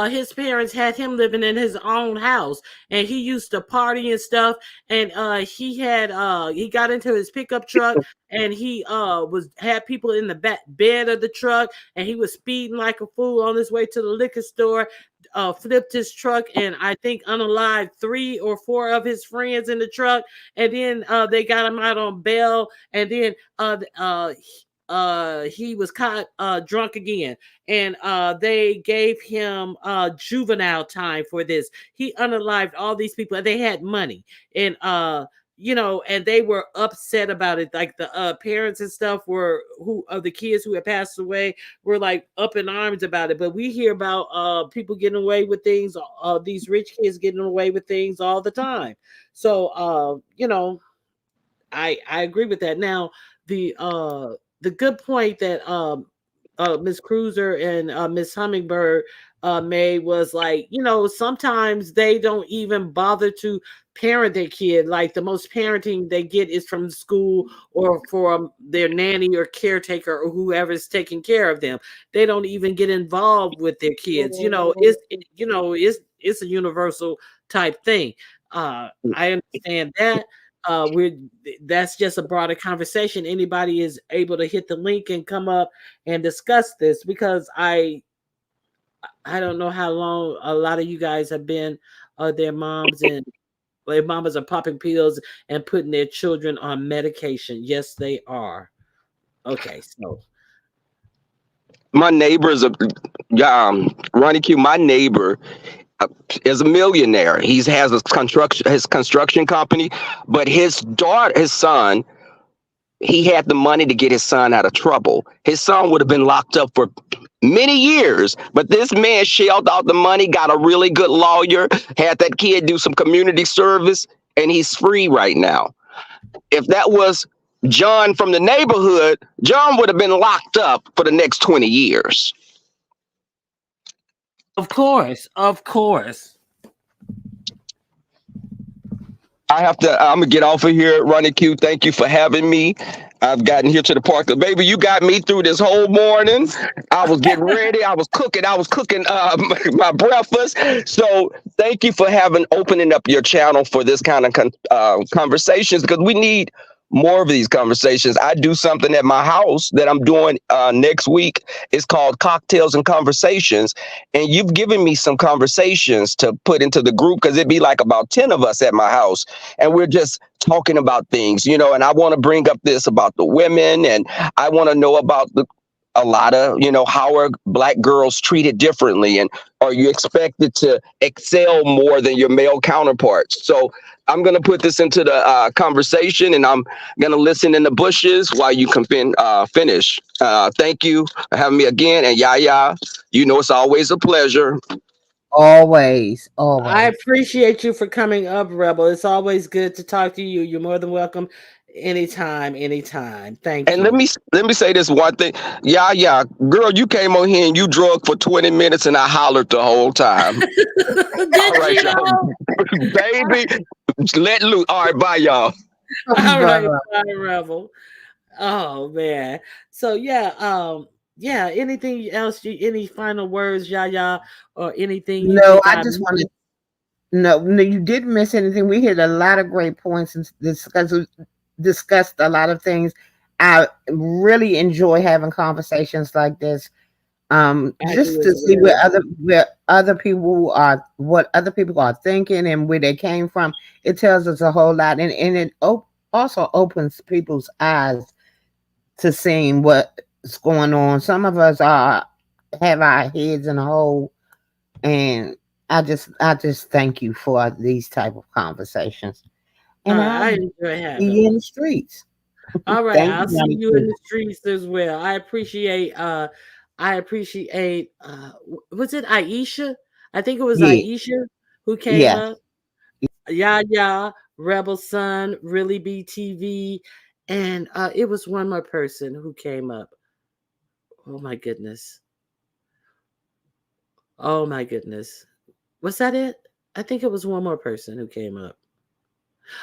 his parents had him living in his own house, and he used to party and stuff, and he got into his pickup truck, and he was had people in the back bed of the truck, and he was speeding like a fool on his way to the liquor store. Flipped his truck, and I think unalived 3 or 4 of his friends in the truck, and then they got him out on bail, and then he was caught drunk again, and they gave him juvenile time for this. He unalived all these people, and they had money, and and they were upset about it. Like the parents and stuff were who of the kids who had passed away were like up in arms about it. But we hear about people getting away with things, these rich kids getting away with things all the time. So I agree with that. Now the good point that Miss Cruiser and Miss Hummingbird made was, like, sometimes they don't even bother to parent their kid. Like, the most parenting they get is from school or from their nanny or caretaker or whoever's taking care of them. They don't even get involved with their kids. It's a universal type thing. I understand that. We're That's just a broader conversation. Anybody is able to hit the link and come up and discuss this, because I don't know how long a lot of you guys have been their moms, and their mamas are popping pills and putting their children on medication. Yes, they are. Okay, so My neighbor's a Ronnie Q. My neighbor is a millionaire. He has his construction company, but his son, he had the money to get his son out of trouble. His son would have been locked up for many years, but this man shelled out the money, got a really good lawyer, had that kid do some community service, and he's free right now. If that was John from the neighborhood, John would have been locked up for the next 20 years. of course, of course. I'm gonna get off of here. Ronnie Q, thank you for having me. I've gotten here to the park. Baby, you got me through this whole morning. I was getting ready. I was cooking my breakfast. So thank you for opening up your channel for this kind of conversations, because we need more of these conversations. I do something at my house that I'm doing next week. It's called Cocktails and Conversations. And you've given me some conversations to put into the group, because it'd be like about 10 of us at my house. And we're just talking about things, and I want to bring up this about the women, and I want to know about a lot of, how are black girls treated differently, and are you expected to excel more than your male counterparts? So I'm going to put this into the conversation, and I'm going to listen in the bushes while you can finish. Thank you for having me again. And Yaya, it's always a pleasure. Always, I always. appreciate you for coming up, Rebel. It's always good to talk to you. You're more than welcome anytime, anytime. Thank And you. let me say this one thing. Yeah, girl, you came on here and you drug for 20 minutes and I hollered the whole time. All Did right, you y'all. know? Baby, let loose. All right, bye, y'all. All Bye right, bye. bye, Rebel. Oh man. So yeah, anything else any final words, Yaya, or anything you No, think I I just missed? wanted. No, no, you didn't miss anything. We hit a lot of great points and discussed a lot of things. I really enjoy having conversations like this. I Just do to as see well. where other people are, what other people are thinking, and where they came from. It tells us a whole lot, and also opens people's eyes to seeing what's going on. Some of us are have our heads in a hole, and I just thank you for these type of conversations. And I'll I enjoy see having you in them. the streets. All right, Thank I'll you, see Johnny you in Q. the streets as well. Was it Aisha? I think it was Yeah, Aisha who came yeah. up. Yaya, Rebel Sun, Really BTV, and it was one more person who came up. Oh my goodness. Oh my goodness. Was that it? I think it was one more person who came up.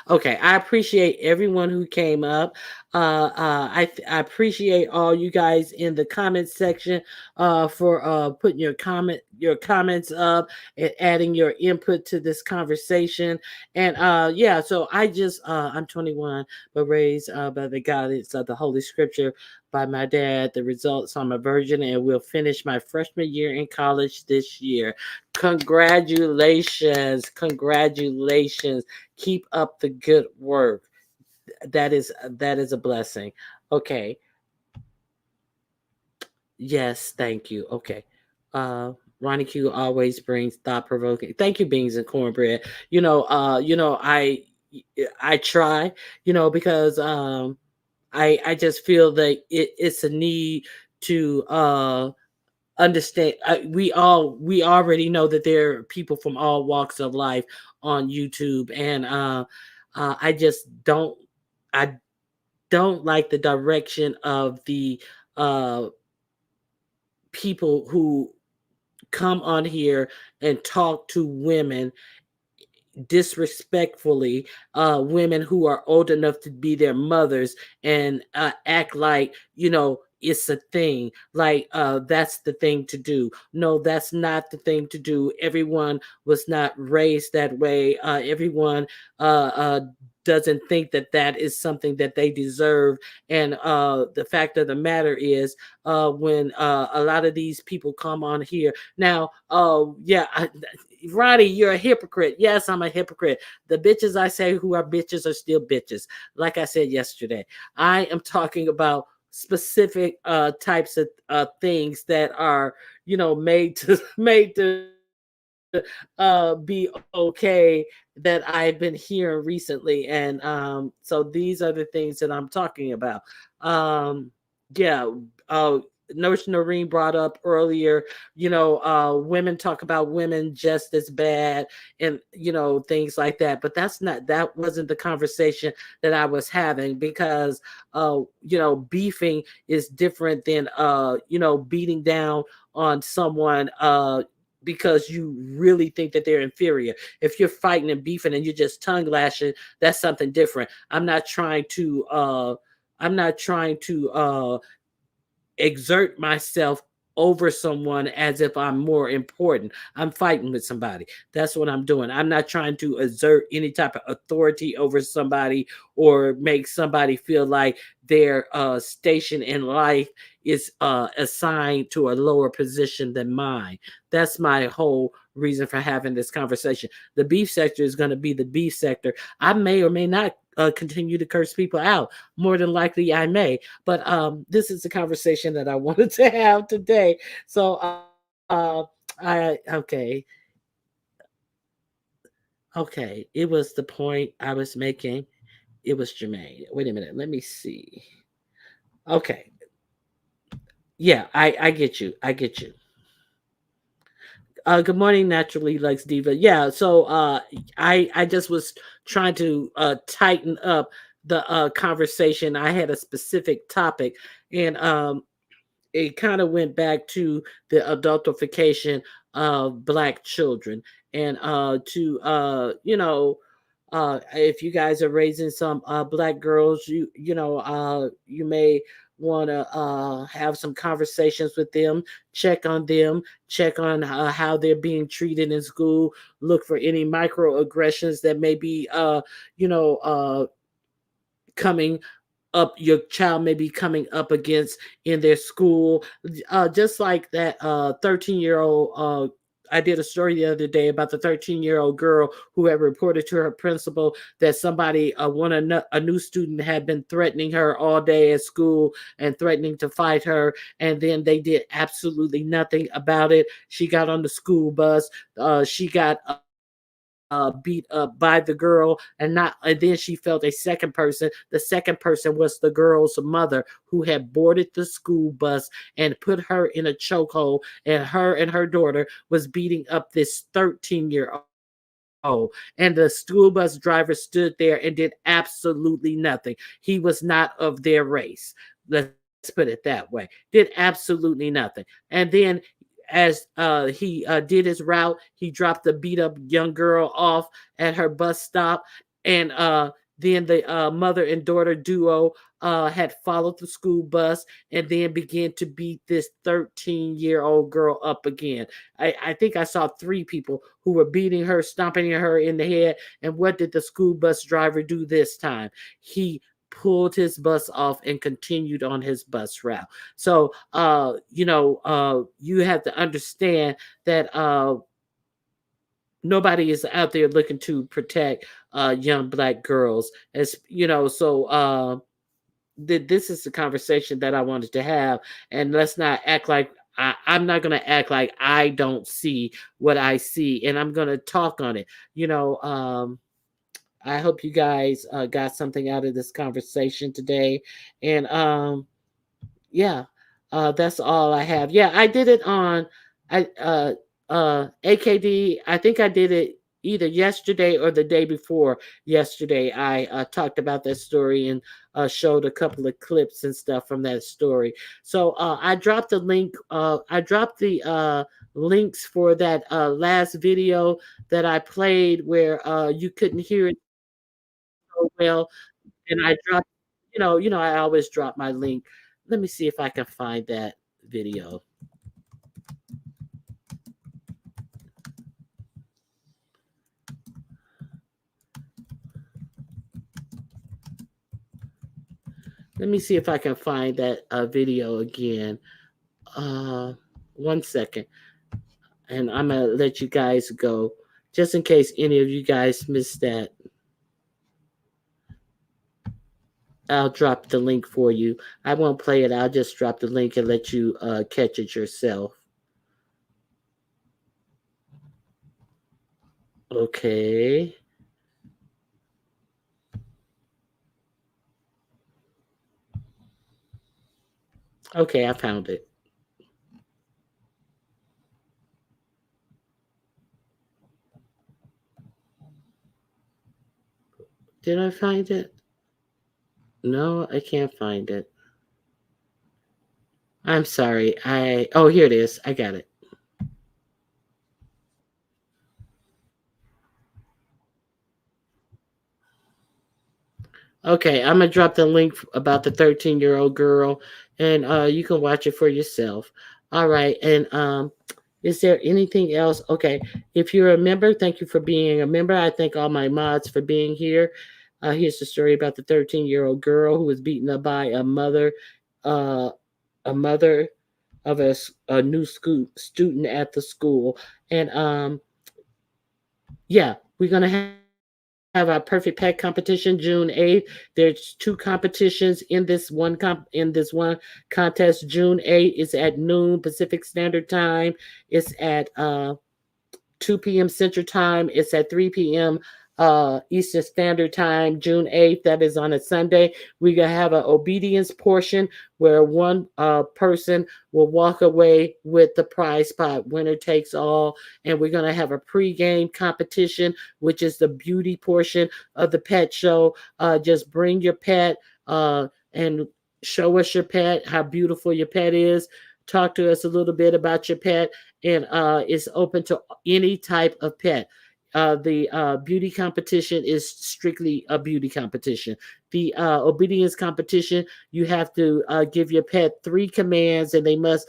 Okay, I appreciate everyone who came up. I appreciate all you guys in the comments section for putting your comments up and adding your input to this conversation. And yeah, so I'm 21, but raised by the guidance of the Holy Scripture by my dad. The results, I'm a virgin and will finish my freshman year in college this year. Congratulations, congratulations. Keep up the good work. That is a blessing. Okay. Yes, thank you. Okay. Uh Ronnie Q always brings thought provoking. Thank you, beans and cornbread. I try, because I just feel that it's a need to understand. We already know that there are people from all walks of life on YouTube, and I just I don't like the direction of the uh people who come on here and talk to women disrespectfully, women who are old enough to be their mothers, and act like it's a thing, like that's the thing to do. No, that's not the thing to do. Everyone was not raised that way. Everyone doesn't think that that is something that they deserve. And the fact of the matter is, when a lot of these people come on here now, yeah, Ronnie, you're a hypocrite. Yes, I'm a hypocrite. The bitches I say who are bitches are still bitches. Like I said yesterday, I am talking about specific types of things that are made to be okay, that I've been hearing recently. And so these are the things that I'm talking about. um yeah. uh Nurse Noreen brought up earlier, women talk about women just as bad, and things like that. But that wasn't the conversation that I was having, because beefing is different than beating down on someone because you really think that they're inferior. If you're fighting and beefing and you're just tongue lashing, that's something different. I'm not trying to exert myself over someone as if I'm more important. I'm fighting with somebody. That's what I'm doing. I'm not trying to exert any type of authority over somebody or make somebody feel like their station in life is assigned to a lower position than mine. That's my whole reason for having this conversation. The beef sector is going to be the beef sector. I may or may not continue to curse people out. More than likely, I may. But this is the conversation that I wanted to have today. So okay, okay. It was the point I was making. It was Jermaine. Wait a minute. Let me see. Okay. Yeah, I get you. I get you. Good morning, naturally Lex Diva. Yeah, so I just was trying to tighten up the conversation. I had a specific topic, and it kind of went back to the adultification of black children, and to if you guys are raising some black girls, you may want to have some conversations with them, check on them, check on how they're being treated in school, look for any microaggressions that may be you know coming up, your child may be coming up against in their school. Just like that 13-year-old, I did a story the other day about the 13-year-old girl who had reported to her principal that somebody, a new student, had been threatening her all day at school and threatening to fight her, and then they did absolutely nothing about it. She got on the school bus. She got beat up by the girl, and then she felt a second person. The second person was the girl's mother, who had boarded the school bus and put her in a chokehold, and her daughter was beating up this 13-year-old. And the school bus driver stood there and did absolutely nothing. He was not of their race. Let's put it that way. Did absolutely nothing. And then as he did his route, he dropped the beat up young girl off at her bus stop. And then the mother and daughter duo had followed the school bus and then began to beat this 13-year-old girl up again. I think I saw three people who were beating her, stomping her in the head. And what did the school bus driver do this time? He pulled his bus off and continued on his bus route. So, you have to understand that nobody is out there looking to protect young black girls, as you know. So this is the conversation that I wanted to have, and let's not act like I'm not going to act like I don't see what I see, and I'm going to talk on it. I hope you guys got something out of this conversation today, and yeah, that's all I have. Yeah, I did it on I AKD. I think I did it either yesterday or the day before yesterday. I talked about that story and showed a couple of clips and stuff from that story. So I dropped the link. I dropped the links for that last video that I played where you couldn't hear it so well, and I dropped. I always drop my link. Let me see if I can find that video. Let me see if I can find that video again. Uh, 1 second, and I'm gonna let you guys go, just in case any of you guys missed that. I'll drop the link for you. I won't play it. I'll just drop the link and let you catch it yourself. Okay. Okay, I found it. Did I find it? No, I can't find it. I'm sorry. Oh, here it is. I got it. Okay, I'm gonna drop the link about the 13-year-old girl, and you can watch it for yourself. All right, and is there anything else? Okay, if you're a member, thank you for being a member. I thank all my mods for being here. Here's the story about the 13-year-old girl who was beaten up by uh, a mother of a new school student at the school, and yeah, we're gonna have our perfect pet competition June 8th. There's two competitions in this one contest. June 8th is at noon Pacific Standard Time. It's at 2 p.m. Central Time. It's at 3 p.m. Eastern Standard Time, June 8th. That is on a Sunday. We're going to have an obedience portion where one person will walk away with the prize pot. Winner takes all. And we're going to have a pregame competition, which is the beauty portion of the pet show. Just bring your pet and show us your pet, how beautiful your pet is. Talk to us a little bit about your pet, and it's open to any type of pet. The beauty competition is strictly a beauty competition. The obedience competition, you have to give your pet 3 commands, and they must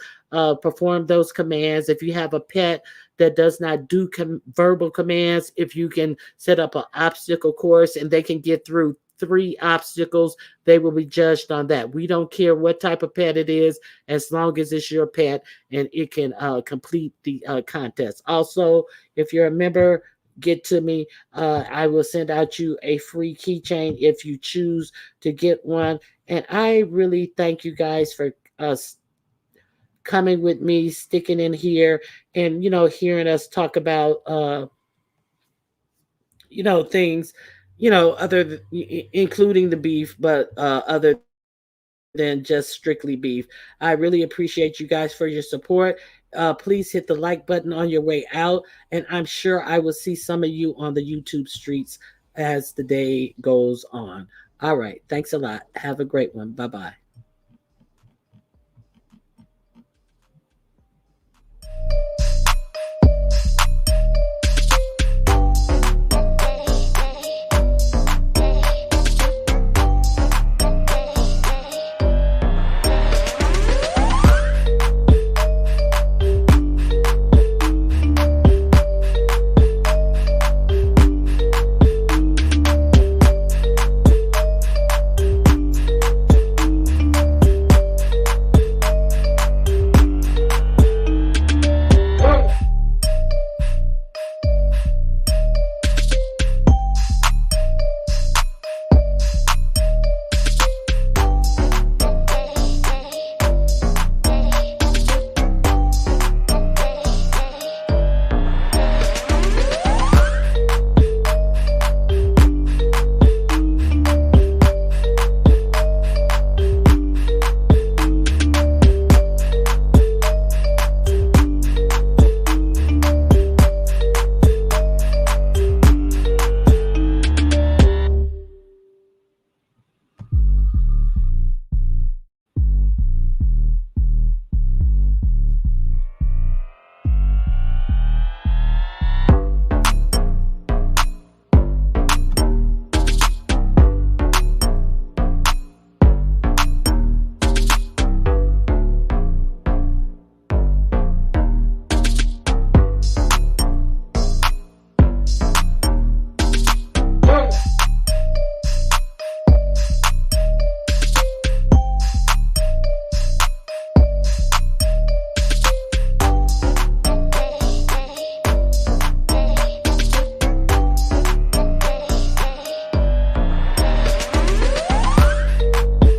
perform those commands. If you have a pet that does not do verbal commands, if you can set up an obstacle course and they can get through 3 obstacles, they will be judged on that. We don't care what type of pet it is, as long as it's your pet and it can complete the contest. Also, if you're a member, get to me. I will send out you a free keychain if you choose to get one. And I really thank you guys for coming with me, sticking in here, and hearing us talk about things, other including the beef, but other than just strictly beef. I really appreciate you guys for your support. Please hit the like button on your way out, and I'm sure I will see some of you on the YouTube streets as the day goes on. All right. Thanks a lot. Have a great one. Bye bye.